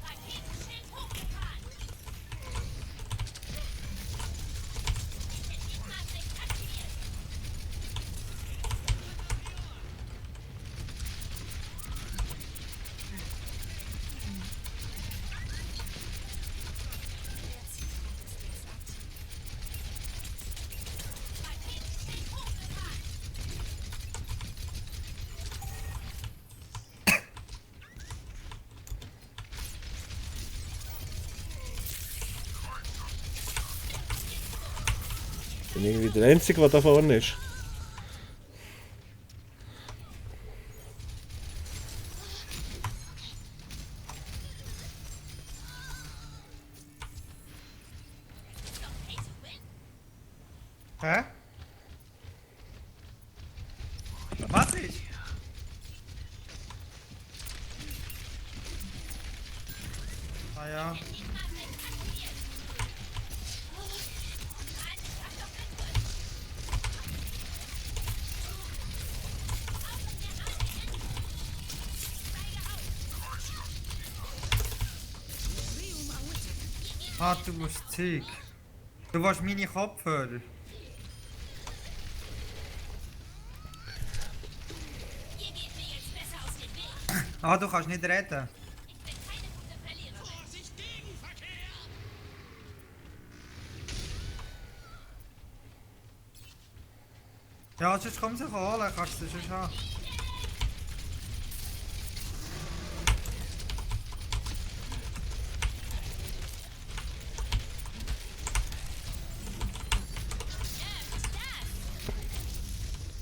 Raketenschild hochgefahren. Intensivmatrix aktiviert. Raketenschild hochgefahren. Ich bin irgendwie der Einzige, der da vorne ist. Pay to win. Hä? Was ist? Ah ja. Intensivmatrix aktiviert. Ah, du musst Zeug. Du willst meine Kopfhörer. Ihr geht mir jetzt besser aus dem Weg. Ah, du kannst nicht reden. Ich bin keine gute Verliererin. Vorsicht, Gegenverkehr! Ja, sonst komm sie holen, kannst du sie schon haben.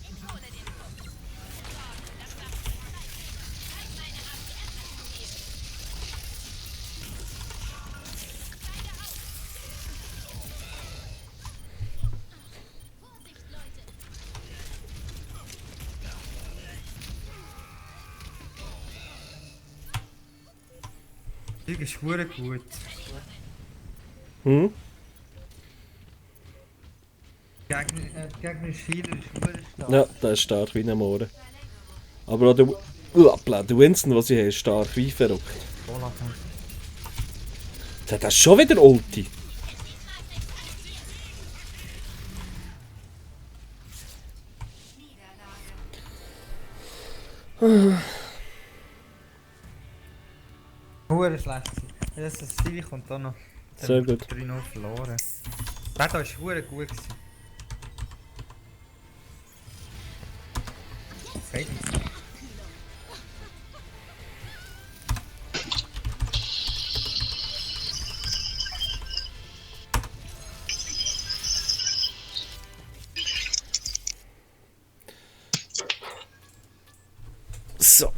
Ich hole den Punkt. Steve ist verdammt gut. Hm? Gegner Schieler ist verdammt stark. Ja, der ist stark wie ein Mohren. Aber auch der Winston, den sie haben, ist stark wie verrückt. Olaf. Jetzt hat er schon wieder Ulti. Verdammt schlecht. Das Stevie kommt auch noch. Sehr gut. 3-0 verloren. Der da war verdammt gut. Geht nicht. So.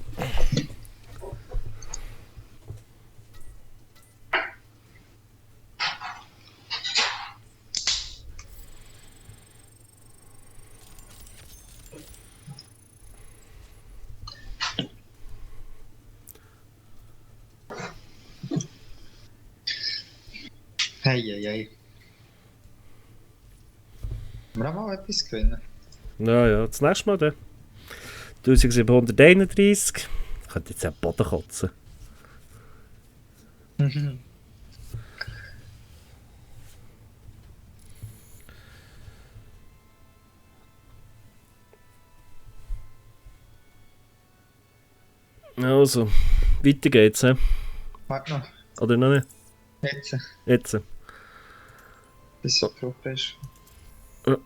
Hey. Wir haben mal etwas gewinnen. Ja, das nächste Mal dann. 1731. Ich könnte jetzt am Boden kotzen. Also, weiter geht's, hä? Warte noch. Oder noch nicht? Jetzt. Jetzt. Bis so grob ist. Ja.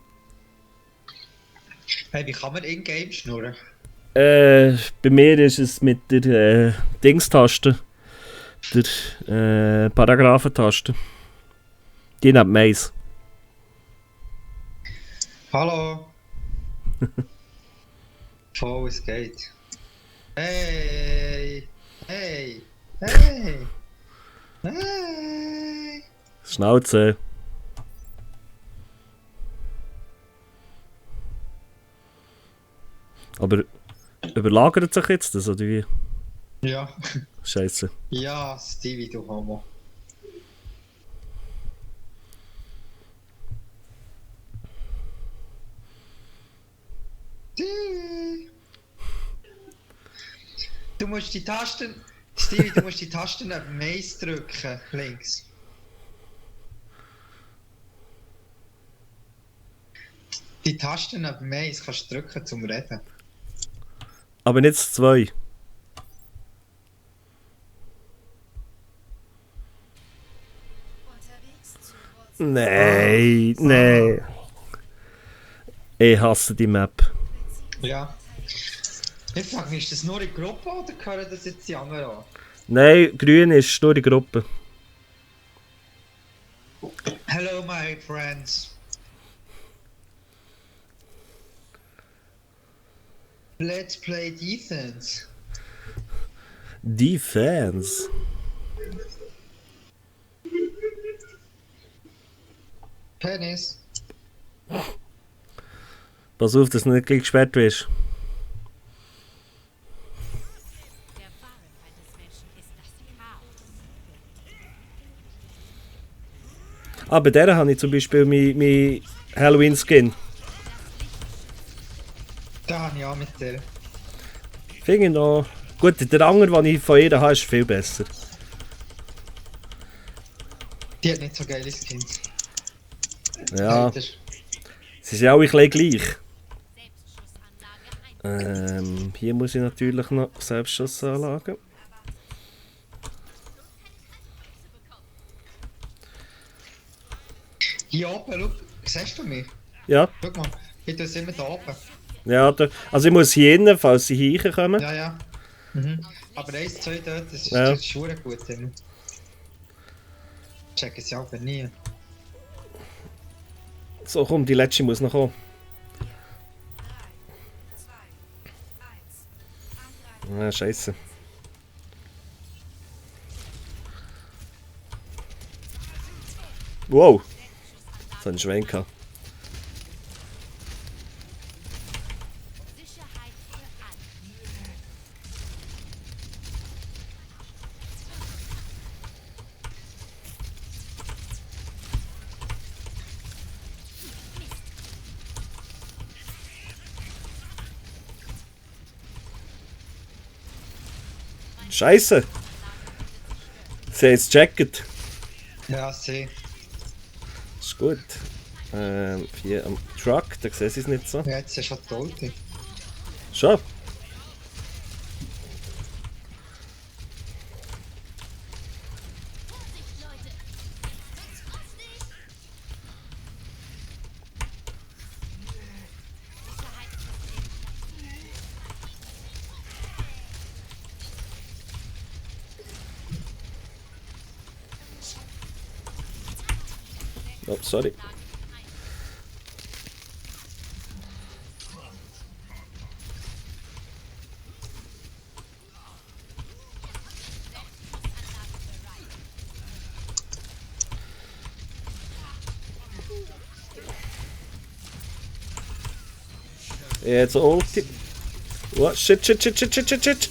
Hey, wie kann man in-game schnurren? Bei mir ist es mit der Dingstaste. Der Paragraphentaste. Die neben Mais. Hallo! Voll, es geht. Hey! Schnauze. Aber überlagert sich jetzt das, oder wie? Ja. Scheiße. Ja, Stevie, du Homo. Du musst die Tasten... Stevie, du musst die Tasten neben Mais drücken, links. Die Tasten neben Mais kannst du drücken zum Reden. Aber nicht das 2. Unterwegs zu Wurzeln. Nein. Ich hasse die Map. Ja. Jetzt sag mir, ist das nur in Gruppe oder gehören das jetzt die anderen an? Nein, grün ist nur die Gruppe. Hello my friends. Let's play defense. Defense. Penis. Pass auf, dass du nicht gleich gesperrt wirst. Der wahre Feind des Menschen ist das Chaos. Ah, bei der habe ich zum Beispiel mein Halloween-Skin. Da habe ich auch mit der. Finde ich noch... Gut, der andere, den ich von ihr habe, ist viel besser. Die hat nicht so geile Skins. Ja, Hater. sie sind alle ein bisschen gleich. Selbstschussanlage ein. Hier muss ich natürlich noch Selbstschussanlagen. Hier oben, schau. Siehst du mich? Ja, Schau mal. Ich tue es immer da oben. ja, also ich muss hier hin, falls sie hier kommen. Ja, ja. Aber 1, 2 dort, das ist, Ja. das ist schon gut. Immer. Checken sie aber nie. So, komm, die letzte muss noch kommen. 3, 2, 1. Angreifen. Ah, scheiße. Wow! So ein Schwenk gehabt. Sicherheit für alle. Scheiße! Sie haben es gecheckt. Ja, sie. Ist gut. Hier am Truck, da sehen sie es nicht so. Ja, jetzt ist schon tot. Schon. Oh, sorry. Jetzt Ulti. Oh, shit, shit, shit, shit, shit, shit, shit.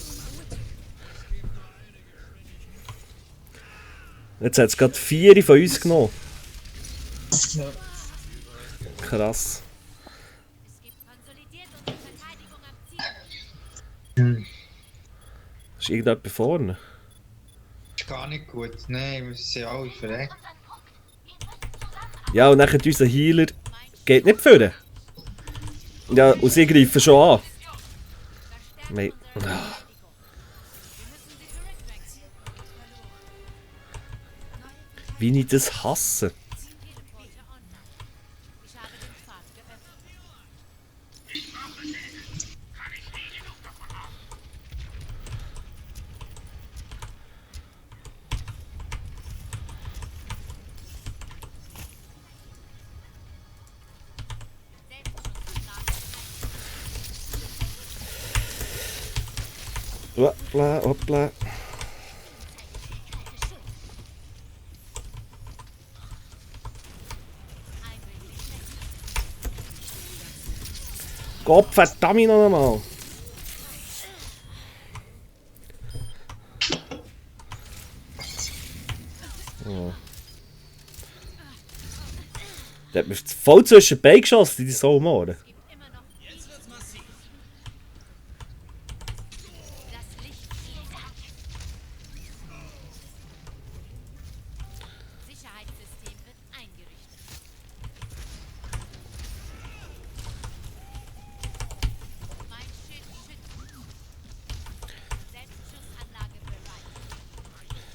Jetzt hat es gerade 4 von uns genommen. Krass. Es gibt konsolidiert unsere Verteidigung am Ziel. Ist irgendjemand vorne? Ist gar nicht gut. Nein, wir sind alle verreckt. Ja, und nachher unser Healer geht nicht führen. Ja, und sie greifen schon an. Mei- Ah. Wie ich das hasse. Teleporter online. Ich habe den Pfad geöffnet. Hoppla, hoppla. Gott verdammt noch einmal. Oh. Der hat mir voll zwischen die Beine geschossen, die Sau Morde. Es gibt immer noch Jetzt wird's massiv. das Licht schlägt ab. Sicherheitssystem wird eingerichtet. Mein Schild schützt. Selbstschussanlage bereit.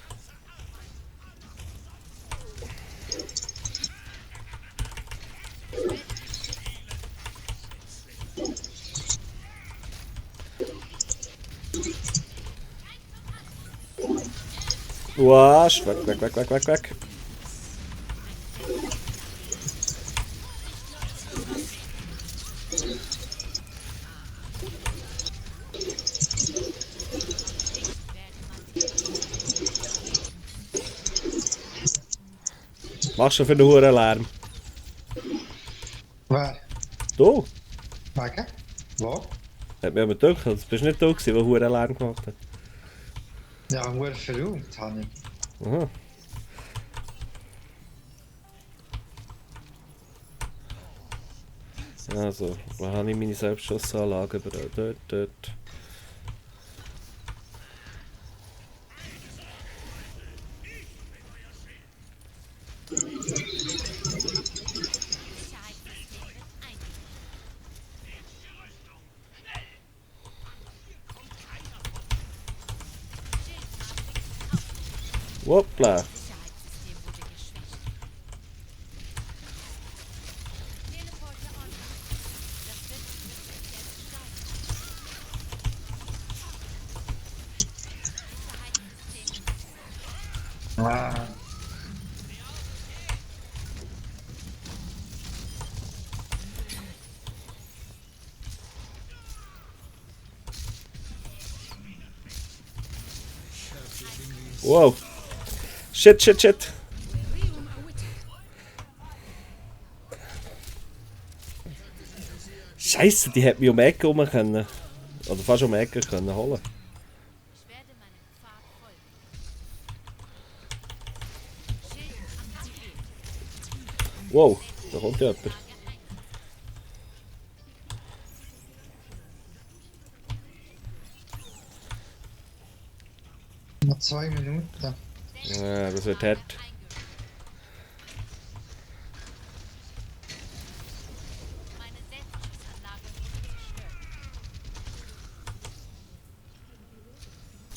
Wasch, weg, weg, weg, weg, weg, weg. Machst schon für den hohen Lärm? Wer? Du? Wegen? Wo? Hat mir aber gedacht, das bist nicht du gewesen, der hohen Lärm gemacht hat. Ja, nur verräumt habe ich. Aha. Also, wo habe ich meine Selbstschussanlage? Dort. Sicherheitssystem wird eingerichtet. Hoppla. Sicherheitssystem wurde geschwächt. Teleporter online. Das wird jetzt steigen. Sicherheitssystem Ah. Wow. Shit, shit, shit. Scheiße, die hätte mich um die Ecke rum können. Oder fast um die Ecke können holen. Ich werde meinem Pfad folgen. Schild aktiviert. Wow, da kommt jemand. Lage eingerichtet. Noch 2 Minuten. Ja, das wird hart. Meine Selbstschussanlage wurde zerstört.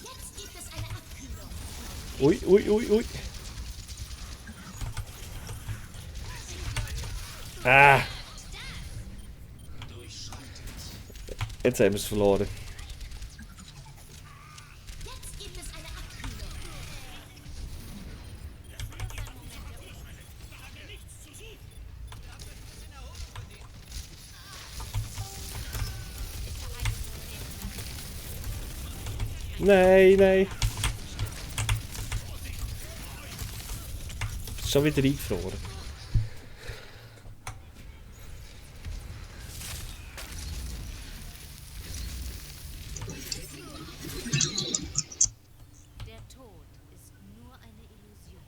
Jetzt gibt es eine Abkühlung. Ui, ui, ui, ui. Ah! Jetzt haben wir es verloren. Jetzt gibt es eine Abkühlung. Nein, nein. Ist schon wieder eingefroren. Der Tod ist nur eine Illusion.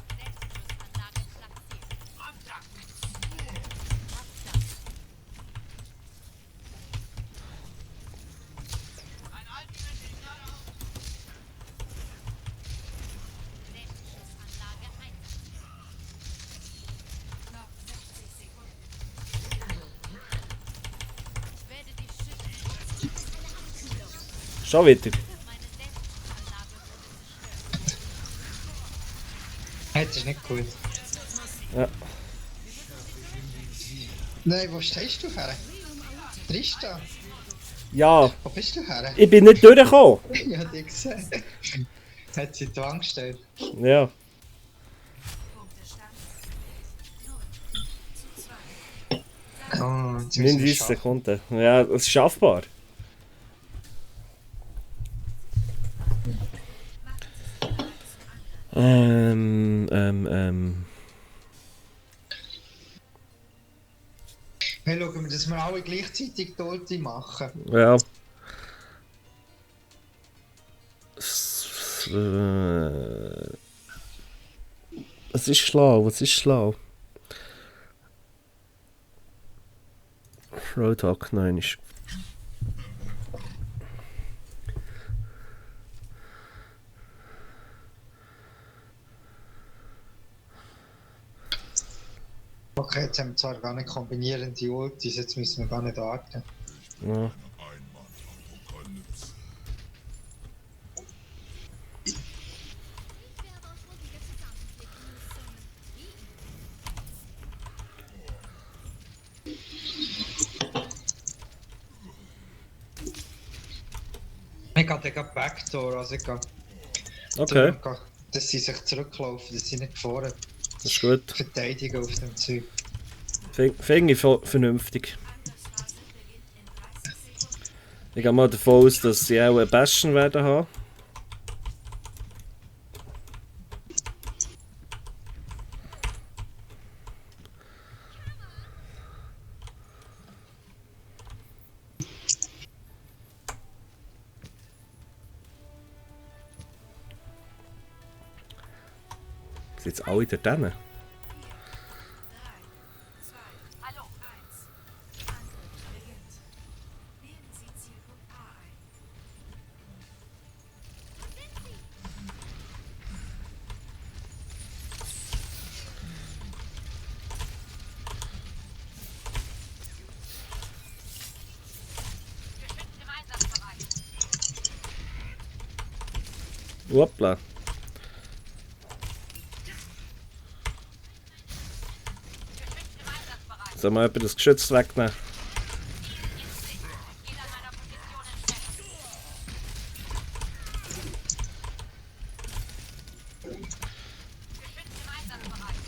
Selbstschussanlage platziert. Selbstschussanlage eingesetzt. Noch 60 Sekunden. Ich werde die Schüsse. Jetzt gibt es eine Abkühlung. Schon wieder. Meine Selbstschussanlage wurde zerstört. Jetzt ist nicht gut. Ja. Nein, wo stehst du her? Tristan, Ja, wo bist du her? ich bin nicht durchgekommen. Ich hab dich gesehen. Hat sie die Wand gestellt. Ja. Punktestand 0:2. Oh, jetzt müssen wir 39 schaffen. Sekunden. Ja, das ist schaffbar. Ähm. Hey, schauen wir, dass wir alle gleichzeitig die Ulti machen. Ja. Es ist schlau, es ist schlau. Roadhog 9 ist. Okay, jetzt haben wir zwar gar nicht kombinierende Ultis, jetzt müssen wir gar nicht warten. Ja. Ich werde euch wohl wieder zusammenblicken müssen. Ich gehe dann Backdoor, also ich gehe Okay, zurück, dass sie sich zurücklaufen, dass sie nicht vorne das ist gut. verteidigen auf dem Zeug. Finde ich vernünftig. Angriffsphase beginnt in 30 Sekunden. Ich gehe mal davon aus, dass sie auch einen Bastion werden haben. Sind jetzt alle da drinnen? 3, 2, 1. Angriff beginnt. Wählen Sie Zielpunkt A ein. Im Einsatzbereich. Hoppla. Soll mal jemand das Geschütz wegnehmen? Jeder meiner Positionen fest. Geschützt im Einsatzbereich.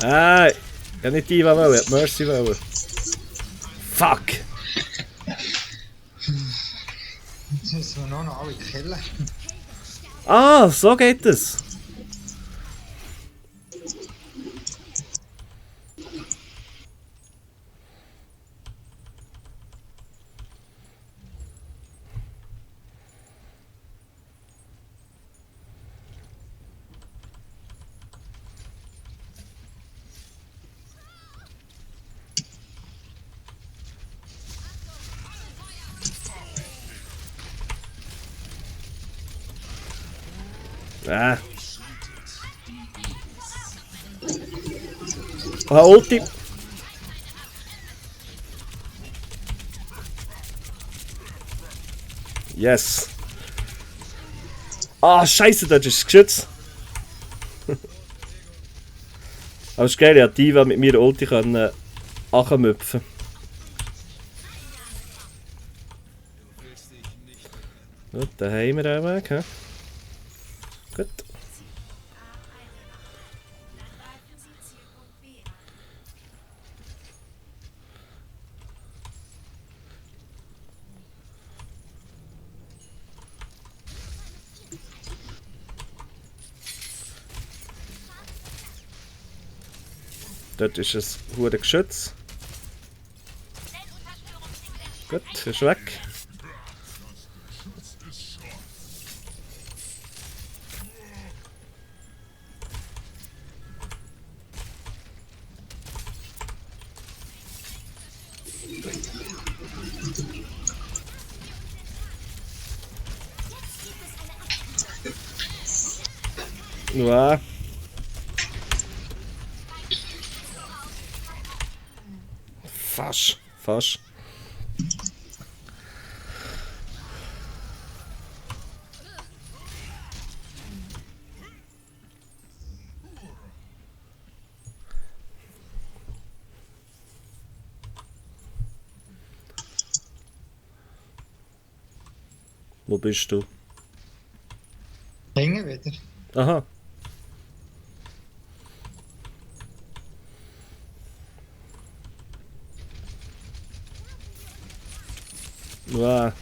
Ah, ich habe nicht die wollen, ich hab Mercy wollen. Fuck! Jetzt müssen wir noch alle killen. Ah, so geht es. Ah. Ah, Ulti. Yes. Ah, scheiße, das ist das Geschütz. Aber es ist geil, ich konnte Diva mit mir Ulti anmüpfen. Gut, dann haben wir den Weg. He? Gut. Dort ist ein hohes Geschütz. Gut, ist weg. Ja. Fast. Wo bist du? Hängen wieder. Aha. Wow.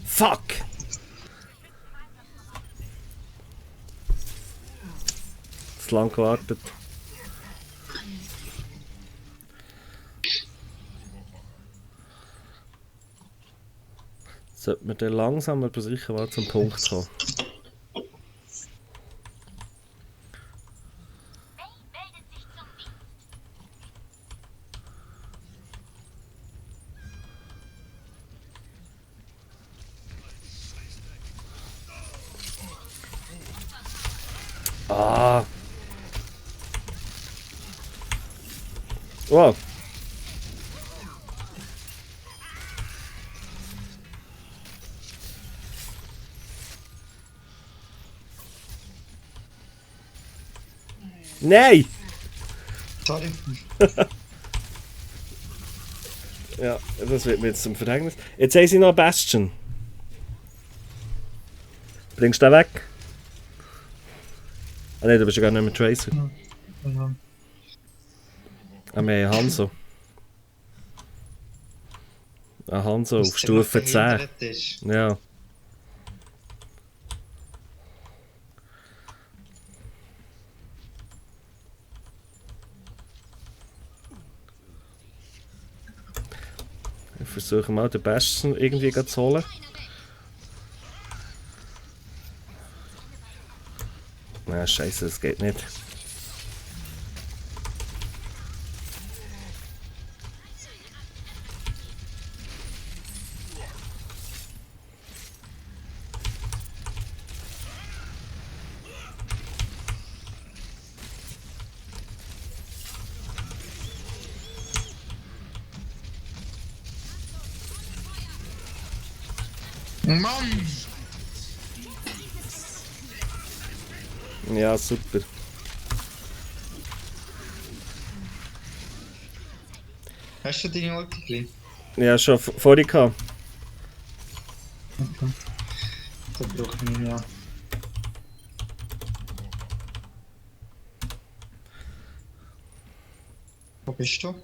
Fuck! Zu lang gewartet. Sollte man dann langsam aber sicher mal zum Punkt kommen. Ah! Wow! Nein! Sorry. Ja, das wird mir jetzt zum Verhängnis. Jetzt haben sie noch Bastion. Bringst du den weg? Ah nein, du bist ja gar nicht mehr Tracer. Mhm. Ah, wir haben Hanzo. Ah, Hanzo auf Dass der Stufe noch 10. behindert ist. Ja. Ich versuche mal den Besten irgendwie zu holen. Na, scheiße, das geht nicht. Mann! Ja, super. Hast du deine Ulti gleich? Ja, schon vorhin gehabt. Okay. Dann brauche ich ihn ja. Wo bist du?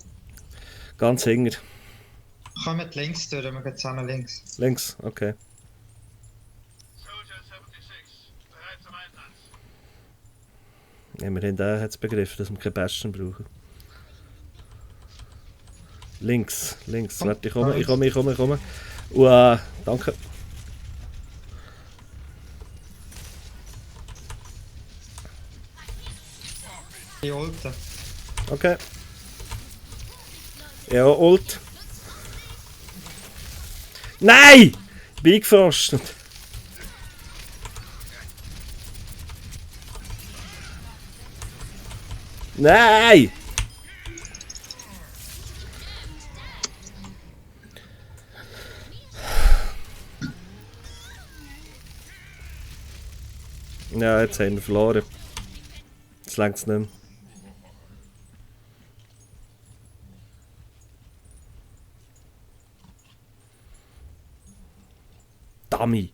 Ganz hinger. Komm mit links durch, wir gehen zusammen links. Links, okay. Soldier 76, bereit zum Einsatz. Immerhin der hat es begriffen, dass wir keinen Bastion brauchen. Links. Warte, ich komme. Danke. Die Alte. Okay. Ja, Ult. Nein! Ich bin eingefrostet. Nein! Ja, jetzt haben wir verloren. Jetzt längt es nicht mehr. Dummy.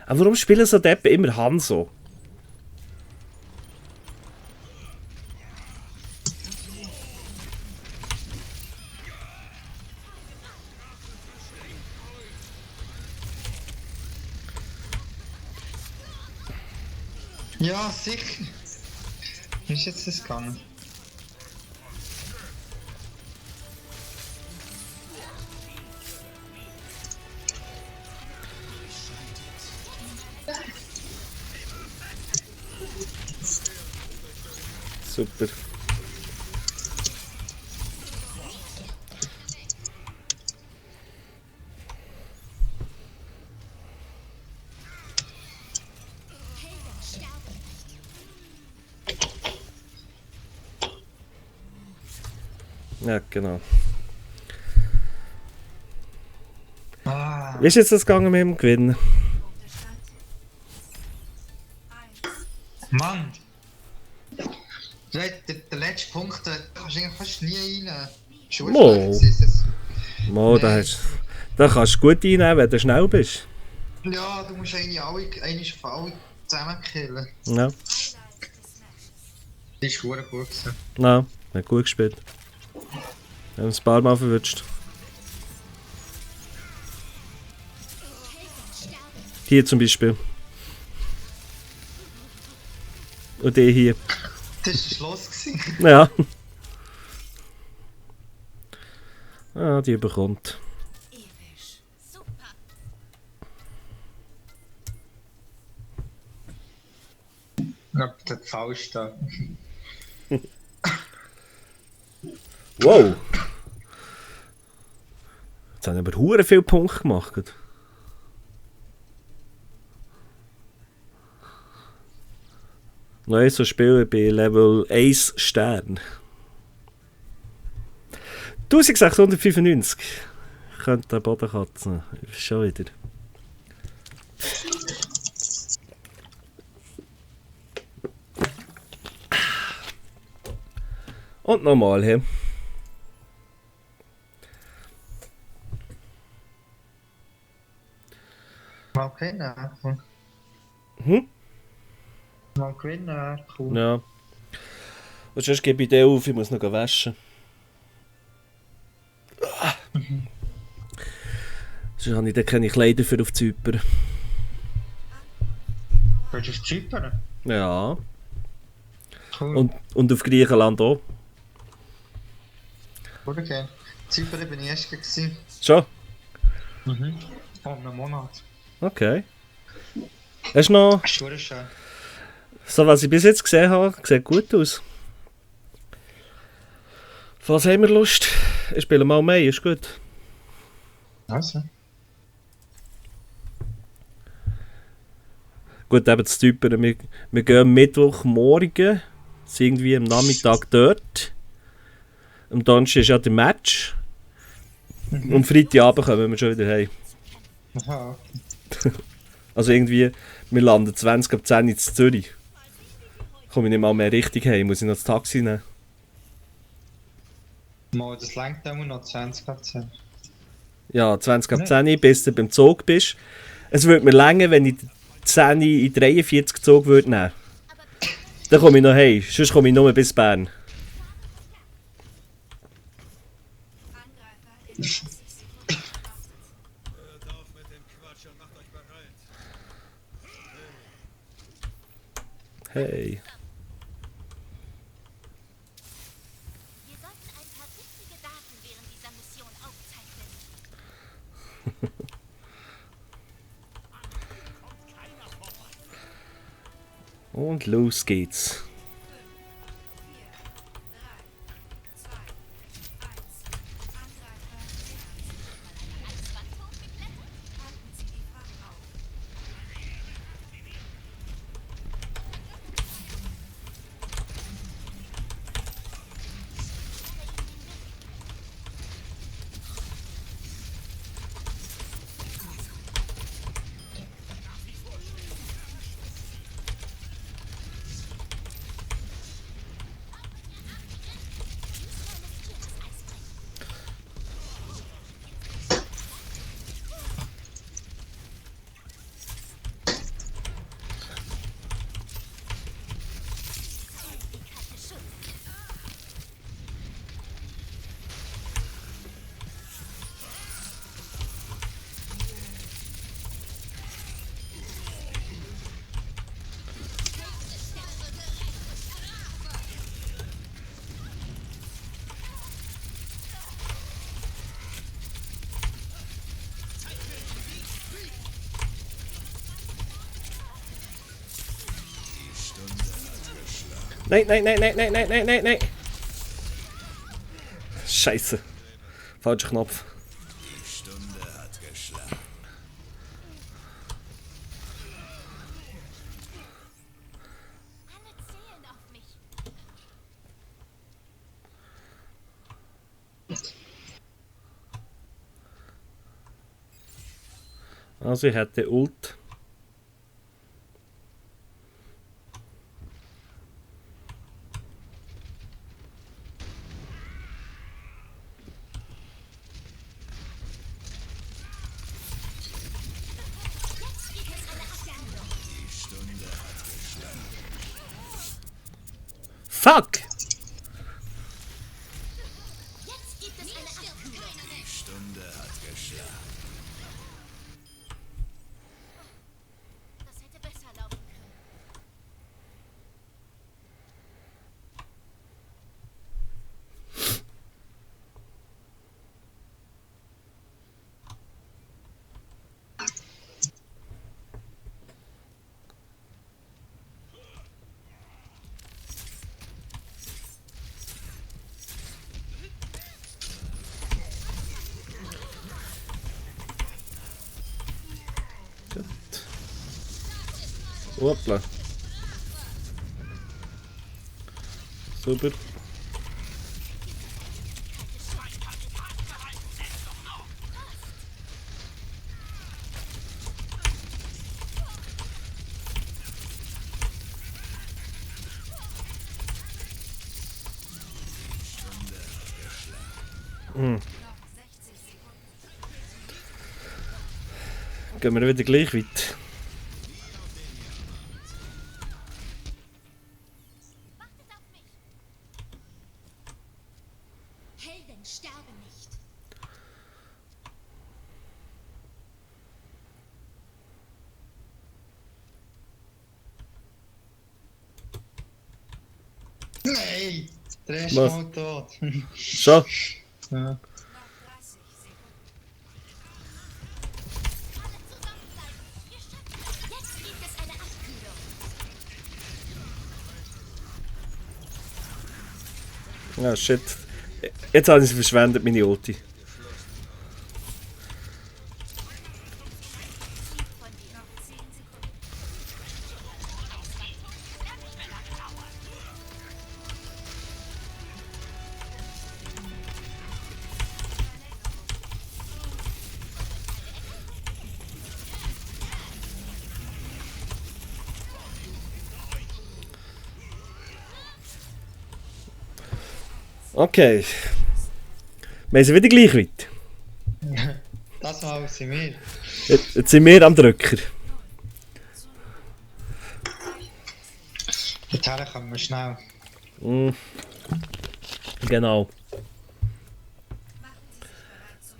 Aber warum spielen so Deppen immer Hanzo? Ja, sicher. Wie ist jetzt das gegangen? Super. Ja, genau. Ah, Wie ist jetzt das gegangen mit dem Gewinnen? Mann! Der letzte Punkt, da kannst du eigentlich fast nie rein. Schon Mo. schlecht ist es. Mo, da kannst du gut reinnehmen, wenn du schnell bist. Ja, du musst eigentlich eine auf alle zusammenkillen. Ja, Highlight des Matches. Das ist verdammt gut gewesen. na, hat gut gespielt. Wir haben uns ein paar Mal verwünscht. Hier zum Beispiel. Und der hier. Das war Schluss gewesen. Ja. Ah, die bekommt. Episch. Super. Ja, der falsch da. Wow! Jetzt haben wir aber hure viele Punkte gemacht. Neu so spielen bei Level 1 Stern. 1695. Könnte der Boden katzen. Schon wieder. Und nochmal hier. Mal gewinnen. Hm? Mal gewinnen, cool. Ja. Und sonst gebe ich den auf, ich muss noch waschen. Sonst habe ich dann keine Kleider für auf Zypern. Willst du auf Zypern? Ja. Cool. Und auf Griechenland auch. Oder gern. Zypern bin ich erst gewesen. Schon? Vor einem Monat. Okay. Hast du noch, Das ist verdammt schön. so was ich bis jetzt gesehen habe, sieht gut aus. Was haben wir Lust? Ich spiele mal mehr, ist gut. Also. Gut, eben das Zypern. Wir gehen am Mittwochmorgen, sind irgendwie am Nachmittag dort. Am Donnerstag ist ja der Match. Und am Freitagabend kommen wir schon wieder heim. Aha. Also irgendwie, wir landen 20 ab 10 in Zürich. Komme ich nicht mal mehr richtig heim, muss ich noch das Taxi nehmen. Mal, das lenkt immer noch 20 ab 10. Ja, 20 ab 10, bis du beim Zug bist. Es würde mir länger, wenn ich 10 in 43 Zug würde nehmen. Dann komme ich noch heim, sonst komme ich nur bis Bern. Angreifer in 30 Sekunden gestartet. Hört auf mit dem Quatsch und macht euch bereit. Hey. Und los geht's. 4, 3, 2, 1. Angreifer nähern sich. Halten Sie die Fracht auf. Nein, nein, nein, nein, nein, nein, nein, nein, nein. Scheiße. Falscher Knopf. Alle zählen auf mich. Also ich hätte Ult. Fuck! Jetzt gibt es eine Abkühlung. Das hätte besser laufen können. Hoppla. Super. Noch 60 Sekunden. Gehen wir wieder gleich weit. Wartet auf mich. Helden sterben nicht. Nein! Der erste Was? Mal tot. Schon? Ja. Noch 30 Sekunden. Alle zusammenbleiben. Wir schaffen das. Jetzt gibt es eine Abkühlung. Ja, shit. Jetzt habe ich sie verschwendet, meine Ulti. Von dir. Noch 10 Sekunden. Okay. Wir sind wieder gleich weit. Das Mal sind wir. Jetzt sind wir am Drücker. Dorthin kommen wir schnell. Mm. Genau. Machen Sie sich bereit zum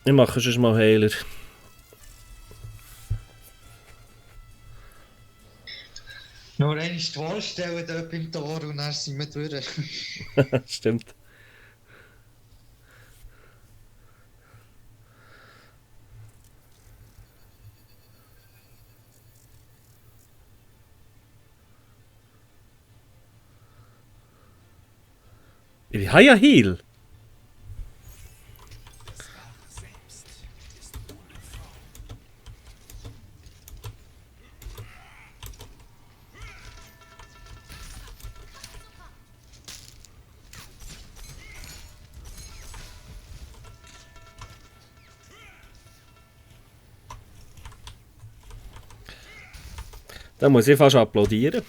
Ich mache schon mal Heiler. Nur einmal die Wahl stellen dort beim Tor und dann sind wir durch. Stimmt. Ich habe ja Heal. Da muss ich fast applaudieren.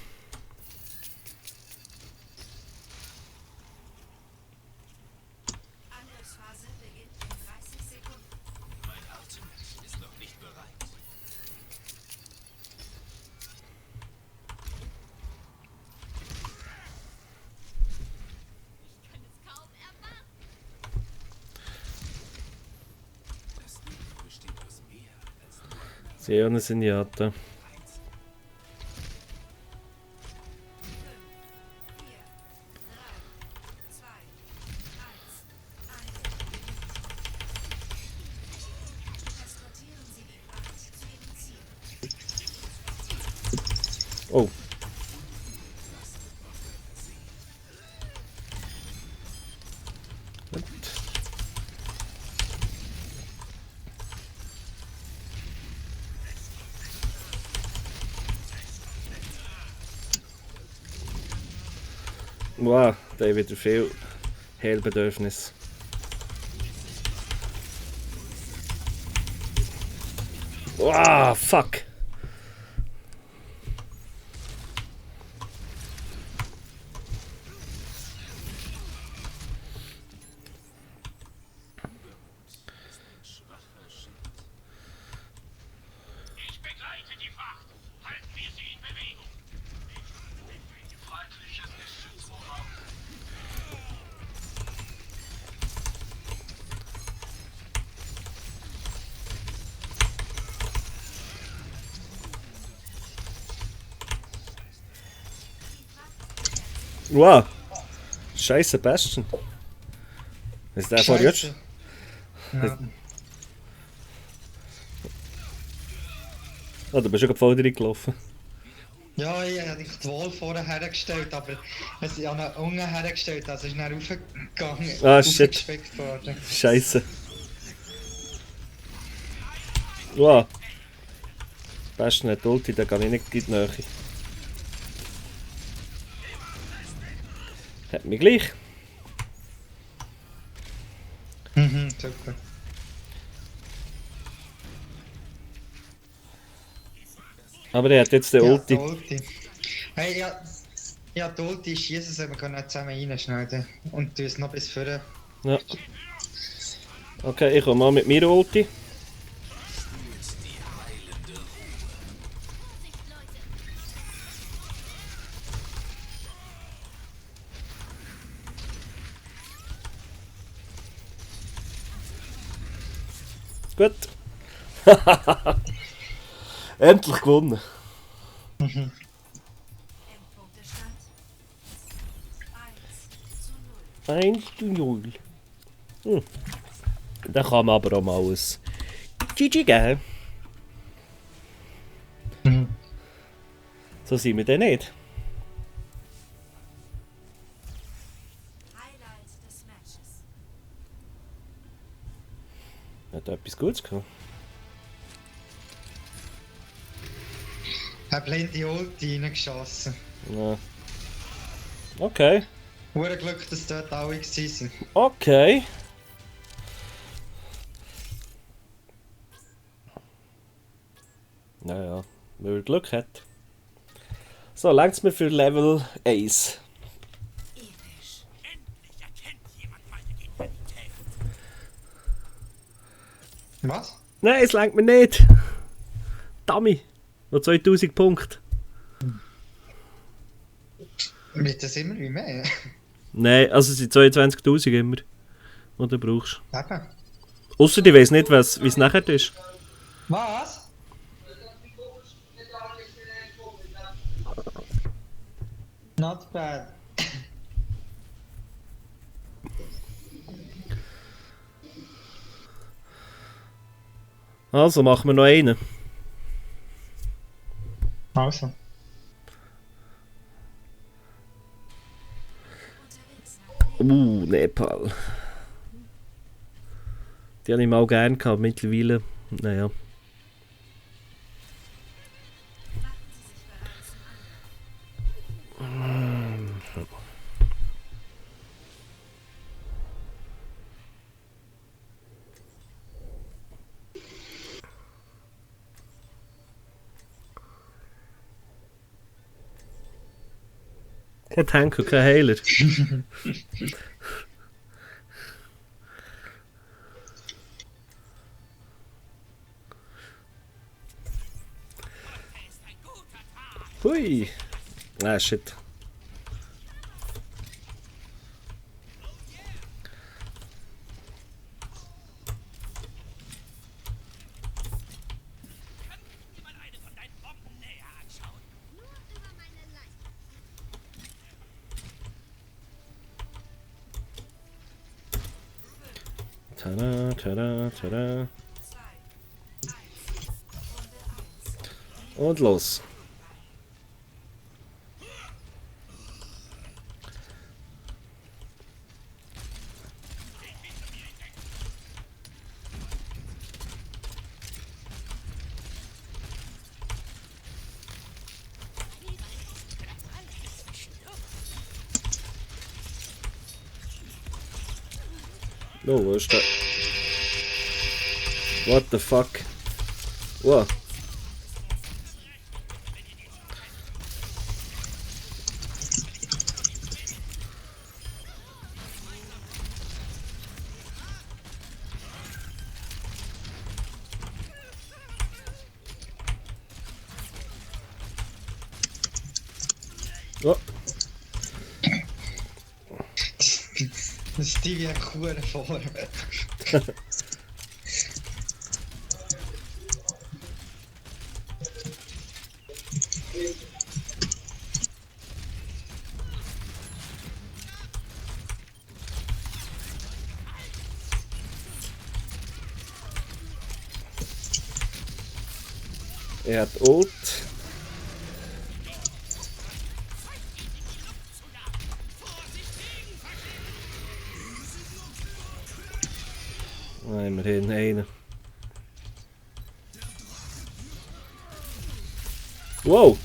Angriffsphase beginnt in 30 Sekunden. Mein Atem ist noch nicht bereit. Kann es kaum erwarten. Das Leben besteht aus mehr als nur Sehr eine Senjata. 4, 3, 2, 1. Transportieren Sie die Fracht zu Ihrem Ziel. Oh. Gut. Wow, da habe ich wieder viel Heilbedürfnis. Wow, fuck! Ich begleite die Fracht. Halten wir sie in Bewegung. Feindliches Geschützprogramm. Wow! Scheiße, Bastion. Ist der vor jetzt? Scheiße. Ja. Oh, du bist schon voll reingelaufen. Ja, ich habe die Wahl vorher hergestellt, aber es ist ja unten hergestellt, also ist dann raufgegangen. Ah, shit. Raufgespeckt worden. Scheiße. Wow. Bastion hat Ulti, da kann ich nicht in die Nähe. Hat mich gleich. Mhm, super. Aber er hat jetzt den Ulti. Ja, die Ulti. Hey, ja, die Ulti schießen, aber wir können nicht zusammen reinschneiden. Und du es noch bis vorne. Ja. Okay, ich komme mal mit mir Ulti. Gut. Endlich gewonnen. Endpunktestand 1 zu 0. 1:0. Da kann man aber auch mal ein GG geben. Mhm. So sind wir denn nicht. Highlight des Matches. Hat etwas Gutes gehabt. Ich habe blind die Ulti reingeschossen. Ja. Okay. Hure Glück, dass dort alle waren. Okay. Naja, wenn er Glück hat. So, längt's mir für Level 1. Episch. Endlich erkennt jemand meine Genialität. Was? Nein, es langt mir nicht. Dummy. Noch 2000 Punkte. Wird das immer wie mehr? Nein, also es sind 22.000 immer, die du brauchst. Eben. Ausser ich weiss nicht, wie es nachher ist. Was? Not bad. Also machen wir noch einen. Also. Nepal. Die habe ich mal gern gehabt, mittlerweile. Naja. Kein Tank und kein Heiler. Hui. Ah, shit. Dir mal eine von deinen Bomben näher anschauen. Nur über meine Leiche. Tada, tada, tada. 2, 1. Runde 1. Und los. Oh, wo ist der? What the fuck? Wow. Oh. Stevie hat Kuh vor. Er hat Ult. Immerhin einen. Wow!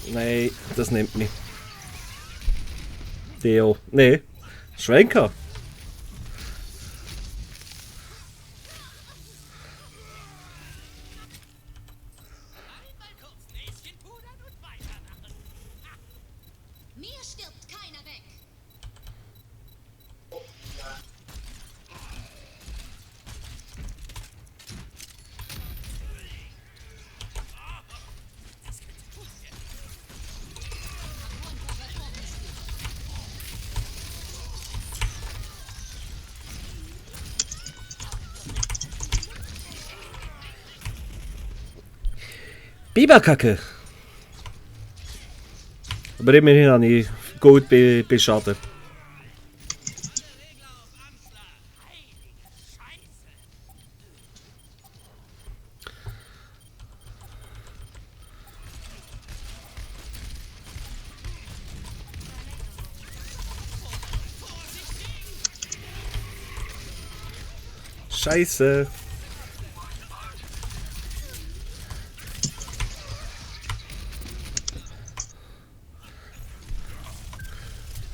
Nein, das nimmt mich. Theo. Nee. Schwenker. Einmal kurz Näschen pudern und weitermachen. Mir stirbt keiner weg. Biberkacke! Aber immerhin habe ich gut bei Schaden. Regler auf Anschlag. Heilige Scheiße. Scheiße!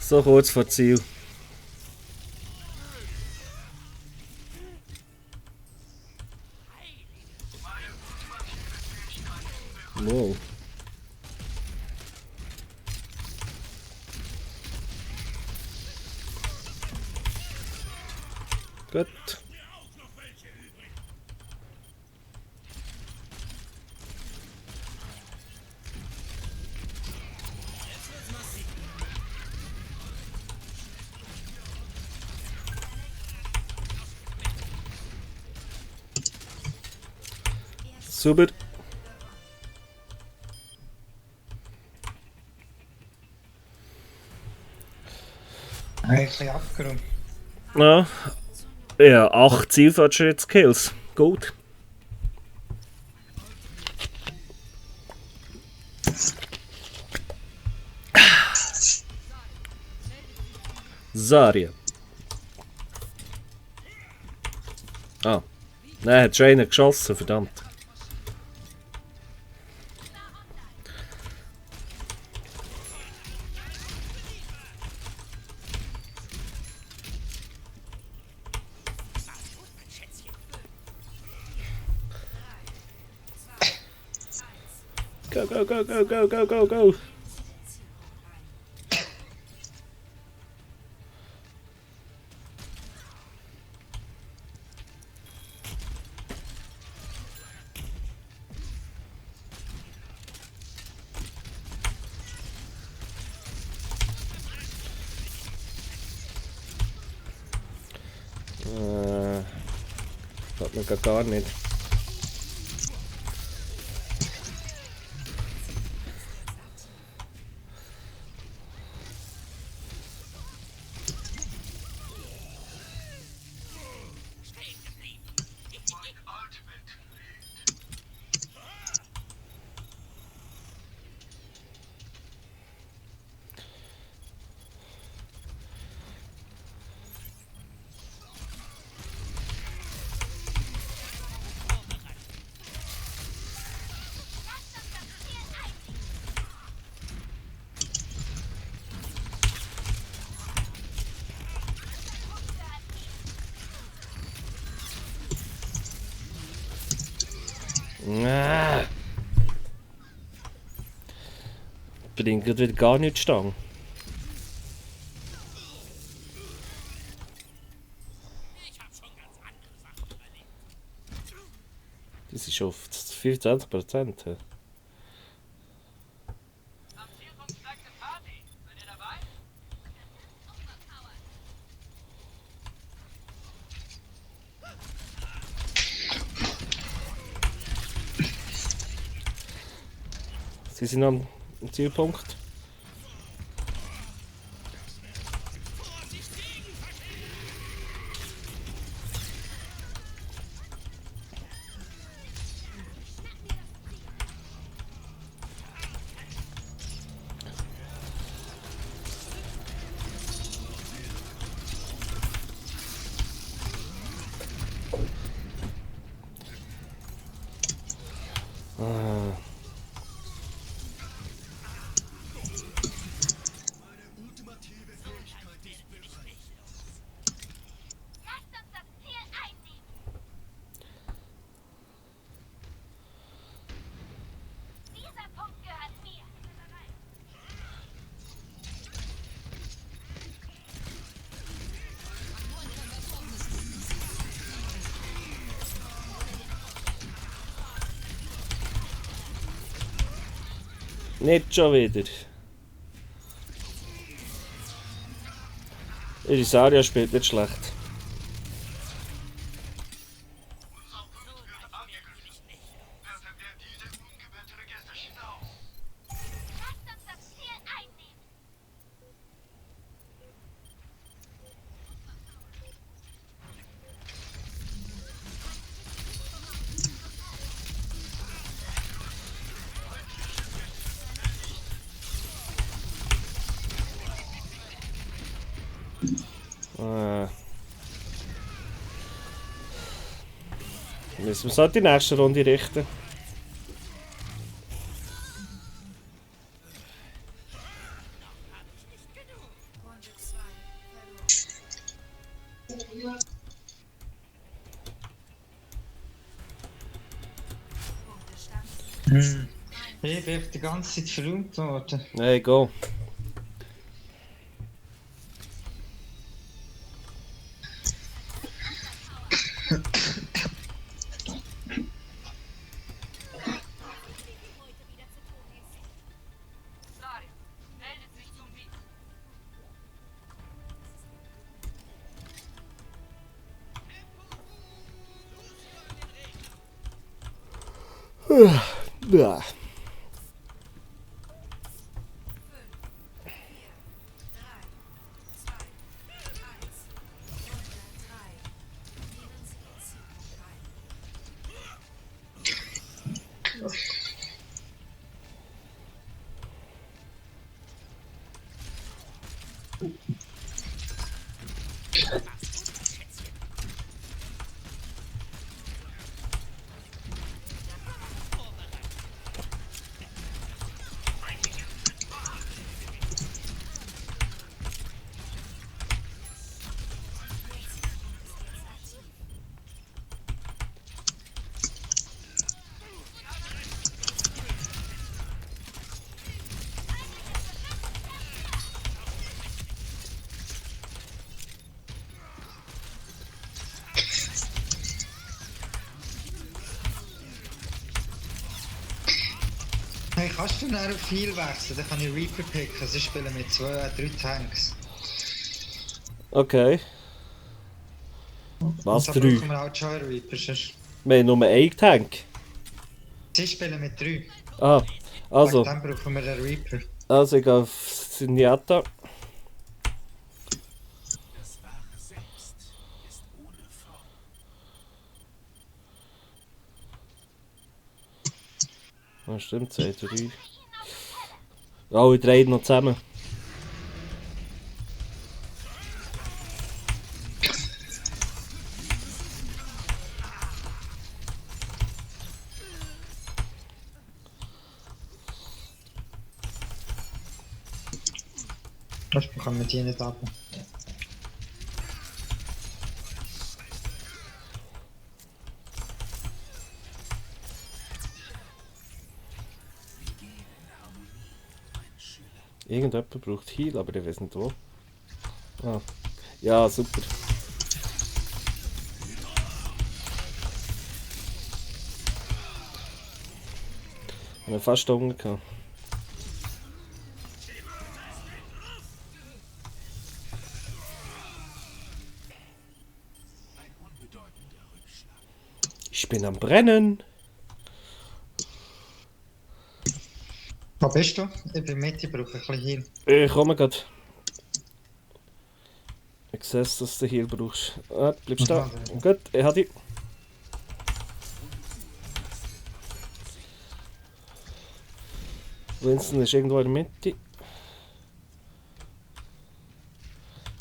So kurz vor Ziel. Wow. Gut. Super. Ein bisschen abgeräumt. Ja. Ja, 8 Zielfortschrittskills. Gut. Zarya. Ah. Nein, hat schon einer geschossen, verdammt. Go, go, go, go, go, go, go, go. Hat man gar nicht. Bringt wieder gar nichts Stang. Das ist auf 24%. Am Vierungstag eine Party. Seid ihr dabei? Sie sind am Zielpunkt. Lasst uns das Ziel einnehmen. Dieser Punkt gehört mir. Nicht schon wieder. Ihre Zarya spielt nicht schlecht. Unser Punkt wird angegriffen. Werfen wir diese ungebetene Gäste hinaus. Lasst uns das Ziel einnehmen. Müssen wir es halt die nächste Runde richten. Runde 2 verloren. Punktestand. Ich bin die ganze Zeit verräumt worden. Hey, go. Sorry. Meldet sich zum Beat. Ja. 3, 2, Hey, kannst du noch viel wechseln? Dann kann ich Reaper picken. Sie spielen mit 3 Tanks. Okay. Was, Und da 3? brauchen wir auch schon Reaper. Sonst- Wir haben nur einen Tank. Sie spielen mit 3. Ah, also. Dann brauchen wir einen Reaper. Also ich gehe auf Zenyatta. Das wahre Selbst ist ohne Form. Ah, stimmt, 2, 3. Alle 3 noch zusammen. Das bekommen wir die nicht ab. Irgendjemand braucht Heal, aber ich weiß nicht wo. Ah. Ja, super. Ich habe fast Hunger gehabt. Ich bin am Brennen. Wo bist du? Ich bin mit, ich brauche ein bisschen hin. Ich komme gerade. Ich sehe, dass du Heal brauchst. Ah, bleibst da. Gut, ich habe dich. Winston ist irgendwo in der Mitte.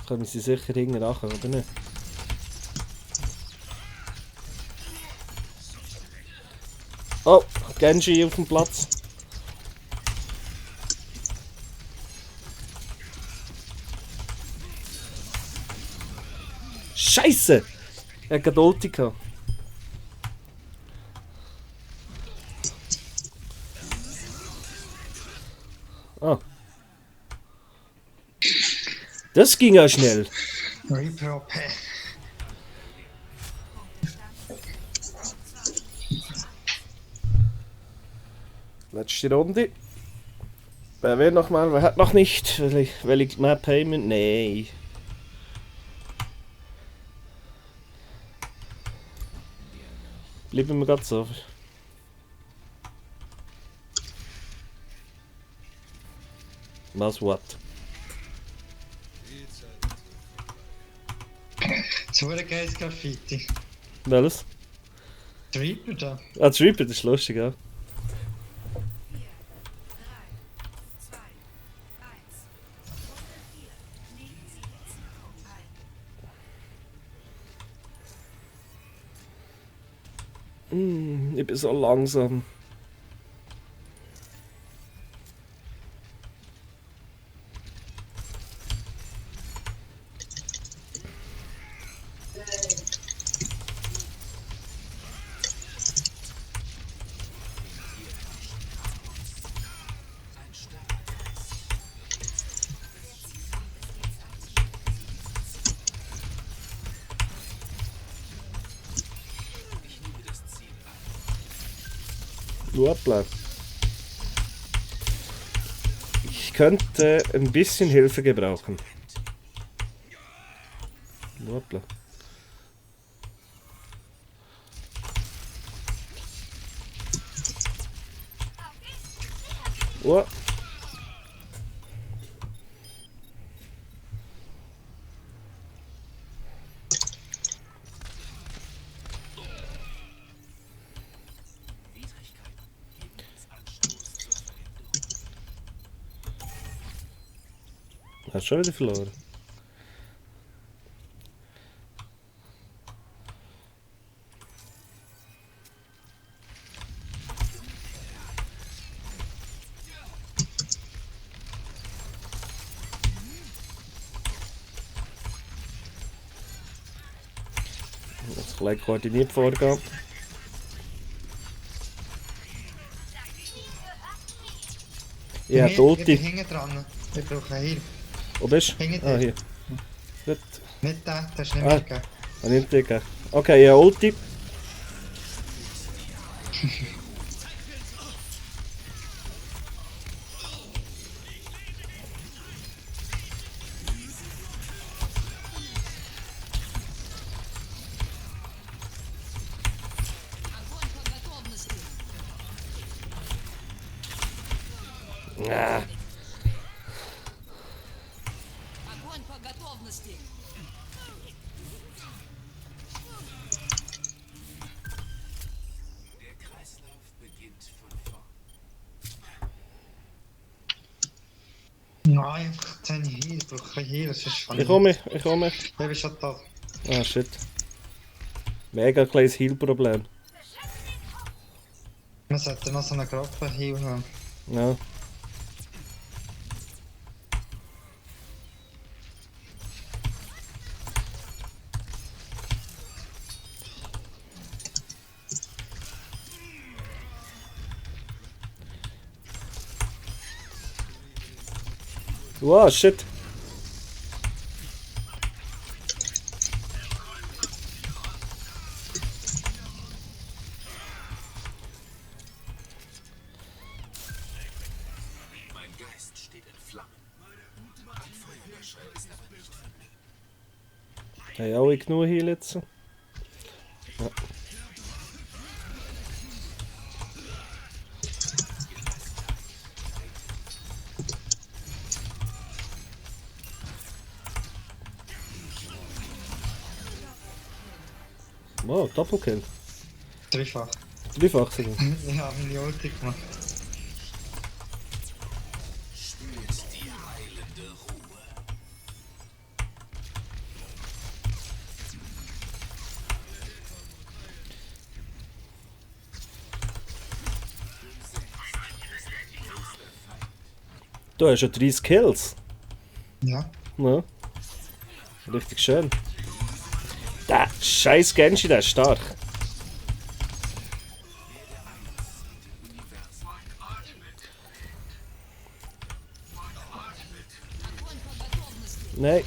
Können sie sicher hinten nachher, oder nicht? Oh, Genji auf dem Platz. Scheiße! Er hat gerade Ulti gehabt. Ah. Das ging ja schnell. Reaper OP. Letzte Runde. Wer will noch mal? Wer hat noch nicht? Will ich mehr Payment? Nein. Bleiben wir gerade so. Was, what? So ein geiles Graffiti. Welches? Der Reaper da. Ah, das Reaper, das ist lustig, ja. 4, 3, 2, 1. Runde 4. Nehmen Sie Zielpunkt ein. Ich bin so langsam. Hoppla. Ich könnte ein bisschen Hilfe gebrauchen. Hoppla. Oh. Hast du schon wieder verloren? Jetzt gleich koordiniert vorgehen. Ich habe die Ich bin Ulti. hinten dran. Ich brauche einen Heal. Wo bist du? Hinter Ah, dir. hier. Gut. Nicht den, das ist nicht Ah. mehr gegeben. Habe ich nicht gegeben. Okay, ich habe Ulti. Ah. Der Kreislauf beginnt von vorn. Nein, ich brauche 10 Heal. Ich brauche einen Heal, sonst fange Ich komme, ich komme. Ich bin schon da. Ah, shit. Mega kleines Heal-Problem. Man sollte noch so einen Gruppen-Heal haben. Ja. Wow, shit. Mein Geist steht in Flammen. Ein Feuerlöscher ist aber nicht vonnöten. Haben alle genug Heal jetzt? Ja. Wow, Doppelkill. Dreifach. Dreifach sogar. Ich habe meine Ulti gemacht. Spürt die heilende Ruhe. Du hast schon 30 Kills. Ja. Ja. Richtig schön. Der scheiß Genshi, der ist stark. Nein.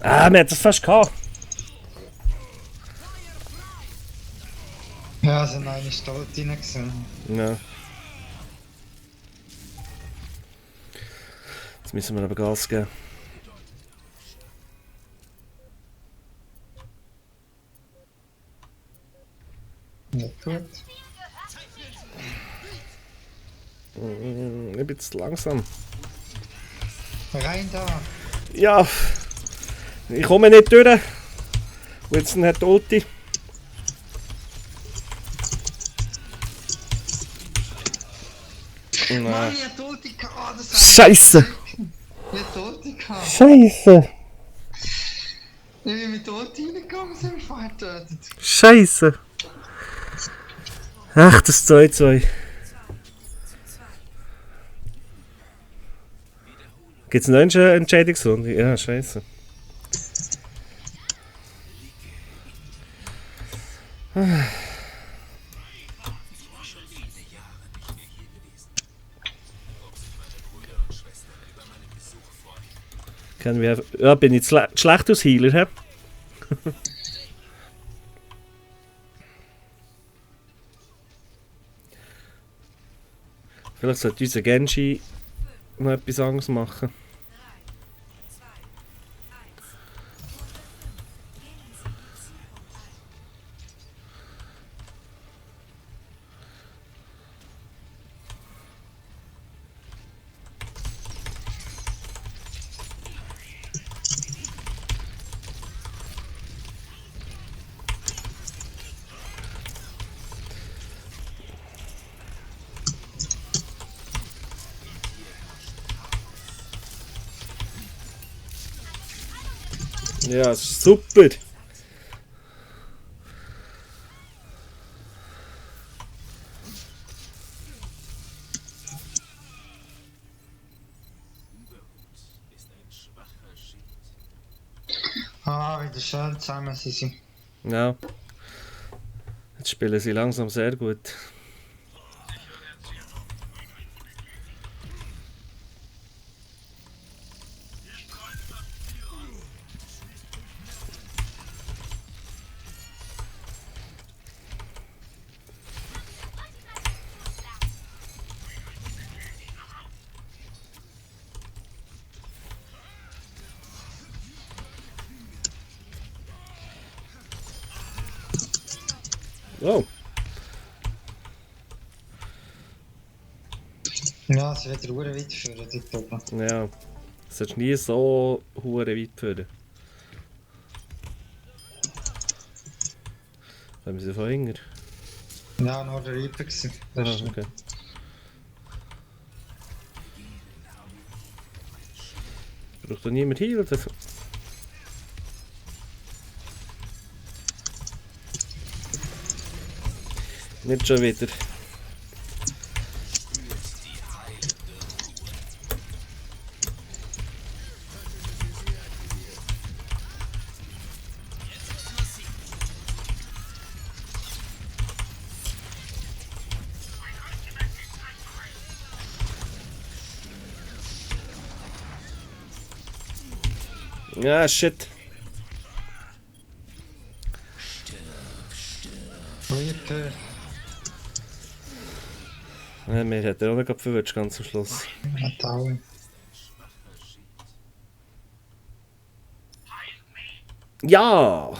Ah, wir hätten es fast gehabt. Ja, also nein, ist dort reingesehen. Ja. Jetzt müssen wir aber Gas geben. Ja, gut. Ich bin zu langsam. Rein da. Ja. Ich komme nicht durch. Wilson hat Ulti. Mann, Nein. ich hab die Ulti gehabt. Das Scheiße. Ich hab die Ulti gehabt. Scheiße. Ich bin mit der Ulti reingegangen, sind wir vorher getötet. Scheiße. Ach, das 2-2. Gibt es noch eine Entscheidungsrunde? Ja, scheiße. Können wir, ja, bin ich schlecht als Healer, hä? Vielleicht sollte unser Genshi noch etwas anderes machen. Ja, super! Ah, wieder schön zusammen sind sie. Ja. Jetzt spielen sie langsam sehr gut. Oh, Ja, sie wird Ruhe weiterführen, dort oben. ja. Es ist nie so hure weit führen. Haben sie von hinten? Ja, nur der Reaper gewesen. Das ist Okay. Braucht doch niemand Heal? Das... Nicht schon wieder. Ja, shit. Reaper. Ja, mir hat er auch noch verwirrt, ganz am Schluss. Hat alle. Ja!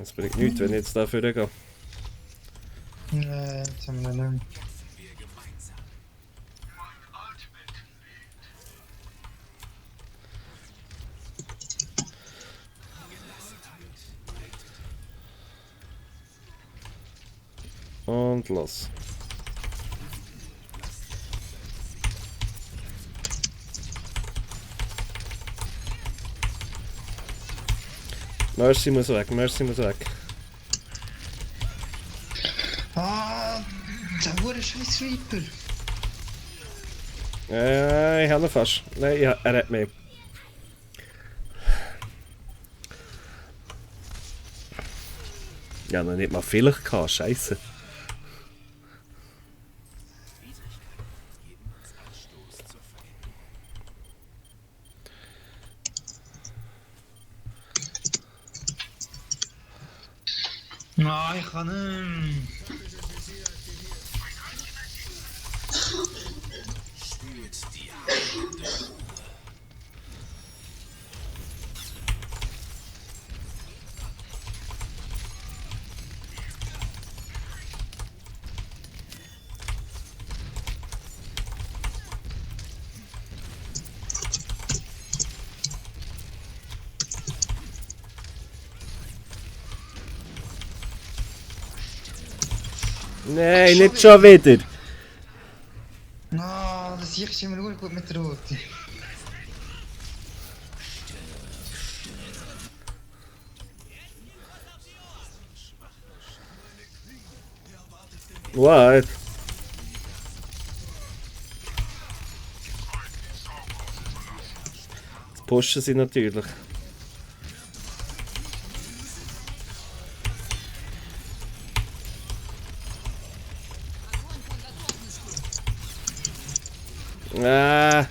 Es bringt nichts, wenn ich jetzt dafür gehe. Nee, jetzt haben wir nicht mehr. Und los. Mercy muss weg, Mercy muss weg. Ah, der wurde scheiß Reaper. Ich habe ihn fast. Nein, ja, er hat mich. Ja, noch nicht mal vielleicht gehabt, scheisse. Nein, ich kann nicht. Nein, nicht schon wieder. Ah, das sehe ich immer nur gut mit der Rote. What? Jetzt pushen sie natürlich. Ah.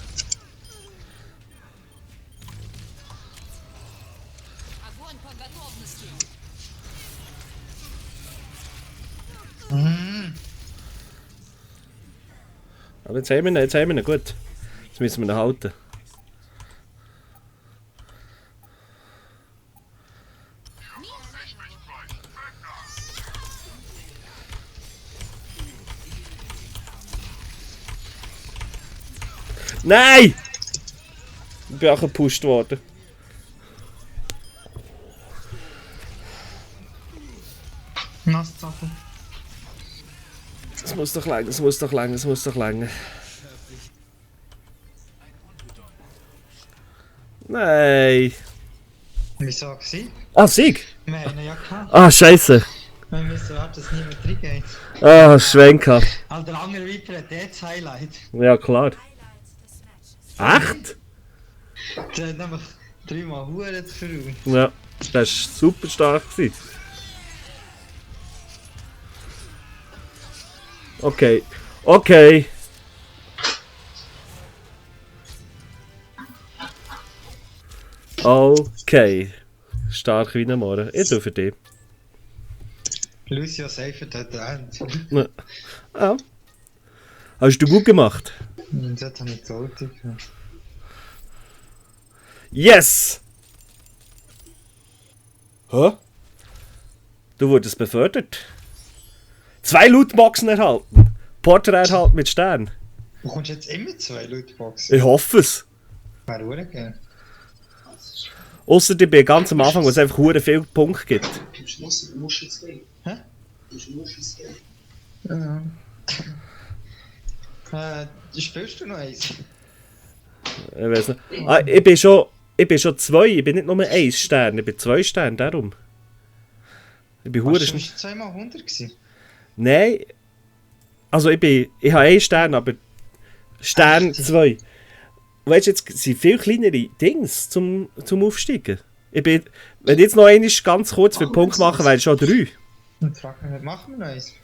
Aber jetzt haben wir ihn, gut. Jetzt müssen wir ihn halten. Nein! bin auch gepusht worden. Nasszappel. Es muss doch lang, es muss doch lang, es muss doch lang. Nein. Wieso war es? Ah, Sieg! Wir haben ihn ja gehabt. Ah, scheiße. Wir müssen warten, dass niemand reingeht. Ah, Schwenker. Aber der andere Viper hat jetzt Highlight. Ja, klar. Highlight des Matches. Echt? Der hat nämlich 3-mal Huren zu verrauen. Ja, das war super stark. Okay. Okay. Okay. Stark wie ein Morgen. Ich tue für dich. Lucio saved hat den End. Ja. Ah. Hast du gut gemacht? Und jetzt habe ich die Ulti gehabt. Yes! Hä? Du wurdest befördert. 2 Lootboxen erhalten. Porträt erhalten mit Stern. Du kommst jetzt immer 2 Lootboxen. Ich hoffe es. Wäre auch gerne. Ausser ich bin ganz am Anfang, wo es einfach hure viele Punkte gibt. Du musst jetzt gehen. Hä? Du musst jetzt gehen. Spielst du noch eins? Ich weiß nicht. Ah, ich bin schon 2, ich bin nicht nur 1 Stern, ich bin 2 Sterne, darum. Ich bin hure Hast du schnell. schon 2 mal 100 gewesen? Nein. Also ich habe 1 Stern, aber Stern Echt? 2. Weißt du, jetzt sind viel kleinere Dings zum Aufsteigen. Wenn ich jetzt noch einmal ganz kurz für den Punkt mache, wäre es schon 3. Und frag mich, machen wir noch eins?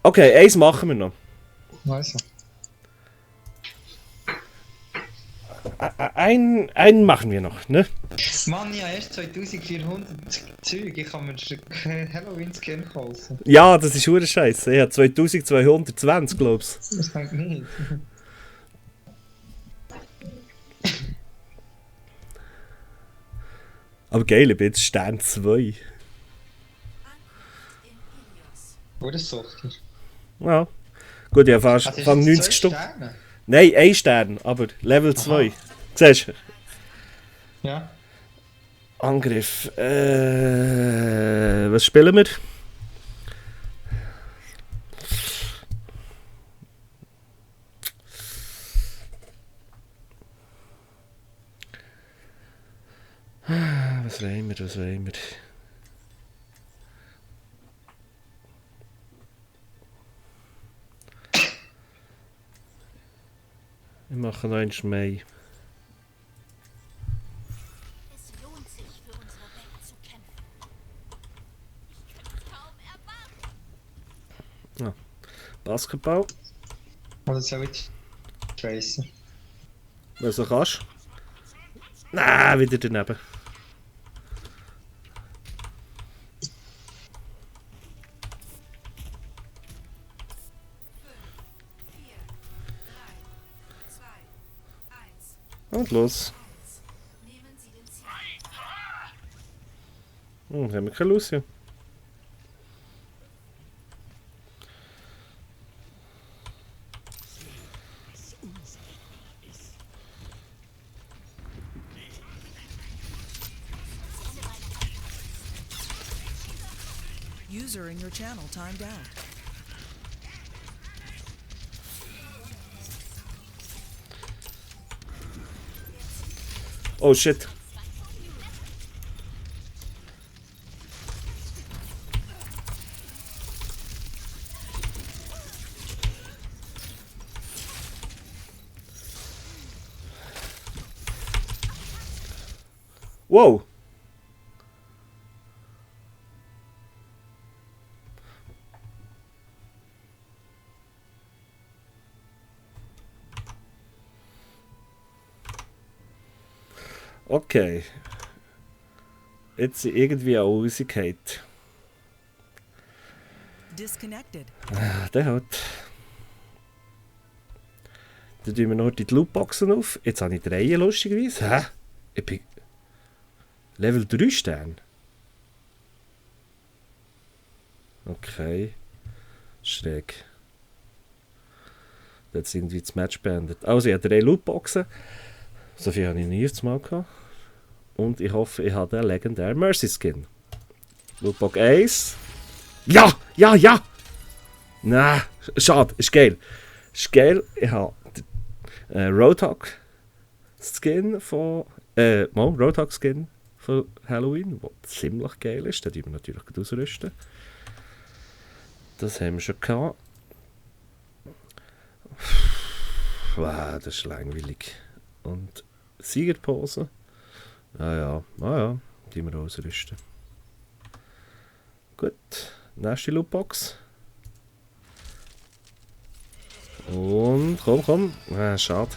Okay, 1 machen wir noch. Also. Einen machen wir noch, ne? Mann, ich habe erst 2400 Zeug. Ich kann mir einen Halloween-Skin kaufen. Ja, das ist hure Scheiße. Ich habe 2220, glaubst du. Das denkt nicht. Aber geil, ich bin jetzt Stern 2. In Ilios. Wo das sucht ihr? Ja. Gut, ich habe fast Also ist fast es 90 2 Stunden. Sterne? Nein, 1 Stern, aber Level 2. Siehst du? Ja. Angriff. Was spielen wir? Was wollen wir, was wollen wir? Ich mache noch einen Mai. Es lohnt sich, für unsere Welt zu kämpfen. Ich kann es kaum erwarten. Basketball, Oder soll ich tracen? wenn du kannst. Nein, wieder daneben. Vier, drei, zwei, eins. Und los. Nehmen Sie den Ziel. Haben wir keine Lucio. User in your channel timed out. Oh shit. Wow. Okay. Jetzt sind irgendwie auch rausgefallen. Disconnected. Der hat. Dann tun wir noch die Lootboxen auf. Jetzt habe ich 3 lustigerweise. Hä? Ich bin. Level 3 Stern. Okay. Schräg. Jetzt irgendwie das Match beendet. Also ich habe 3 Lootboxen. So viel habe ich nie jetzt mal gehabt. Und ich hoffe, ich habe den legendären Mercy Skin. Lootbox 1. Ja! Ja! Ja! Nein, schade, ist geil. Ist geil, ich habe den Roadhog Skin von. Roadhog Skin von Halloween, der ziemlich geil ist. Den tun wir natürlich gut ausrüsten. Das haben wir schon gehabt. Wow, das ist langweilig. Und Siegerpose. Ja, die wir ausrüsten. Gut, nächste Lootbox. Und komm. Schade.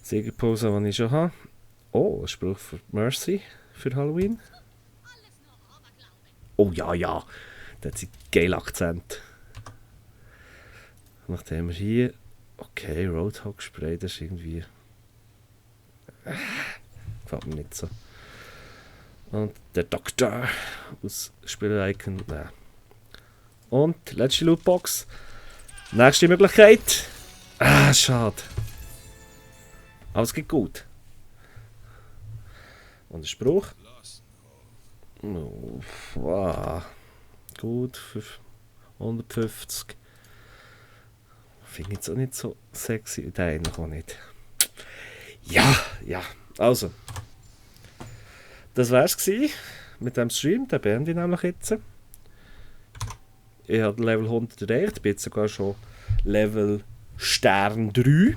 Siegerpose, die ich schon habe. Oh, ein Spruch für Mercy für Halloween. Oh ja. Das hat einen geilen Akzent. Nachdem wir hier. Okay, Roadhog Spray, das ist irgendwie. Gefällt mir nicht so. Und der Doktor aus Spieler-Icon. Nein. Und letzte Lootbox. Nächste Möglichkeit. Schade. Aber es geht gut. Und der Spruch. Oh, wow. Gut für 150. Finde ich jetzt auch nicht so sexy. Nein, noch nicht. Ja. Also. Das wär's gsi mit dem Stream. Den beende ich nämlich jetzt. Ich habe Level 100 erreicht. Ich bin jetzt sogar schon Level Stern 3.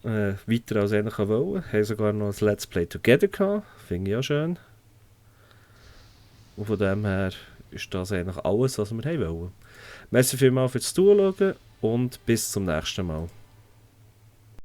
Weiter als ich wollte. Ich habe sogar noch ein Let's Play Together gehabt. Finde ich auch schön. Und von dem her ist das eigentlich alles, was wir haben wollen. Merci vielmals fürs Zuschauen und bis zum nächsten Mal.